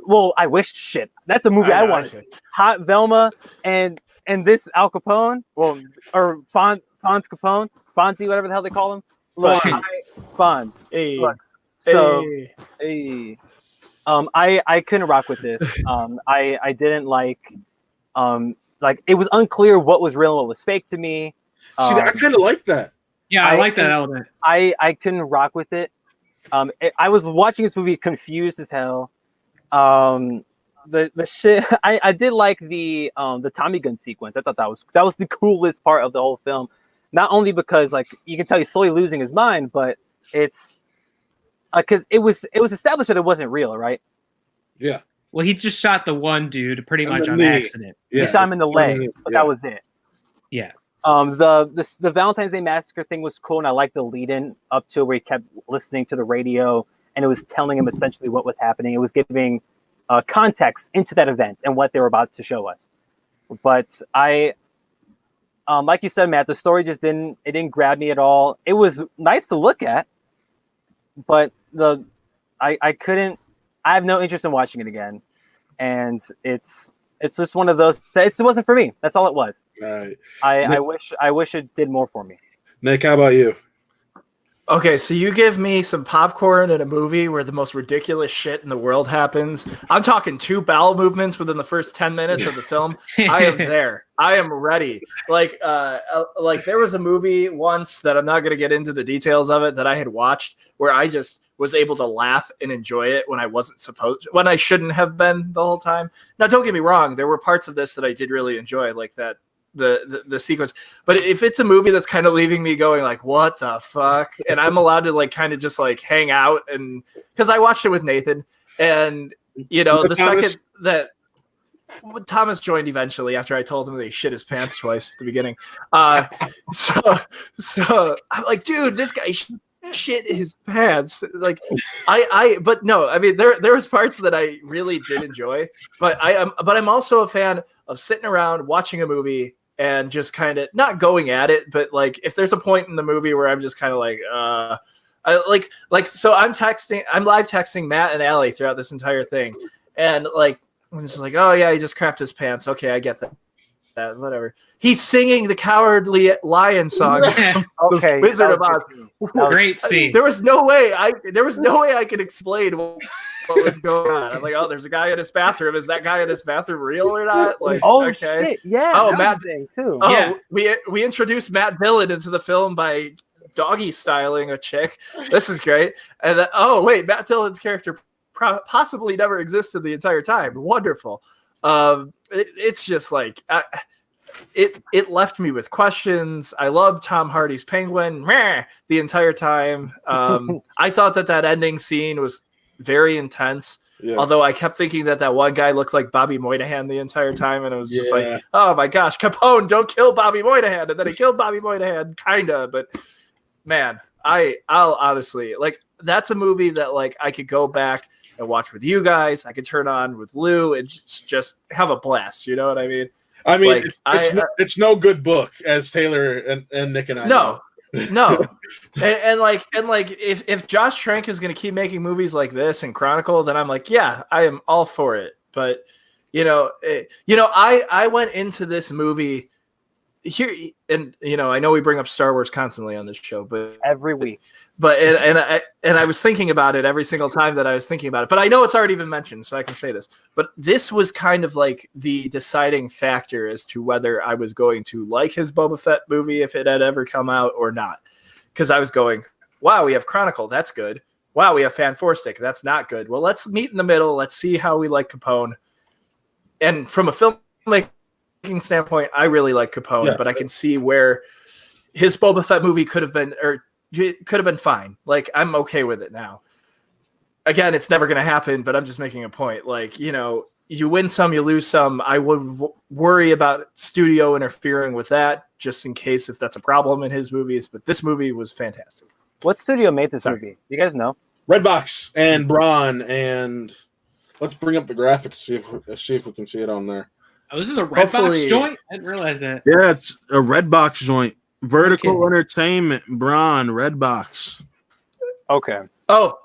Well, I wish shit. That's a movie I wanted. Hot Velma and this Al Capone, or Fonzie Capone, Fonzie, whatever the hell they call him. Look, Fonz. Hey. Look, so hey. I couldn't rock with this. I didn't like it was unclear what was real and what was fake to me. See, I kind of like that. Yeah, I like that element. I couldn't rock with it. I was watching this movie confused as hell. The shit I did like the Tommy gun sequence. I thought that was the coolest part of the whole film. Not only because like you can tell he's slowly losing his mind, but it's because it was established that it wasn't real, right? Yeah. Well, he just shot the one dude pretty much on accident. Yeah. He shot him in the leg, but that was it. Yeah. The Valentine's Day Massacre thing was cool, and I liked the lead-in up to where he kept listening to the radio, and it was telling him essentially what was happening. It was giving context into that event and what they were about to show us. But I, like you said, Matt, the story just didn't grab me at all. It was nice to look at, but I couldn't. I have no interest in watching it again, and it's just one of those. It wasn't for me. That's all it was. Right. I wish it did more for me. Nick, how about you? Okay, so you give me some popcorn in a movie where the most ridiculous shit in the world happens. I'm talking 2 bowel movements within the first 10 minutes of the film. I am there. I am ready. Like there was a movie once that I'm not going to get into the details of it that I had watched where I just was able to laugh and enjoy it when when I shouldn't have been the whole time. Now, don't get me wrong. There were parts of this that I did really enjoy, like that. The sequence, but if it's a movie that's kind of leaving me going like what the fuck, and I'm allowed to like kind of just like hang out, and because I watched it with Nathan, and the Thomas? Second that Thomas joined eventually after I told him that he shit his pants twice at the beginning, so I'm like, dude, this guy shit his pants. Like but no, I mean there was parts that I really did enjoy, but I'm also a fan of sitting around watching a movie and just kind of not going at it, but like if there's a point in the movie where I'm just kind of like so I'm live texting Matt and Allie throughout this entire thing, and like I'm just like, oh yeah, he just crapped his pants. Okay, I get that. Whatever. He's singing the Cowardly Lion song. Okay, Wizard of Oz. Great scene. There was no way I could explain what was going on. I'm like, oh, there's a guy in his bathroom. Is that guy in his bathroom real or not? Like, okay. Shit, yeah. Oh, Matt too. Oh, yeah. We introduced Matt Dillon into the film by doggy styling a chick. This is great. And then, oh wait, Matt Dillon's character possibly never existed the entire time. Wonderful. It's just like it left me with questions. I loved Tom Hardy's Penguin the entire time. I thought that ending scene was very intense. Yeah. Although I kept thinking that one guy looked like Bobby Moynihan the entire time, and it was just like, oh my gosh, Capone, don't kill Bobby Moynihan. And then he killed Bobby Moynihan, kinda. But man, I'll honestly, like, that's a movie that like I could go back and watch with you guys. I could turn on with Lou and just have a blast. You know what I mean? I mean, like, it's no good book, as Taylor and Nick and I know. No. and if Josh Trank is going to keep making movies like this and Chronicle, then I'm like, yeah, I am all for it. But I went into this movie here, and I know we bring up Star Wars constantly on this show, but every week. But and I was thinking about it every single time that I was thinking about it. But I know it's already been mentioned, so I can say this. But this was kind of like the deciding factor as to whether I was going to like his Boba Fett movie if it had ever come out or not. Because I was going, wow, we have Chronicle, that's good. Wow, we have Fan Four Stick, that's not good. Well, let's meet in the middle. Let's see how we like Capone. And from a filmmaking standpoint, I really like Capone, but I can see where his Boba Fett movie could have been, or it could have been fine. Like, I'm okay with it now. Again, it's never going to happen, but I'm just making a point. Like, you win some, you lose some. I would worry about studio interfering with that just in case if that's a problem in his movies. But this movie was fantastic. What studio made this movie? You guys know? Redbox and Braun, and let's bring up the graphics, see if we can see it on there. Oh, this is a Redbox Hopefully- joint? I didn't realize that. Yeah, it's a Redbox joint. Vertical Entertainment, Braun, Redbox. Okay. Oh,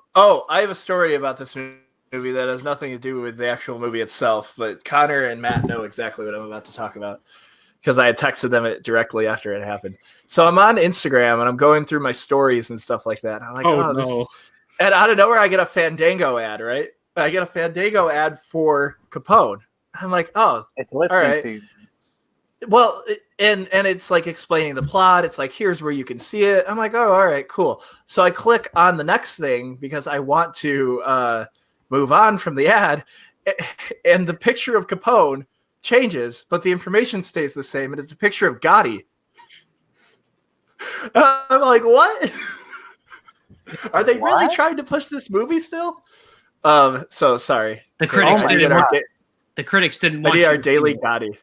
I have a story about this movie that has nothing to do with the actual movie itself, but Connor and Matt know exactly what I'm about to talk about because I had texted them it directly after it happened. So I'm on Instagram and I'm going through my stories and stuff like that. I'm like, no. And out of nowhere, I get a Fandango ad, right? I get a Fandango ad for Capone. I'm like, oh, It's listening all right. to you. Well, and it's like explaining the plot. It's like, here's where you can see it. I'm like, oh, all right, cool. So I click on the next thing because I want to move on from the ad. And the picture of Capone changes, but the information stays the same. And it's a picture of Gotti. I'm like, what? Are they really trying to push this movie still? So sorry. The critics my didn't. God. The critics didn't I want need our you to daily do it. Gotti.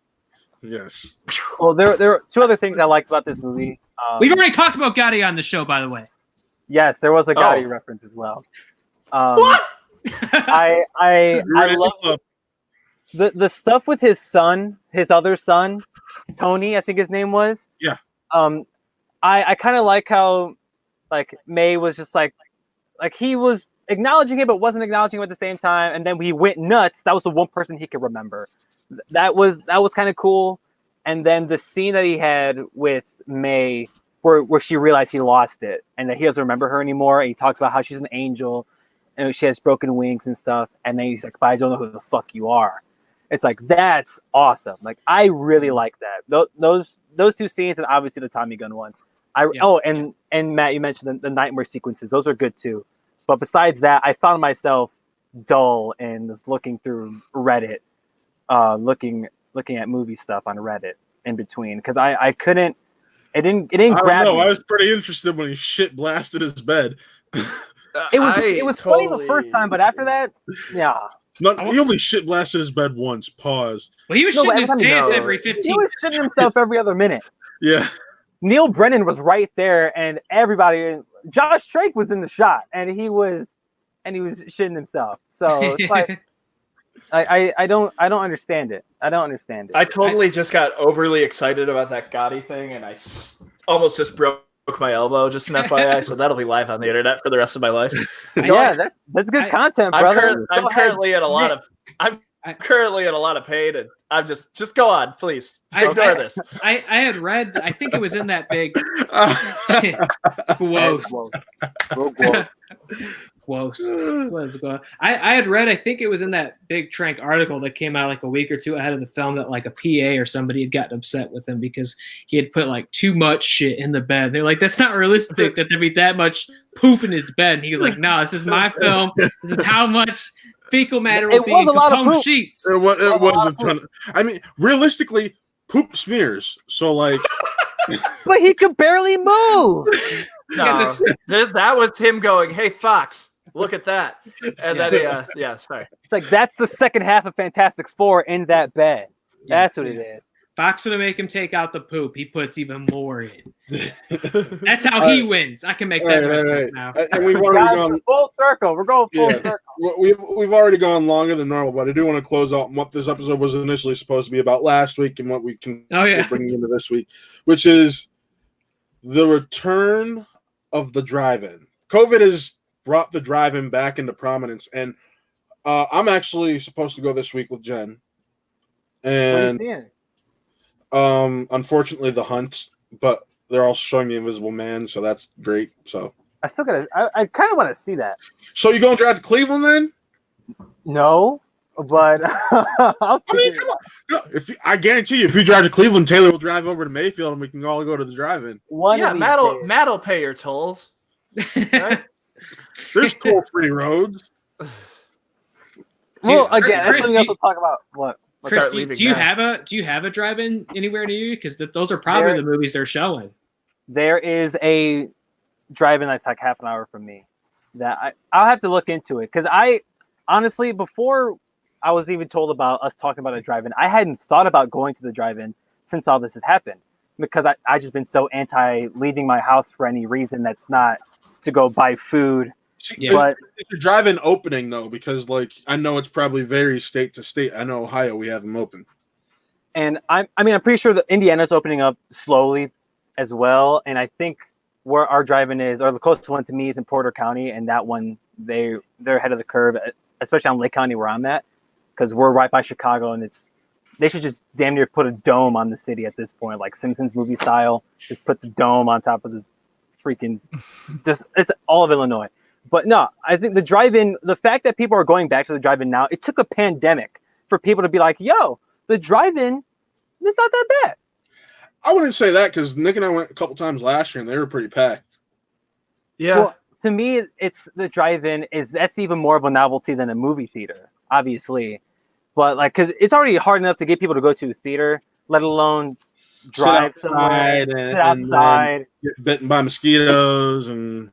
Yes. Well, there are two other things I liked about this movie. We've already talked about Gotti on the show, by the way. Yes, there was a Gotti Oh. reference as well. What? I love the stuff with his son, his other son, Tony, I think his name was. Yeah. I kind of like how like May was just like he was acknowledging it but wasn't acknowledging it at the same time, and then he went nuts. That was the one person he could remember. That was kind of cool. And then the scene that he had with May where she realized he lost it and that he doesn't remember her anymore, and he talks about how she's an angel and she has broken wings and stuff, and then he's like, but I don't know who the fuck you are. It's like, that's awesome. Like, I really like that. Those two scenes, and obviously the Tommy gun one. Oh, and Matt, you mentioned the nightmare sequences. Those are good too. But besides that, I found myself dull and was looking through Reddit, looking at movie stuff on Reddit in between, because I couldn't. It didn't grab me. I was pretty interested when he shit blasted his bed. It was funny the first time, but after that, yeah. He only shit blasted his bed once. Pause. Well, he was No, shitting his every time pants he- every He 15 was shitting himself every other minute. Yeah. Neil Brennan was right there, and everybody. Josh Trank was in the shot, and he was shitting himself. So it's like, I don't understand it. I don't understand it. I totally just got overly excited about that Gotti thing, and I almost just broke my elbow. Just an FYI, so that'll be live on the internet for the rest of my life. Yeah, that's good content, brother. I'm currently at a lot of pain, and I'm just go on, please. Ignore this. I had read, I think it was in that big gross. What's going on? I had read, I think it was in that big Trank article that came out like a week or two ahead of the film, that like a PA or somebody had gotten upset with him because he had put like too much shit in the bed. They're like, that's not realistic that there'd be that much poop in his bed. And he was like, no, this is my film. This is how much fecal matter will be in Capone sheets. It was a ton. I mean, realistically, poop smears. So like, but he could barely move. No, that was him going, "Hey Fox, look at that," and then sorry. It's like, that's the second half of Fantastic Four in that bed. That's what it is. Fox would make him take out the poop. He puts even more in. That's how he wins. I can make that reference now. And we've already gone full circle. We're going full circle. We've already gone longer than normal, but I do want to close out what this episode was initially supposed to be about last week and what we can bring into this week, which is the return of the drive-in. COVID has brought the drive-in back into prominence, and I'm actually supposed to go this week with Jen. And unfortunately, The Hunt, but they're also showing The Invisible Man, so that's great. So I kind of want to see that. So you going to drive to Cleveland then? No, but I mean, come on. No, I guarantee you, if you drive to Cleveland, Taylor will drive over to Mayfield, and we can all go to the drive-in. Matt'll pay your tolls. Right? There's toll-free roads. Well, again, that's something else we'll talk about. What? Chris, do you have a drive-in anywhere near you? Because those are probably the movies they're showing. There is a drive-in that's like half an hour from me. That I'll have to look into it, because I honestly, before I was even told about us talking about a drive-in, I hadn't thought about going to the drive-in since all this has happened, because I just been so anti leaving my house for any reason that's not to go buy food. Yeah. But It's a drive-in opening though, because like I know it's probably varies state to state. I know Ohio we have them open. and I'm pretty sure that Indiana's opening up slowly as well. And I think where our drive-in is, or the closest one to me, is in Porter County, and that one they're ahead of the curve, especially on Lake County where I'm at, because we're right by Chicago, and they should just damn near put a dome on the city at this point, like Simpsons movie style. Just put the dome on top of the freaking, it's all of Illinois. But no, I think the drive-in, the fact that people are going back to the drive-in now, it took a pandemic for people to be like, yo, the drive-in, it's not that bad. I wouldn't say that because Nick and I went a couple times last year and they were pretty packed. Yeah. Well, to me, it's the drive-in that's even more of a novelty than a movie theater, obviously. But like, because it's already hard enough to get people to go to a theater, let alone drive somewhere, sit outside, get bitten by mosquitoes and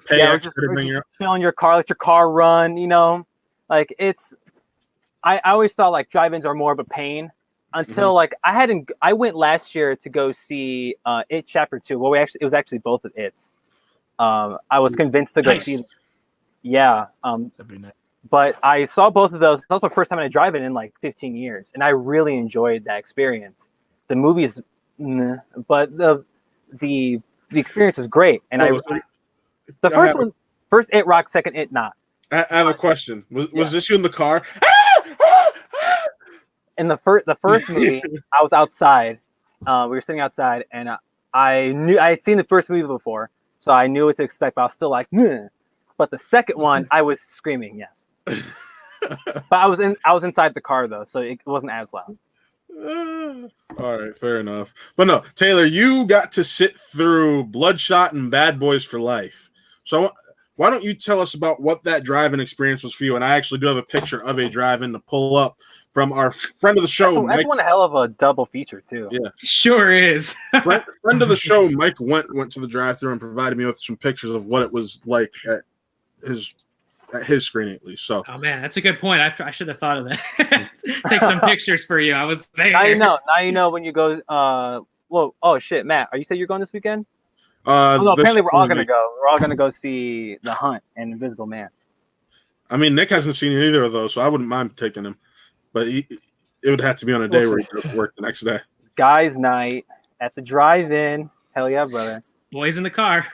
pay extra to bring your chill in your car, let your car run. You know, like I always thought like drive-ins are more of a pain until like I went last year to go see It Chapter 2. Well, it was actually both of It's. I was convinced to go see. Yeah. That'd be nice. But I saw both of those. That was my first time in a drive-in in like 15 years, and I really enjoyed that experience. The movies, but the experience was great. And first It rocked, second It not. I have a question. Was this you in the car? In the first movie, I was outside. We were sitting outside, and I knew I had seen the first movie before, so I knew what to expect. But I was still like, Meh. But the second one, I was screaming, yes. But I was inside the car though, so it wasn't as loud. All right, fair enough. But no, Taylor, you got to sit through Bloodshot and Bad Boys for Life. So why don't you tell us about what that drive-in experience was for you? And I actually do have a picture of a drive-in to pull up from our friend of the show. That's one hell of a double feature too. Yeah, sure is. friend of the show, Mike went to the drive-thru and provided me with some pictures of what it was like at his screen at least. So, oh man, that's a good point. I should have thought of that. Take some pictures for you. I was there. Now you know when you go. Well, oh shit, Matt, are you saying you're going this weekend? Apparently we're all gonna go. We're all gonna go see The Hunt and Invisible Man. I mean, Nick hasn't seen either of those, so I wouldn't mind taking him. But it would have to be on a day where he goes to work the next day. Guys' night at the drive-in. Hell yeah, brother. Boys in the car.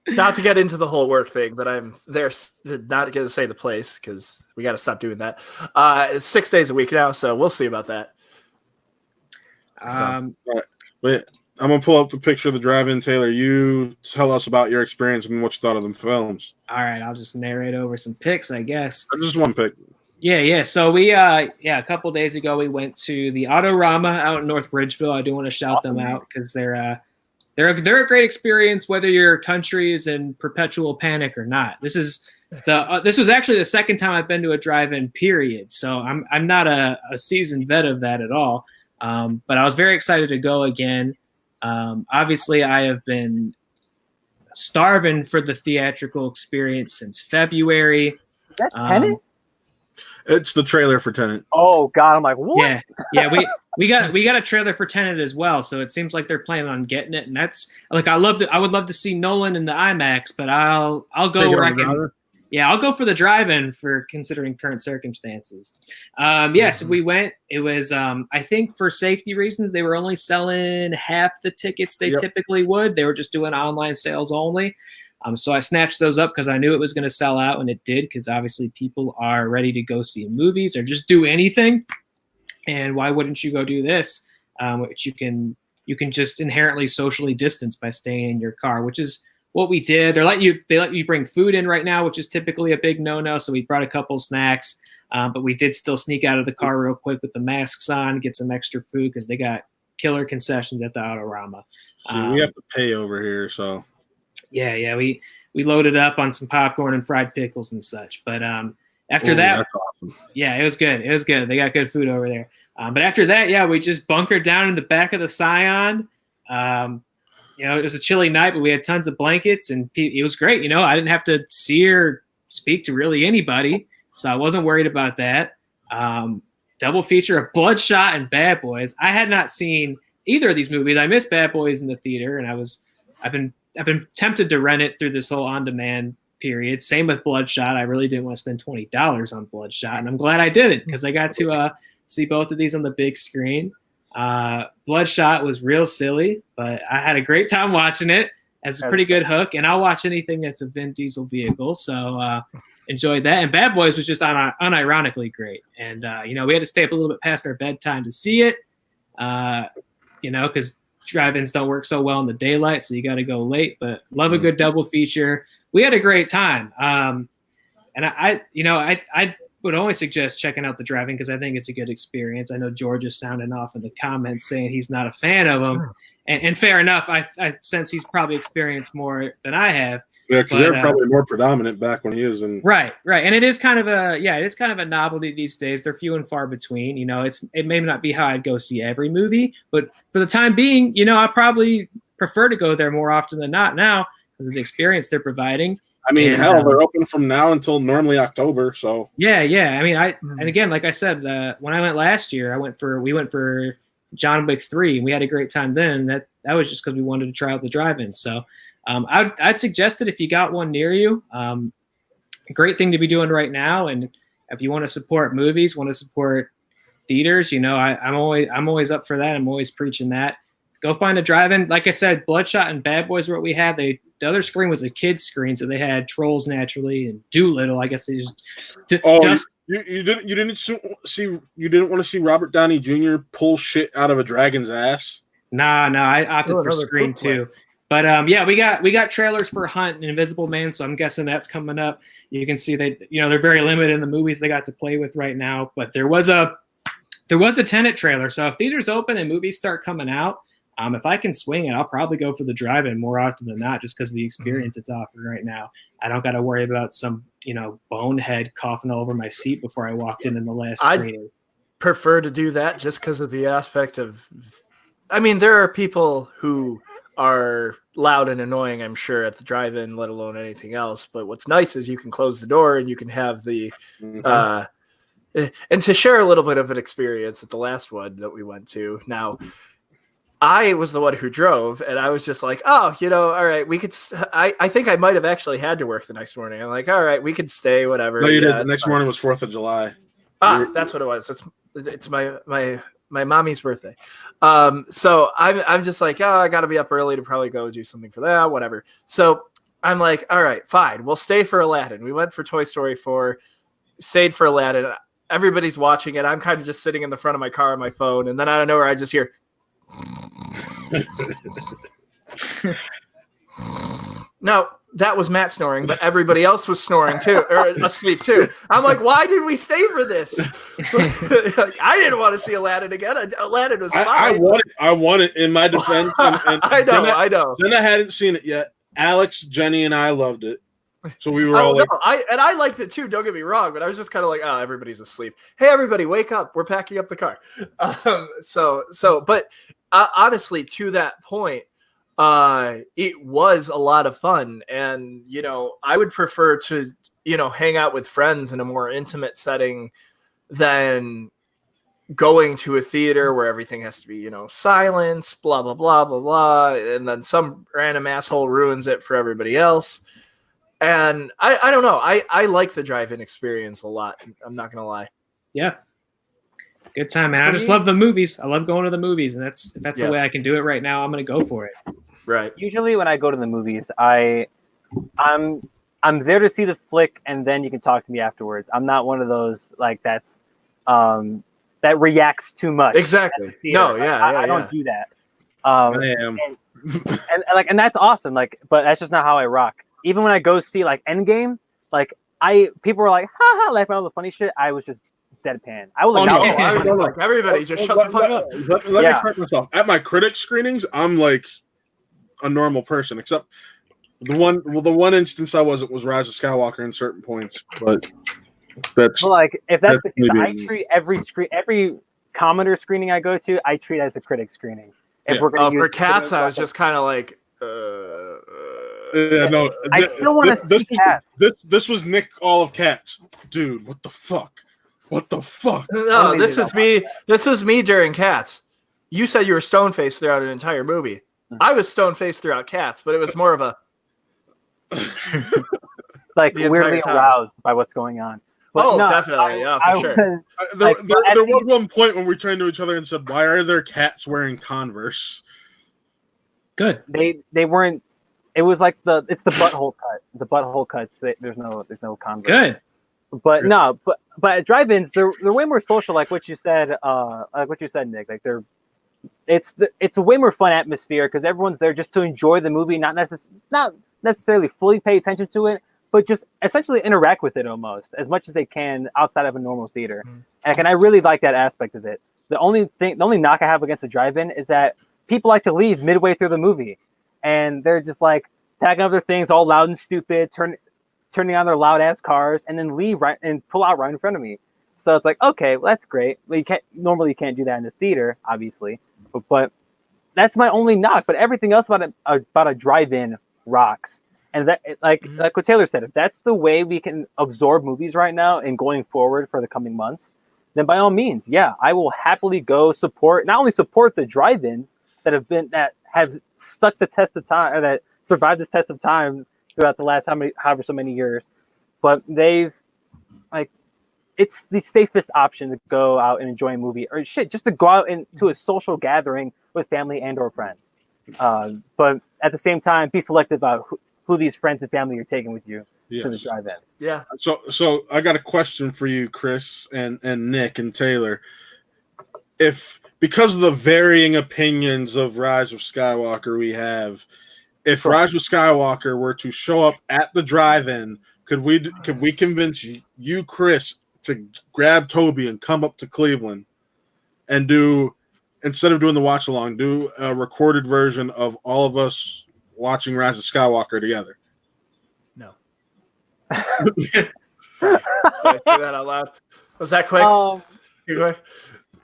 Not to get into the whole work thing, but I'm there not going to say the place because we got to stop doing that. It's 6 days a week now, so we'll see about that. Right. But I'm going to pull up the picture of the drive-in. Taylor, you tell us about your experience and what you thought of them films. All right, I'll just narrate over some pics, I guess. Just one pic. Yeah. So we, a couple days ago, we went to the Autorama out in North Bridgeville. I do want to shout them out because they're a great experience, whether your country is in perpetual panic or not. This was actually the second time I've been to a drive-in, period. So I'm not a seasoned vet of that at all. But I was very excited to go again. Obviously, I have been starving for the theatrical experience since February. Is that Tenet? It's the trailer for Tenet. Oh God, I'm like, what? Yeah. We got a trailer for Tenet as well, so it seems like they're planning on getting it, and that's like I would love to see Nolan in the IMAX, but I'll go where I can. Yeah, I'll go for the drive-in for considering current circumstances. So we went. It was I think for safety reasons they were only selling half the tickets they typically would. They were just doing online sales only. So I snatched those up because I knew it was going to sell out, and it did because obviously people are ready to go see movies or just do anything. And why wouldn't you go do this, which you can just inherently socially distance by staying in your car, which is what we did. They let you bring food in right now, which is typically a big no-no. So we brought a couple snacks, but we did still sneak out of the car real quick with the masks on, get some extra food because they got killer concessions at the Autorama. We have to pay over here, so. Yeah, we loaded up on some popcorn and fried pickles and such. But after that, that's awesome. Yeah, it was good. They got good food over there. But after that, we just bunkered down in the back of the Scion. It was a chilly night, but we had tons of blankets, and it was great. I didn't have to see or speak to really anybody, so I wasn't worried about that. Double feature of Bloodshot and Bad Boys. I had not seen either of these movies. I missed Bad Boys in the theater, and I've been I've been tempted to rent it through this whole on-demand period. Same with Bloodshot. I really didn't want to spend $20 on Bloodshot, and I'm glad I didn't because I got to see both of these on the big screen. Bloodshot was real silly, but I had a great time watching it. It's a pretty good hook, and I'll watch anything that's a Vin Diesel vehicle. So enjoyed that. And Bad Boys was just unironically great. And we had to stay up a little bit past our bedtime to see it. Because drive-ins don't work so well in the daylight, so you got to go late. But love a good double feature. We had a great time. And I would always suggest checking out the drive-in because I think it's a good experience. I know George is sounding off in the comments saying he's not a fan of them. And fair enough. I sense he's probably experienced more than I have. Yeah, because they're probably more predominant back when he is in. Right. And it is kind of a novelty these days. They're few and far between. It may not be how I'd go see every movie, but for the time being, I probably prefer to go there more often than not now because of the experience they're providing. I mean, they're open from now until normally October. So yeah. I mean, and again, like I said, when I went last year, we went for John Wick 3, and we had a great time then. That was just because we wanted to try out the drive-in. So I'd suggest it if you got one near you. A great thing to be doing right now. And if you want to support movies, want to support theaters, I'm always up for that. I'm always preaching that. Go find a drive-in. Like I said, Bloodshot and Bad Boys were what we had. The other screen was a kid's screen, so they had Trolls naturally and Doolittle. I guess they just. You didn't want to see Robert Downey Jr. pull shit out of a dragon's ass. Nah, I opted for Scream 2. But we got trailers for Hunt and Invisible Man, so I'm guessing that's coming up. You can see they're very limited in the movies they got to play with right now. But there was a Tenet trailer, so if theaters open and movies start coming out, if I can swing it, I'll probably go for the drive-in more often than not, just because of the experience it's offering right now. I don't got to worry about some bonehead coughing all over my seat before I walked in the last screening. I prefer to do that just because of the aspect of. I mean, there are people who are loud and annoying, I'm sure, at the drive-in, let alone anything else. But what's nice is you can close the door and you can have the and to share a little bit of an experience at the last one that we went to. Now, I was the one who drove, and I was just like, all right, we could. I think I might have actually had to work the next morning. I'm like, all right, we could stay, whatever. No, you did. The next morning was 4th of July. That's what it was. It's my mommy's birthday. So I'm just like, I got to be up early to probably go do something for that, whatever. So I'm like, all right, fine. We'll stay for Aladdin. We went for Toy Story 4, stayed for Aladdin. Everybody's watching it. I'm kind of just sitting in the front of my car on my phone. And then out of nowhere, I just hear. No, that was Matt snoring, but everybody else was snoring too, or asleep too. I'm like, why did we stay for this? I didn't want to see Aladdin again. Aladdin was fine. I want it in my defense. And I know. Jenna hadn't seen it yet. Alex, Jenny, and I loved it. So we were all like, I liked it too. Don't get me wrong, but I was just kind of like, everybody's asleep. Hey, everybody, wake up! We're packing up the car. But honestly, to that point, it was a lot of fun, and I would prefer to hang out with friends in a more intimate setting than going to a theater where everything has to be silence, blah blah blah blah blah, and then some random asshole ruins it for everybody else. And I don't know. I like the drive-in experience a lot. I'm not gonna lie. Yeah. Good time, man. I just love the movies. I love going to the movies, and that's the way I can do it right now. I'm gonna go for it. Right. Usually when I go to the movies, I'm there to see the flick, and then you can talk to me afterwards. I'm not one of those that reacts too much. Exactly. No, I don't do that. I am. And that's awesome. But that's just not how I rock. Even when I go see Endgame, people were like, ha ha, laugh at all the funny shit. I was just deadpan. I was everybody just shut the fuck up. Let me correct myself. At my critic screenings, I'm like a normal person, except the one instance I wasn't was Rise of Skywalker in certain points, but that's if that's the case, I treat every commenter screening I go to, I treat as a critic screening. If we're going for Cats, I was just kind of like. No, I still want to see Cats. This was Nick all of Cats, dude. What the fuck? No, this was me. This was me during Cats. You said you were stone faced throughout an entire movie. I was stone faced throughout Cats, but it was more of a like the weirdly entire time. aroused by what's going on. But Oh, no, definitely. Yeah, for sure. There at was one point when we turned to each other and said, "Why are there cats wearing Converse?" Good. They weren't. It was like it's the butthole cut. The butthole cuts. There's no Converse. Good. But no, but at drive-ins they're way more social. Like what you said, Nick. Like it's a way more fun atmosphere because everyone's there just to enjoy the movie, not necessarily fully pay attention to it, but just essentially interact with it almost as much as they can outside of a normal theater. And I really like that aspect of it. The only knock I have against the drive-in is that people like to leave midway through the movie, and they're just like tagging up their things all loud and stupid, turning on their loud ass cars, and then leave right and pull out right in front of me. So it's like, okay, well, that's great. But you can't do that in the theater, obviously. But that's my only knock. But everything else about a drive-in rocks. And that, like what Taylor said, if that's the way we can absorb movies right now and going forward for the coming months, then by all means, yeah, I will happily go not only support the drive-ins that have stuck the test of time, or that survived this test of time throughout the last however so many years, but they've it's the safest option to go out and enjoy a movie, or just to go out into a social gathering with family and or friends. But at the same time, be selective about who these friends and family you're taking with you to the drive-in. Yeah. So I got a question for you, Chris and Nick and Taylor. If because of the varying opinions of Rise of Skywalker we have, if Rise of Skywalker were to show up at the drive-in, could we convince you, Chris, to grab Toby and come up to Cleveland and instead of doing the watch along, do a recorded version of all of us watching Rise of Skywalker together? No. Did I say that out loud? Was that quick? Too quick?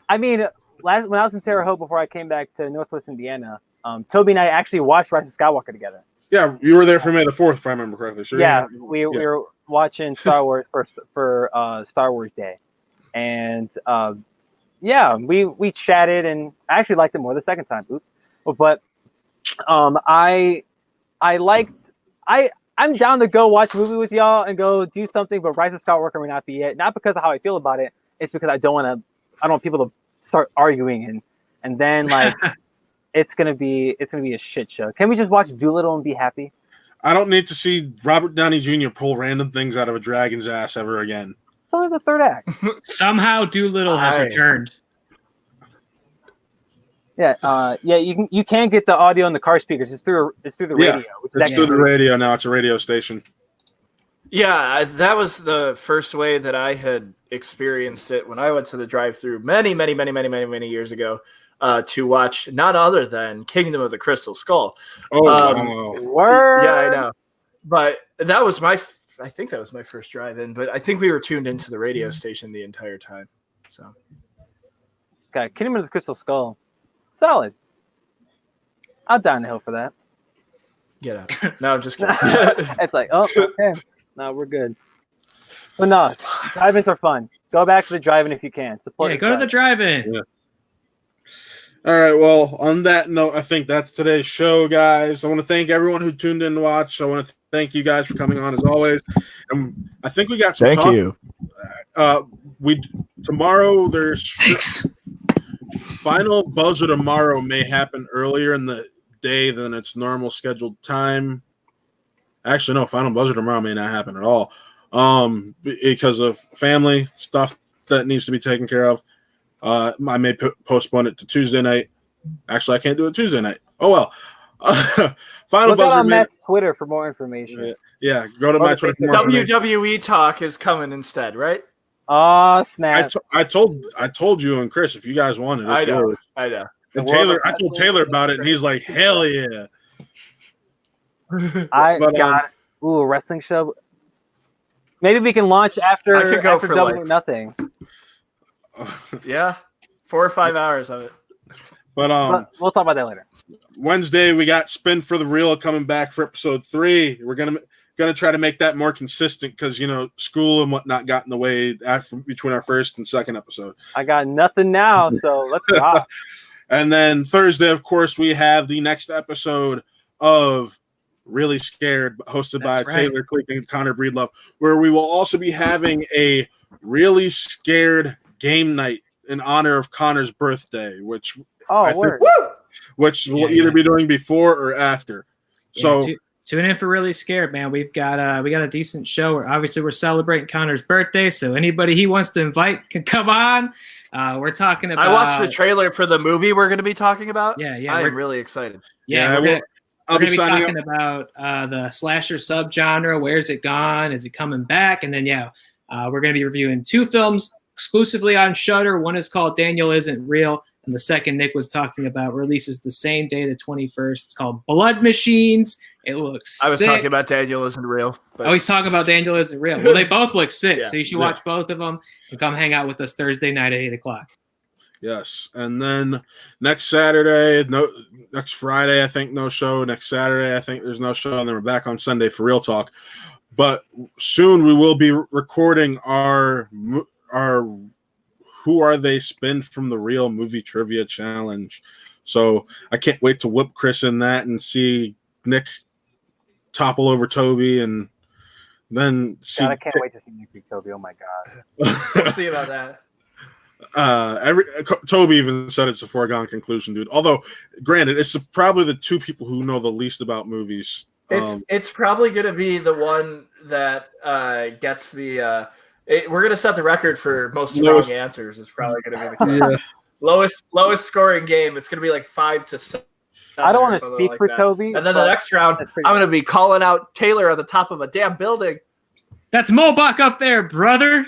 I mean, when I was in Terre Haute before I came back to Northwest Indiana, Toby and I actually watched Rise of Skywalker together. Yeah, you were there for May the 4th, if I remember correctly. Sure. Yeah, we were watching Star Wars for Star Wars Day, and we chatted, and I actually liked it more the second time. Oops, but I'm down to go watch a movie with y'all and go do something, but Rise of Skywalker may not be it. Not because of how I feel about it. It's because I don't want people to start arguing and then like. It's gonna be a shit show. Can we just watch Doolittle and be happy? I don't need to see Robert Downey Jr. pull random things out of a dragon's ass ever again. It's only the third act. Somehow Doolittle has returned. Yeah, you can get the audio in the car speakers. It's through the radio. It's through the radio now. It's a radio station. Yeah, that was the first way that I had experienced it when I went to the drive-thru many years ago. To watch none other than Kingdom of the Crystal Skull. Word. Yeah, I know. But I think that was my first drive-in, but I think we were tuned into the radio station the entire time. So, okay, Kingdom of the Crystal Skull. Solid. I'm down the hill for that. Get out. No, I'm just kidding. It's like, oh, okay. No, we're good. But no, drive-ins are fun. Go back to the drive-in if you can. Support. Yeah, go to the drive-in. Yeah. All right, well, on that note, I think that's today's show, guys. I want to thank everyone who tuned in to watch. I want to thank you guys for coming on, as always. And I think we got some Thank you. Tomorrow, there's Thanks. Final buzzer tomorrow may happen earlier in the day than its normal scheduled time. Actually, no, Final buzzer tomorrow may not happen at all because of family stuff that needs to be taken care of. I may postpone it to Tuesday night. Actually, I can't do it Tuesday night. Oh well. Final Look buzzer. on Matt's Twitter for more information. Yeah, go to my Twitter. WWE talk is coming instead, right? Oh snap! I told you and Chris if you guys wanted it. I know. And Taylor, I told Taylor about it, and he's like, "Hell yeah!" Ooh, a wrestling show. Maybe we can launch after Double or Nothing. Yeah, 4 or 5 hours of it. But we'll talk about that later. Wednesday we got Spin for the Real coming back for episode 3. We're gonna try to make that more consistent because school and whatnot got in the way between our first and second episode. I got nothing now, so let's rock. And then Thursday, of course, we have the next episode of Really Scared, hosted by Taylor Click and Connor Breedlove, where we will also be having a Really Scared game night in honor of Connor's birthday, which we'll either be doing before or after. So tune in for Really Scared, man. We got a decent show. Obviously, we're celebrating Connor's birthday, so anybody he wants to invite can come on. We're talking about. I watched the trailer for the movie we're going to be talking about. Yeah. I'm really excited. Yeah, we're going to be talking about the slasher subgenre. Where's it gone? Is it coming back? And then we're going to be reviewing 2 films exclusively on Shudder. One is called Daniel Isn't Real, and the second Nick was talking about releases the same day, the 21st. It's called Blood Machines. It looks I was sick. talking about Daniel Isn't Real. But... Oh, he's talking about Daniel Isn't Real. Well, they both look sick, so you should watch both of them and come hang out with us Thursday night at 8 o'clock. Yes, and then next Friday, I think no show. Next Saturday, I think there's no show, and then we're back on Sunday for Real Talk. But soon we will be recording our Who Are They spin from the Real Movie Trivia Challenge. So I can't wait to whip Chris in that and see Nick topple over Toby, and then see. God, I can't wait to see Nick beat Toby. Oh my God! We'll see about that. Toby even said it's a foregone conclusion, dude. Although, granted, it's probably the 2 people who know the least about movies. It's probably going to be the one that gets the. We're going to set the record for most wrong answers. It's probably going to be the case. Yeah. Lowest scoring game. It's going to be like 5-7. I don't want to speak for Toby. And then the next round, I'm going to be calling out Taylor on the top of a damn building. That's Mobach up there, brother.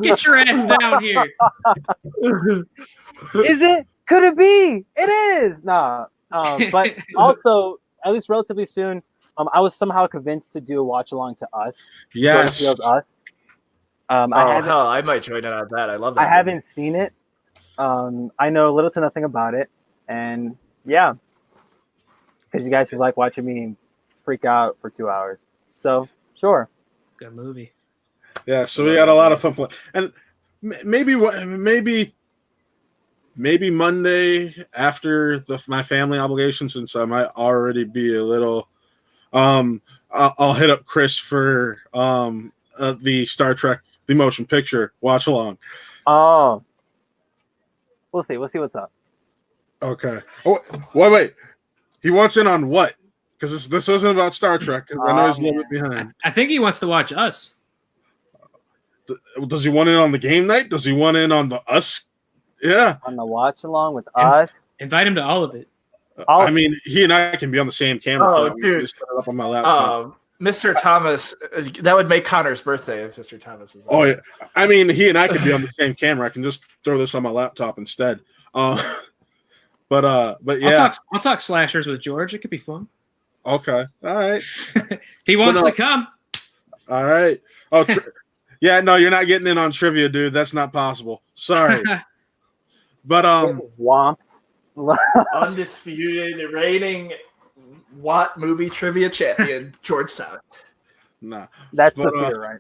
Get your ass down here. Is it? Could it be? It is. Nah. But also, at least relatively soon, I was somehow convinced to do a watch along to Us. Yes. Us. I might join in on that. I love that. I haven't seen it. I know little to nothing about it, and because you guys just like watching me freak out for 2 hours. So sure. Good movie. Yeah, so we got a lot of fun and maybe Monday after my family obligations, since I might already be a little. I'll hit up Chris for the Star Trek the motion picture watch along. Oh, we'll see. We'll see what's up. Okay. Oh, wait. He wants in on what? Because this wasn't about Star Trek. I know he's a little bit behind. I think he wants to watch Us. Does he want in on the game night? Does he want in on the Us? Yeah. On the watch along with Us? Invite him to all of it. I mean, he and I can be on the same camera. Oh, dude. Just set it up on my laptop. Mr. Thomas, that would make Connor's birthday if Mr. Thomas is on. Oh, yeah. I mean, he and I could be on the same camera. I can just throw this on my laptop instead. But yeah. I'll talk slashers with George. It could be fun. Okay. All right. If he wants to come. All right. Oh, yeah, no, you're not getting in on trivia, dude. That's not possible. Sorry. But Womped. Undisputed reigning Watt movie trivia champion, George Thomas. Nah. That's the fear, right?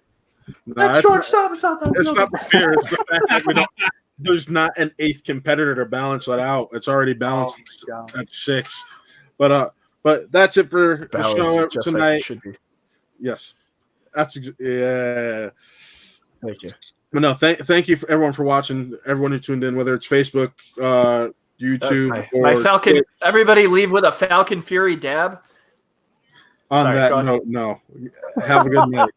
Nah, that's George Thomas out there. It's not the fear. It's the fact that there's not an 8th competitor to balance that out. It's already balanced at 6. But that's it for the show tonight. Like it should be. Yes. Yeah. Thank you. But no, thank you for everyone for watching, everyone who tuned in, whether it's Facebook, YouTube, my Falcon. Everybody leave with a Falcon Fury dab. On that note, no. Have a good night.